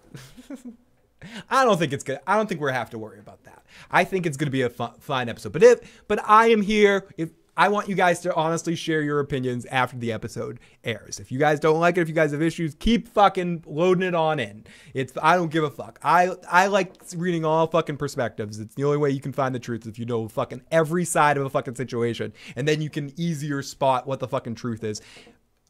I don't think it's good. I don't think we're have to worry about that. I think it's going to be a fine episode. But I am here. If I want you guys to honestly share your opinions after the episode airs. If you guys don't like it, if you guys have issues, keep fucking loading it on in. I don't give a fuck. I like reading all fucking perspectives. It's the only way you can find the truth if you know fucking every side of a fucking situation. And then you can easier spot what the fucking truth is.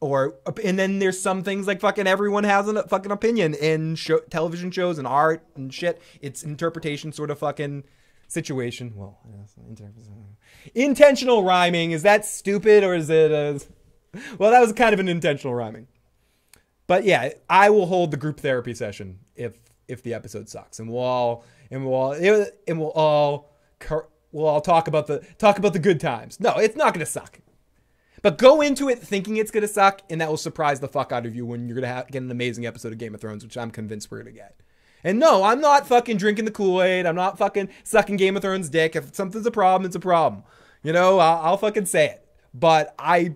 And then there's some things like fucking everyone has a fucking opinion in television shows and art and shit. It's interpretation sort of fucking situation. Well, intentional rhyming. Is that stupid or is it well, that was kind of an intentional rhyming. But yeah, I will hold the group therapy session if the episode sucks, and we'll all talk about the good times. No, it's not gonna suck. But go into it thinking it's going to suck, and that will surprise the fuck out of you when you're going to get an amazing episode of Game of Thrones, which I'm convinced we're going to get. And no, I'm not fucking drinking the Kool-Aid. I'm not fucking sucking Game of Thrones dick. If something's a problem, it's a problem. You know, I'll fucking say it. But I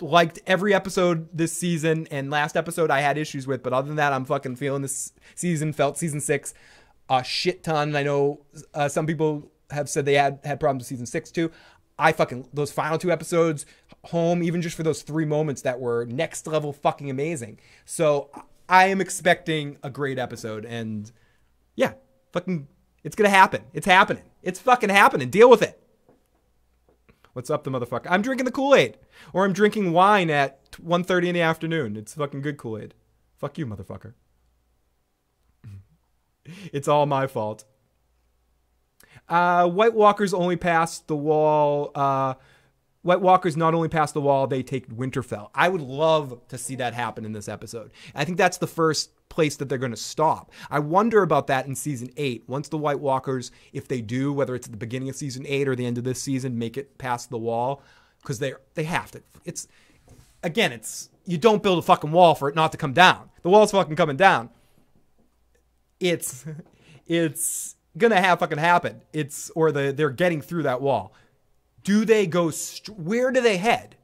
liked every episode this season, and last episode I had issues with. But other than that, I'm fucking feeling this season. Felt season 6 a shit ton. I know some people have said they had problems with season 6 too. Those final 2 episodes home, even just for those 3 moments that were next level fucking amazing. So I am expecting a great episode, and yeah, fucking, it's gonna happen. It's happening. It's fucking happening. Deal with it. What's up, the motherfucker? I'm drinking the Kool-Aid, or I'm drinking wine at 1:30 in the afternoon. It's fucking good Kool-Aid. Fuck you, motherfucker. It's all my fault. White Walkers only pass the wall. White Walkers not only pass the wall, they take Winterfell. I would love to see that happen in this episode. I think that's the first place that they're going to stop. I wonder about that in season 8. Once the White Walkers, if they do, whether it's at the beginning of season 8 or the end of this season, make it past the wall, because they have to. It's you don't build a fucking wall for it not to come down. The wall's fucking coming down. It's gonna fucking happen. They're getting through that wall. Do they go? Where do they head?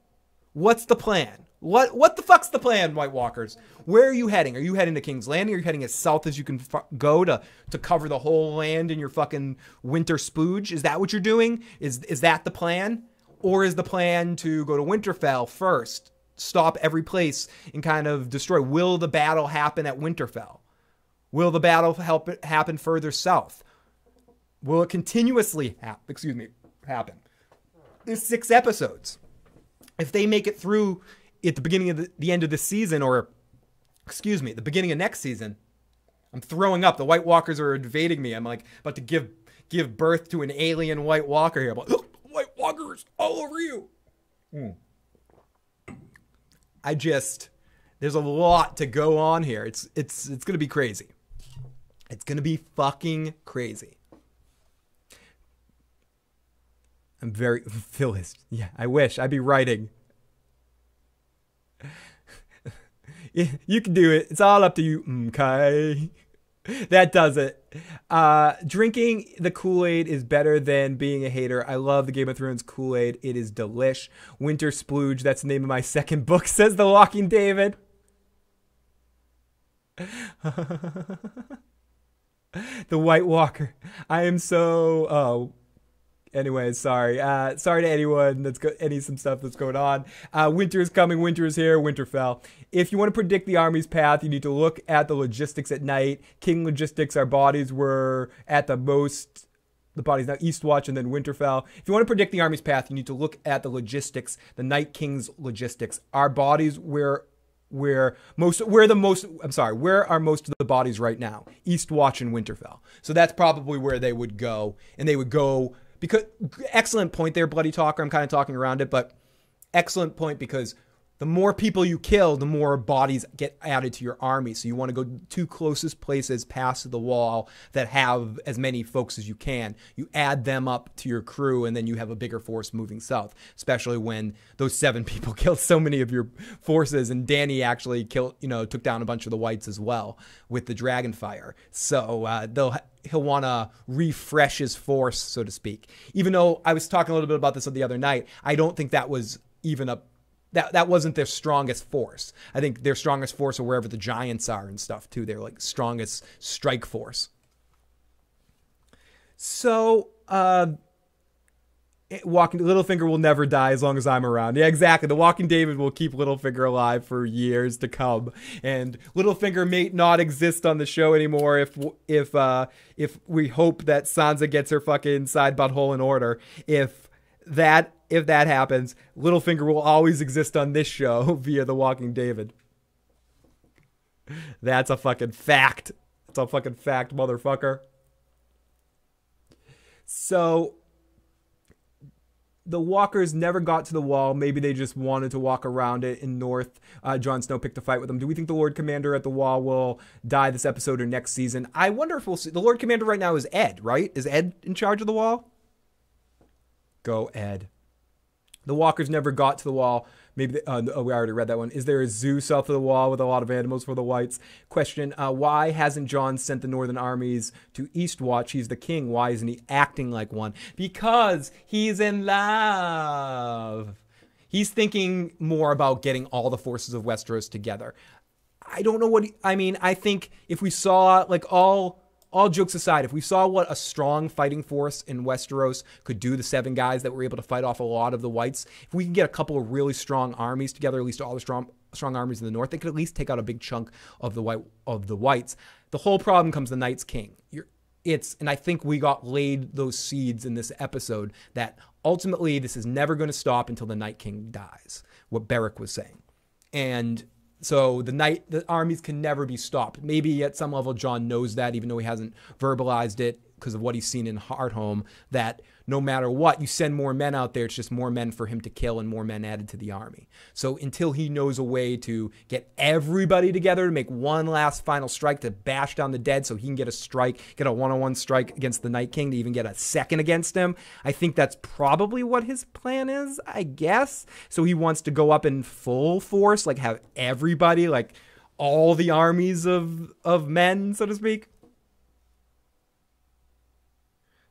What's the plan? What the fuck's the plan, White Walkers? Where are you heading? Are you heading to King's Landing? Are you heading as south as you can go to cover the whole land in your fucking winter spooge? Is that what you're doing? Is that the plan? Or is the plan to go to Winterfell first, stop every place, and kind of destroy? Will the battle happen at Winterfell? Will the battle happen further south? Will it continuously happen? There's 6 episodes. If they make it through at the beginning of the end of this season, the beginning of next season, I'm throwing up. The White Walkers are invading me. I'm like about to give birth to an alien White Walker here. I'm like, White Walkers all over you. There's a lot to go on here. It's gonna be crazy. It's gonna be fucking crazy. I'm very Phyllis. Yeah, I wish I'd be writing. You can do it. It's all up to you. Okay. That does it. Drinking the Kool-Aid is better than being a hater. I love the Game of Thrones Kool-Aid. It is delish. Winter Splooge, that's the name of my second book, says the Walking David. The White Walker. I am so... Oh. Anyways, sorry. Sorry to anyone that's got some stuff that's going on. Winter is coming. Winter is here. Winter fell. If you want to predict the army's path, you need to look at the logistics at night. King logistics, our bodies were at the most... The bodies now Eastwatch and then Winterfell. If you want to predict the army's path, you need to look at the logistics, the Night King's logistics. Our bodies where are most of the bodies right now? Eastwatch and Winterfell. So that's probably where they would go. And they would go... Because excellent point there, Bloody Talker. I'm kind of talking around it, but excellent point because the more people you kill, the more bodies get added to your army. So you want to go to closest places past the wall that have as many folks as you can. You add them up to your crew, and then you have a bigger force moving south, especially when those 7 people killed so many of your forces, and Danny actually took down a bunch of the whites as well with the Dragonfire. So he'll want to refresh his force, so to speak. Even though I was talking a little bit about this the other night, I don't think that was even that wasn't their strongest force. I think their strongest force are wherever the giants are and stuff too. They're like strongest strike force. So, Littlefinger will never die as long as I'm around. Yeah, exactly. The Walking David will keep Littlefinger alive for years to come, and Littlefinger may not exist on the show anymore if we hope that Sansa gets her fucking side butthole in order. If that happens, Littlefinger will always exist on this show via The Walking David. That's a fucking fact. That's a fucking fact, motherfucker. So, the walkers never got to the wall. Maybe they just wanted to walk around it in North. Jon Snow picked a fight with them. Do we think the Lord Commander at the wall will die this episode or next season? I wonder if we'll see. The Lord Commander right now is Ed, right? Is Ed in charge of the wall? Go, Ed. The walkers never got to the wall. Maybe we already read that one. Is there a zoo south of the wall with a lot of animals for the whites? Question, why hasn't Jon sent the northern armies to Eastwatch? He's the king. Why isn't he acting like one? Because he's in love. He's thinking more about getting all the forces of Westeros together. I don't know what... I think if we saw, all jokes aside, if we saw what a strong fighting force in Westeros could do, the 7 guys that were able to fight off a lot of the whites, if we can get a couple of really strong armies together, at least all the strong armies in the north, they could at least take out a big chunk of the whites. The whole problem comes the Night's King. And I think we got laid those seeds in this episode that ultimately this is never going to stop until the Night King dies, what Beric was saying. And so the armies can never be stopped. Maybe at some level Jon knows that, even though he hasn't verbalized it because of what he's seen in Hardhome, that no matter what, you send more men out there, it's just more men for him to kill and more men added to the army. So until he knows a way to get everybody together to make one last final strike to bash down the dead so he can get a one-on-one strike against the Night King to even get a second against him, I think that's probably what his plan is, I guess. So he wants to go up in full force, have everybody, all the armies of men, so to speak.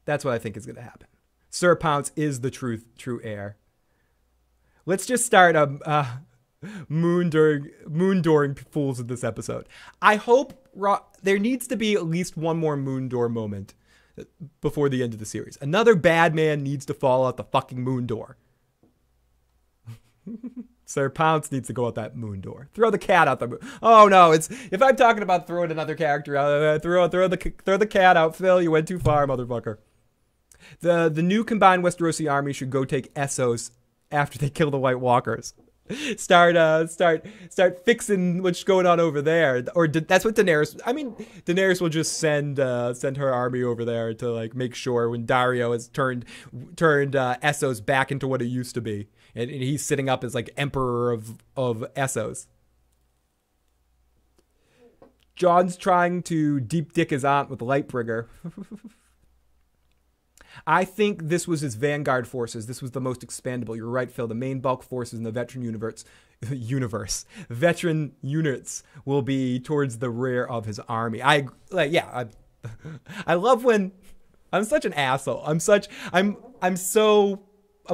That's what I think is going to happen. Sir Pounce is the true heir. Let's just start moon-dooring fools in this episode. I hope there needs to be at least one more moon door moment before the end of the series. Another bad man needs to fall out the fucking moon door. Sir Pounce needs to go out that moon door. Throw the cat out the moon. Oh no, if I'm talking about throwing another character out, throw the cat out, Phil. You went too far, motherfucker. The new combined Westerosi army should go take Essos after they kill the White Walkers. Start fixing what's going on over there. Or that's what Daenerys... Daenerys will just send her army over there to make sure when Daario has turned Essos back into what it used to be. And he's sitting up as emperor of Essos. Jon's trying to deep dick his aunt with Lightbringer. I think this was his vanguard forces. This was the most expandable. You're right, Phil. The main bulk forces in the veteran universe. Veteran units will be towards the rear of his army. I love when I'm such an asshole. I'm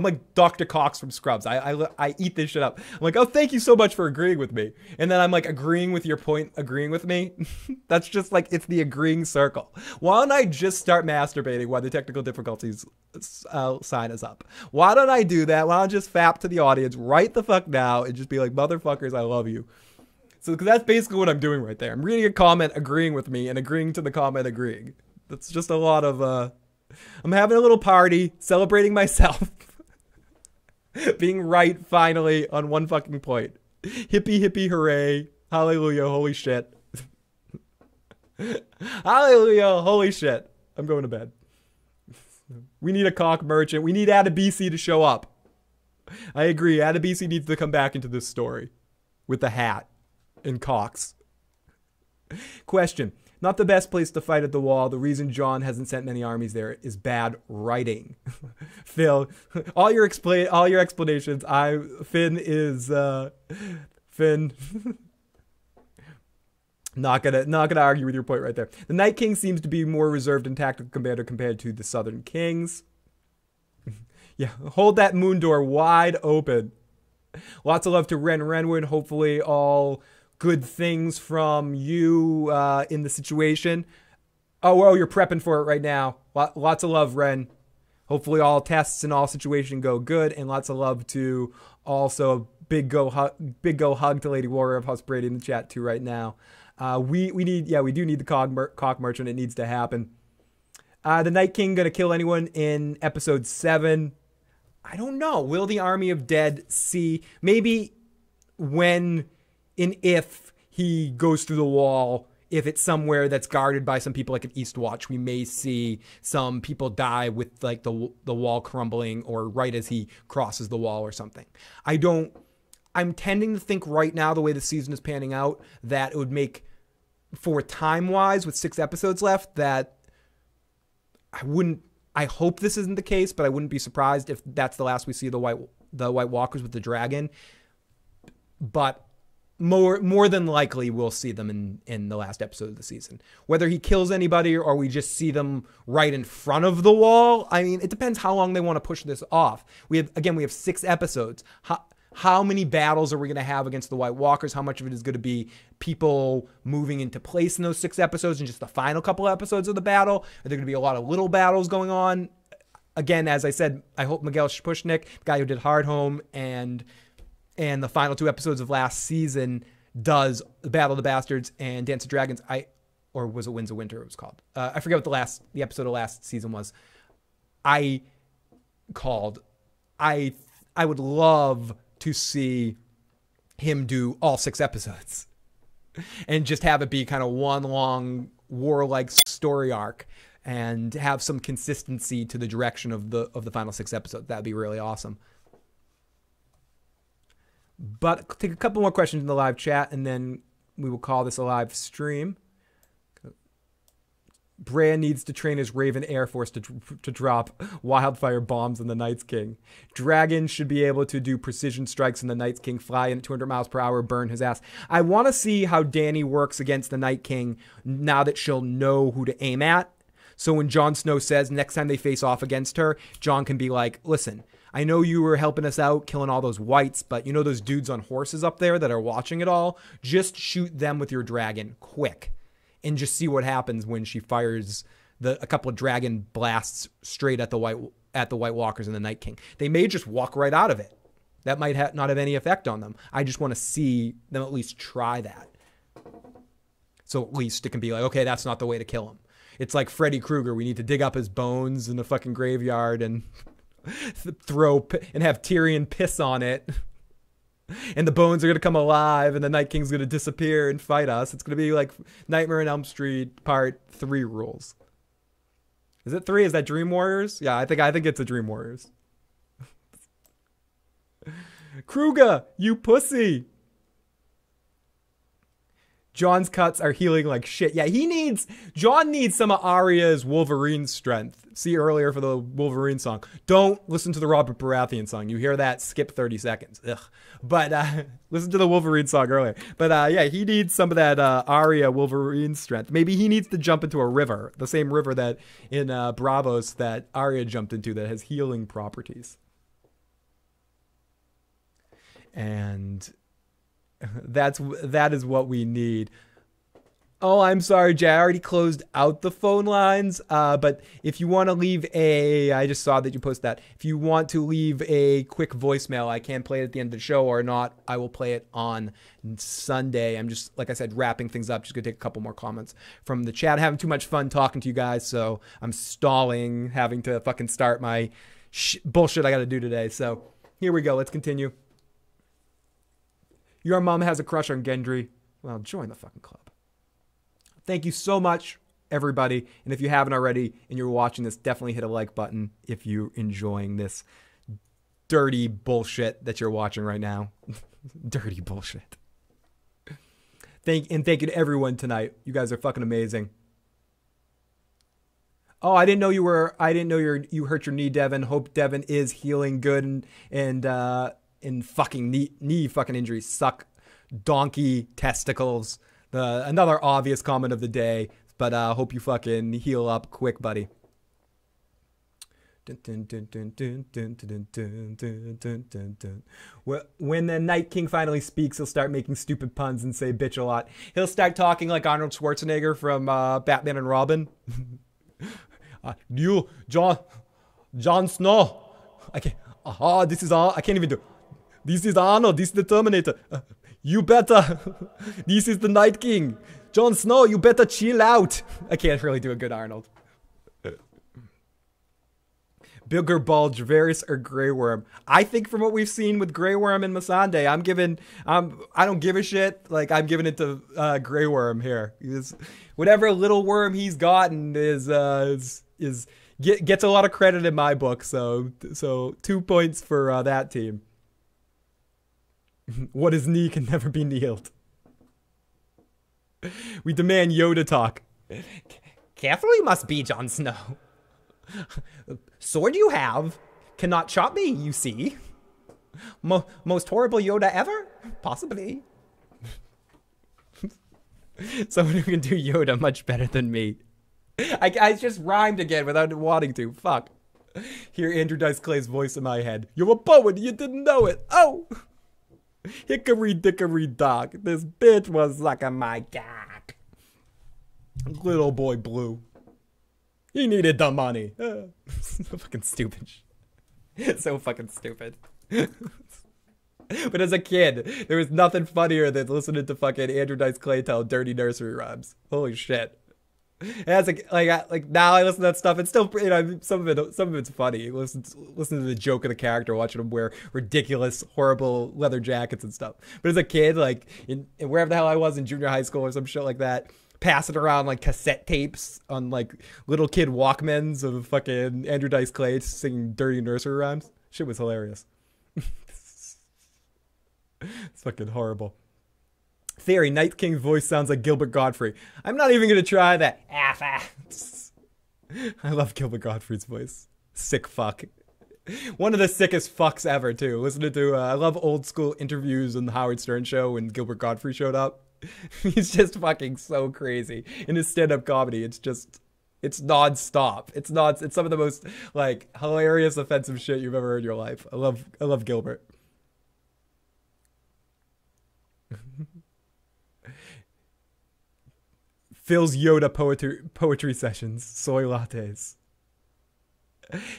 like Dr. Cox from Scrubs. I eat this shit up. I'm like, oh, thank you so much for agreeing with me. And then I'm like agreeing with your point, agreeing with me. That's just like, it's the agreeing circle. Why don't I just start masturbating while the technical difficulties sign us up? Why don't I do that? Why don't I just fap to the audience right the fuck now and just be like, motherfuckers, I love you. So, because that's basically what I'm doing right there. I'm reading a comment, agreeing with me, and agreeing to the comment, agreeing. That's just a lot of, I'm having a little party, celebrating myself. Being right, finally, on one fucking point. Hippie, hippie, hooray. Hallelujah, holy shit. Hallelujah, holy shit. I'm going to bed. We need a cock merchant. We need Adabisi to show up. I agree. Adabisi needs to come back into this story. With the hat. And cocks. Question. Not the best place to fight at the wall. The reason Jon hasn't sent many armies there is bad writing. Phil, all your explanations. Finn is Finn. Not gonna argue with your point right there. The Night King seems to be more reserved and tactical commander compared to the Southern Kings. Yeah, hold that moon door wide open. Lots of love to Ren Renwood. Hopefully all good things from you in the situation. Oh, you're prepping for it right now. Lots of love, Ren. Hopefully all tests and all situation go good, and lots of love to also big go hug to Lady Warrior of House Brady in the chat too right now. We do need the cock merchant. It needs to happen. The Night King gonna kill anyone in episode 7? I don't know. Will the Army of Dead see? Maybe when and if he goes through the wall, if it's somewhere that's guarded by some people like an Eastwatch, we may see some people die with like the wall crumbling or right as he crosses the wall or something. I'm tending to think right now, the way the season is panning out, that it would make, for time-wise, with 6 episodes left, that I hope this isn't the case, but I wouldn't be surprised if that's the last we see the White Walkers with the dragon. But more than likely we'll see them in the last episode of the season. Whether he kills anybody or we just see them right in front of the wall, I mean, it depends how long they want to push this off. We have 6 episodes. How many battles are we going to have against the White Walkers? How much of it is going to be people moving into place in those 6 episodes and just the final couple episodes of the battle? Are there going to be a lot of little battles going on? Again, as I said, I hope Miguel Spushnik, the guy who did Hard Home and the final 2 episodes of last season, does the Battle of the Bastards and Dance of Dragons. Or was it Winds of Winter it was called? I forget what the episode of last season was. I would love to see him do all 6 episodes and just have it be kind of one long warlike story arc and have some consistency to the direction of the final 6 episodes. That'd be really awesome. But I'll take a couple more questions in the live chat, and then we will call this a live stream. Bran needs to train his Raven Air Force to drop wildfire bombs on the Night's King. Dragon should be able to do precision strikes on the Night's King, fly in at 200 miles per hour, burn his ass. I want to see how Dany works against the Night King now that she'll know who to aim at. So when Jon Snow says next time they face off against her, Jon can be like, listen, I know you were helping us out, killing all those whites, but you know those dudes on horses up there that are watching it all? Just shoot them with your dragon, quick. And just see what happens when she fires a couple of dragon blasts straight at the White Walkers and the Night King. They may just walk right out of it. That might not have any effect on them. I just want to see them at least try that. So at least it can be like, okay, that's not the way to kill him. It's like Freddy Krueger. We need to dig up his bones in the fucking graveyard and have Tyrion piss on it. And the bones are going to come alive and the Night King's going to disappear and fight us. It's going to be like Nightmare on Elm Street Part 3 rules. Is it 3? Is that Dream Warriors? Yeah, I think it's a Dream Warriors. Kruger, you pussy. John's cuts are healing like shit. Yeah, John needs some of Arya's Wolverine strength. See earlier for the Wolverine song. Don't listen to the Robert Baratheon song. You hear that, skip 30 seconds. Ugh. But listen to the Wolverine song earlier. But yeah, he needs some of that Arya Wolverine strength. Maybe he needs to jump into a river, the same river that in Bravos that Arya jumped into that has healing properties. And that is what we need. Oh, I'm sorry, Jay. I already closed out the phone lines. But if you want to leave I just saw that you posted that. If you want to leave a quick voicemail, I can play it at the end of the show or not. I will play it on Sunday. I'm just, like I said, wrapping things up. Just going to take a couple more comments from the chat. Having too much fun talking to you guys, so I'm stalling, having to fucking start my bullshit I got to do today. So here we go. Let's continue. Your mom has a crush on Gendry. Well, join the fucking club. Thank you so much, everybody. And if you haven't already and you're watching this, definitely hit a like button if you're enjoying this dirty bullshit that you're watching right now. Dirty bullshit. Thank you to everyone tonight. You guys are fucking amazing. Oh, I didn't know you hurt your knee, Devin. Hope Devin is healing good and fucking knee fucking injuries suck. Donkey testicles. Another obvious comment of the day, but hope you fucking heal up quick, buddy. When the Night King finally speaks, he'll start making stupid puns and say bitch a lot. He'll start talking like Arnold Schwarzenegger from Batman and Robin. Jon Snow. I can't even do. This is Arnold. This is the Terminator. You better. This is the Night King. Jon Snow, you better chill out. I can't really do a good Arnold. Bigger Bulge, Varys, or Grey Worm? I think from what we've seen with Grey Worm and Missandei, I don't give a shit. Like, I'm giving it to Grey Worm here. Whatever little worm he's gotten gets a lot of credit in my book. So 2 points for that team. What is knee can never be kneeled. We demand Yoda talk. Careful you must be, Jon Snow. Sword you have cannot chop me, you see. Most horrible Yoda ever? Possibly. Someone who can do Yoda much better than me. I just rhymed again without wanting to. Fuck. Hear Andrew Dice Clay's voice in my head. You're a poet, you didn't know it. Oh! Hickory dickory dock. This bitch was sucking my cock. Little boy Blue. He needed the money. So fucking stupid. So fucking stupid. But as a kid, there was nothing funnier than listening to fucking Andrew Dice Clay tell dirty nursery rhymes. Holy shit. As like now I listen to that stuff, it's still, you know, some of it's funny. Listen to the joke of the character, watching him wear ridiculous, horrible leather jackets and stuff. But as a kid, like in wherever the hell I was in junior high school or some shit like that, passing around like cassette tapes on like little kid Walkmans of fucking Andrew Dice Clay singing dirty nursery rhymes. Shit was hilarious. It's fucking horrible. Theory, Night King's voice sounds like Gilbert Gottfried. I'm not even going to try that. I love Gilbert Gottfried's voice. Sick fuck. One of the sickest fucks ever, too. Listening to, I love old school interviews on the Howard Stern show when Gilbert Gottfried showed up. He's just fucking so crazy. In his stand-up comedy, it's non-stop. It's some of the most, like, hilarious, offensive shit you've ever heard in your life. I love Gilbert. Phil's Yoda poetry sessions. Soy lattes.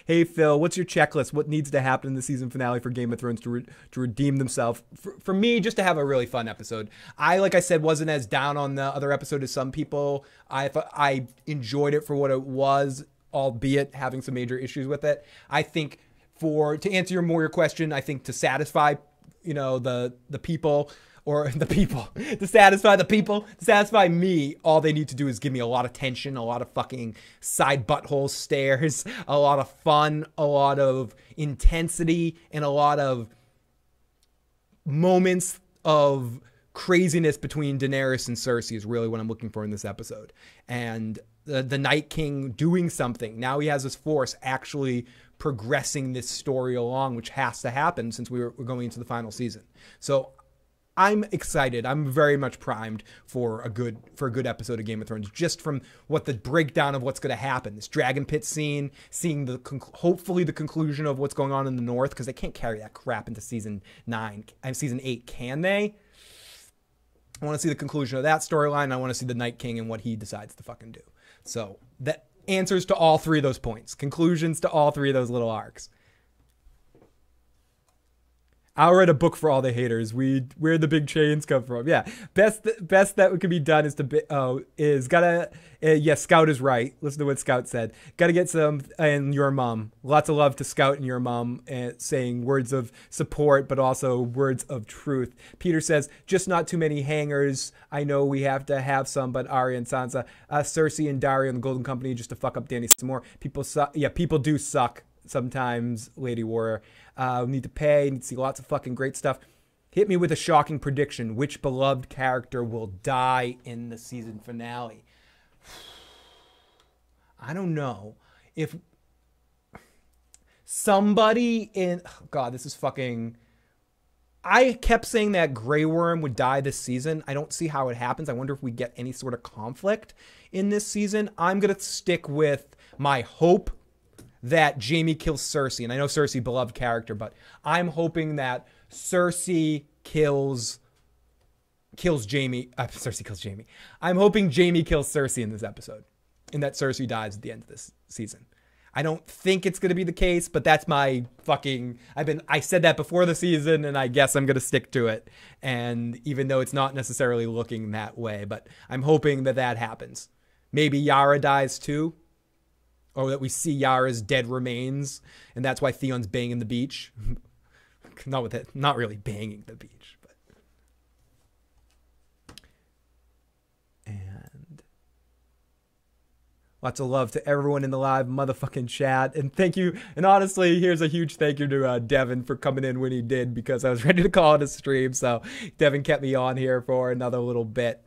Hey, Phil, what's your checklist? What needs to happen in the season finale for Game of Thrones to redeem themselves? For me, just to have a really fun episode. Like I said, wasn't as down on the other episode as some people. I enjoyed it for what it was, albeit having some major issues with it. I think to answer your question, I think to satisfy, the people, or the people, to satisfy me, all they need to do is give me a lot of tension, a lot of fucking side butthole stares, a lot of fun, a lot of intensity, and a lot of moments of craziness between Daenerys and Cersei is really what I'm looking for in this episode. And the Night King doing something. Now he has his force actually progressing this story along, which has to happen since we're going into the final season. So I'm excited. I'm very much primed for a good episode of Game of Thrones, just from what the breakdown of what's going to happen. This dragon pit scene, seeing hopefully the conclusion of what's going on in the north, because they can't carry that crap into season 8, can they? I want to see the conclusion of that storyline. I want to see the Night King and what he decides to fucking do. So that answers to all three of those points, conclusions to all three of those little arcs. I'll write a book for all the haters. Where the big chains come from. Yeah, best that could be done is Scout is right. Listen to what Scout said. Got to get some and your mom. Lots of love to Scout and your mom, saying words of support, but also words of truth. Peter says just not too many hangers. I know we have to have some, but Arya and Sansa, Cersei and Dario and the Golden Company just to fuck up Dany some more. People suck. Yeah, people do suck sometimes. Lady Warrior. Need to pay. Need to see lots of fucking great stuff. Hit me with a shocking prediction. Which beloved character will die in the season finale? I don't know. If somebody in... Oh God, this is fucking... I kept saying that Grey Worm would die this season. I don't see how it happens. I wonder if we get any sort of conflict in this season. I'm going to stick with my hope that Jaime kills Cersei. And I know Cersei, beloved character, but I'm hoping that Cersei kills Jaime. Cersei kills Jaime. I'm hoping Jaime kills Cersei in this episode, and that Cersei dies at the end of this season. I don't think it's going to be the case, but that's my fucking... I said that before the season, and I guess I'm going to stick to it. And even though it's not necessarily looking that way, but I'm hoping that that happens. Maybe Yara dies too. Or that we see Yara's dead remains, and that's why Theon's banging the beach. Not really banging the beach, but. And lots of love to everyone in the live motherfucking chat, and thank you. And honestly, here's a huge thank you to Devin for coming in when he did, because I was ready to call it a stream. So Devin kept me on here for another little bit.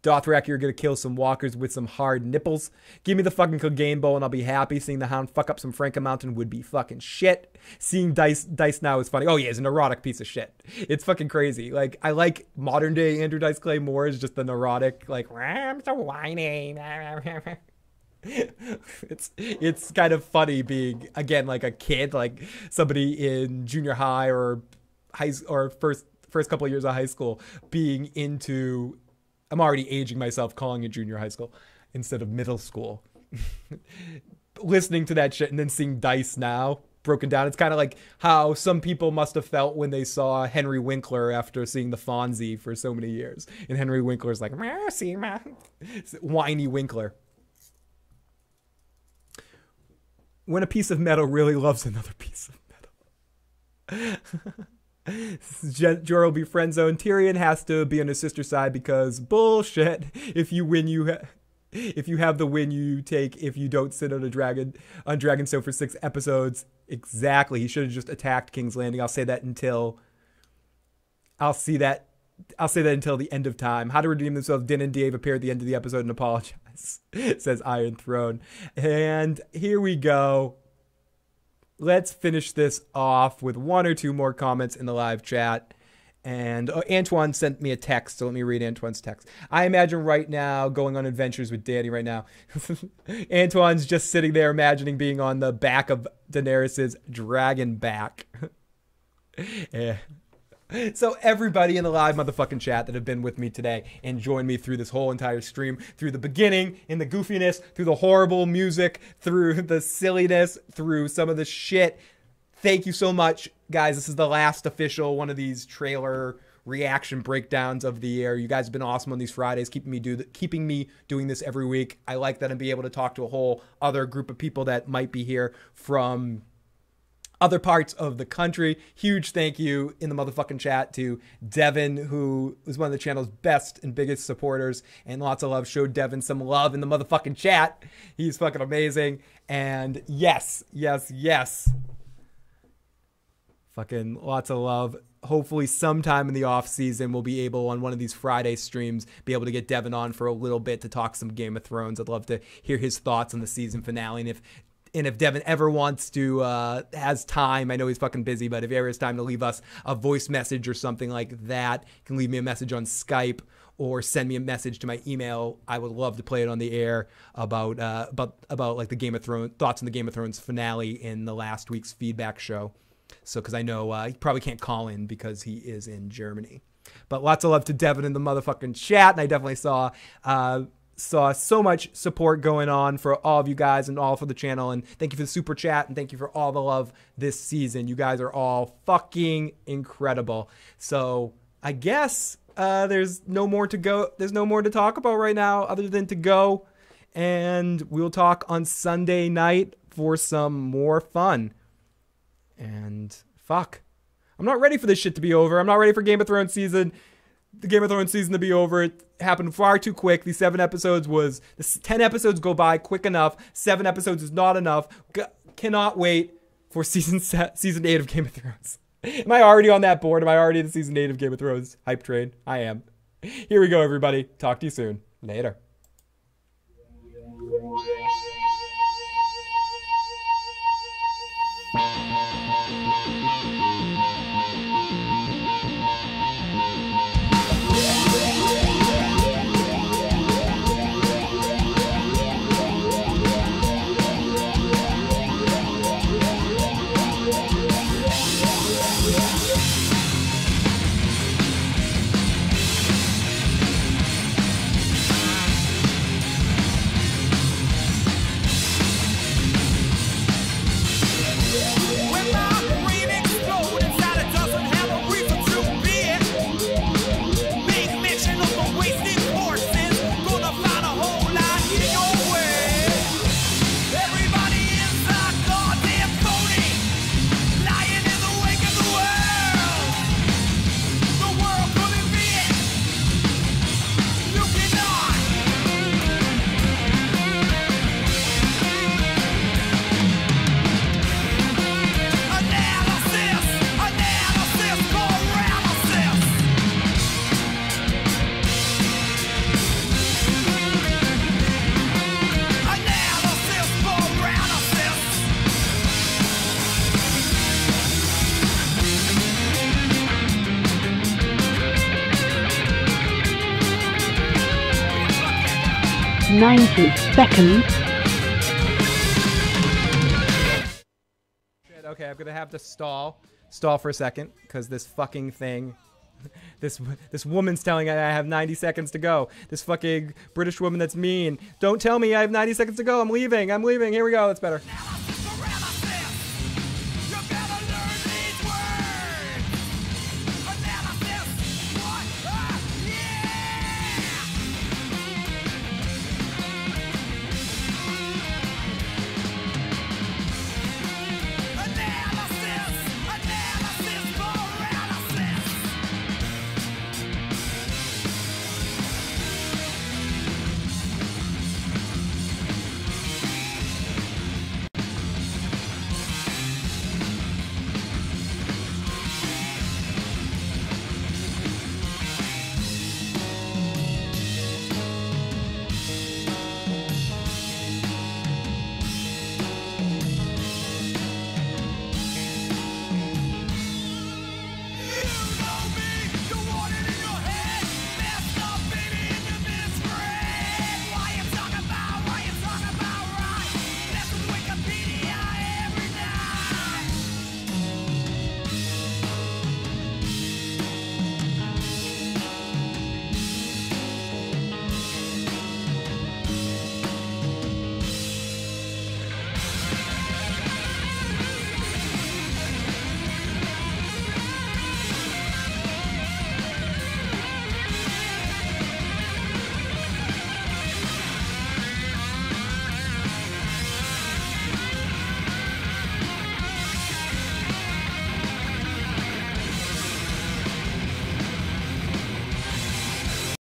Dothrak, you're going to kill some walkers with some hard nipples. Give me the fucking Clegane bow and I'll be happy. Seeing the Hound fuck up some Franken Mountain would be fucking shit. Seeing Dice now is funny. Oh yeah, he's a neurotic piece of shit. It's fucking crazy. Like, I like modern day Andrew Dice Clay more as just the neurotic, like, I'm so whiny. It's kind of funny being, again, like a kid, like somebody in junior high or first couple of years of high school being into... I'm already aging myself calling it junior high school instead of middle school. Listening to that shit and then seeing Dice now broken down. It's kind of like how some people must have felt when they saw Henry Winkler after seeing the Fonzie for so many years. And Henry Winkler's like, see, whiny Winkler. When a piece of metal really loves another piece of metal. Jorah will be friend zone. Tyrion has to be on his sister's side because bullshit. If you win, if you have the win, you take. If you don't sit on Dragonstone for 6 episodes, exactly. He should have just attacked King's Landing. I'll say that until the end of time. How to redeem themselves. Din and Dave appear at the end of the episode and apologize. Says Iron Throne. And here we go. Let's finish this off with 1 or 2 more comments in the live chat. And Antoine sent me a text, so let me read Antoine's text. I imagine right now going on adventures with Dany right now. Antoine's just sitting there imagining being on the back of Daenerys' dragon back. Yeah. So everybody in the live motherfucking chat that have been with me today and joined me through this whole entire stream, through the beginning, in the goofiness, through the horrible music, through the silliness, through some of the shit. Thank you so much, guys. This is the last official one of these trailer reaction breakdowns of the year. You guys have been awesome on these Fridays, keeping me doing this every week. I like that I'm be able to talk to a whole other group of people that might be here from other parts of the country. Huge thank you in the motherfucking chat to Devin, who was one of the channel's best and biggest supporters, and lots of love. Showed Devin some love in the motherfucking chat. He's fucking amazing. And yes. Fucking lots of love hopefully sometime in the off season we'll be able, on one of these Friday streams, be able to get Devin on for a little bit to talk some Game of Thrones. I'd love to hear his thoughts on the season finale, and if Devin ever wants to, has time, I know he's fucking busy, but if he ever has time to leave us a voice message or something like that, you can leave me a message on Skype or send me a message to my email. I would love to play it on the air about like the Game of Thrones, thoughts on the Game of Thrones finale in the last week's feedback show. So, because I know he probably can't call in because he is in Germany. But lots of love to Devin in the motherfucking chat, and I definitely saw so much support going on for all of you guys and all for the channel, and thank you for the super chat, and thank you for all the love this season. You guys are all fucking incredible. So I guess there's no more to go. There's no more to talk about right now other than to go, and we'll talk on Sunday night for some more fun. And fuck, I'm not ready for this shit to be over. I'm not ready for Game of Thrones season. The Game of Thrones season to be over. It happened far too quick. These 7 episodes was... 10 episodes go by quick enough. 7 episodes is not enough. Cannot wait for season 8 of Game of Thrones. Am I already on that board? Am I already in the season 8 of Game of Thrones hype train? I am. Here we go, everybody. Talk to you soon. Later. Seconds. Okay, I'm gonna have to stall for a second because this fucking thing, this woman's telling me I have 90 seconds to go. This fucking British woman that's mean. Don't tell me I have 90 seconds to go. I'm leaving. Here we go. That's better.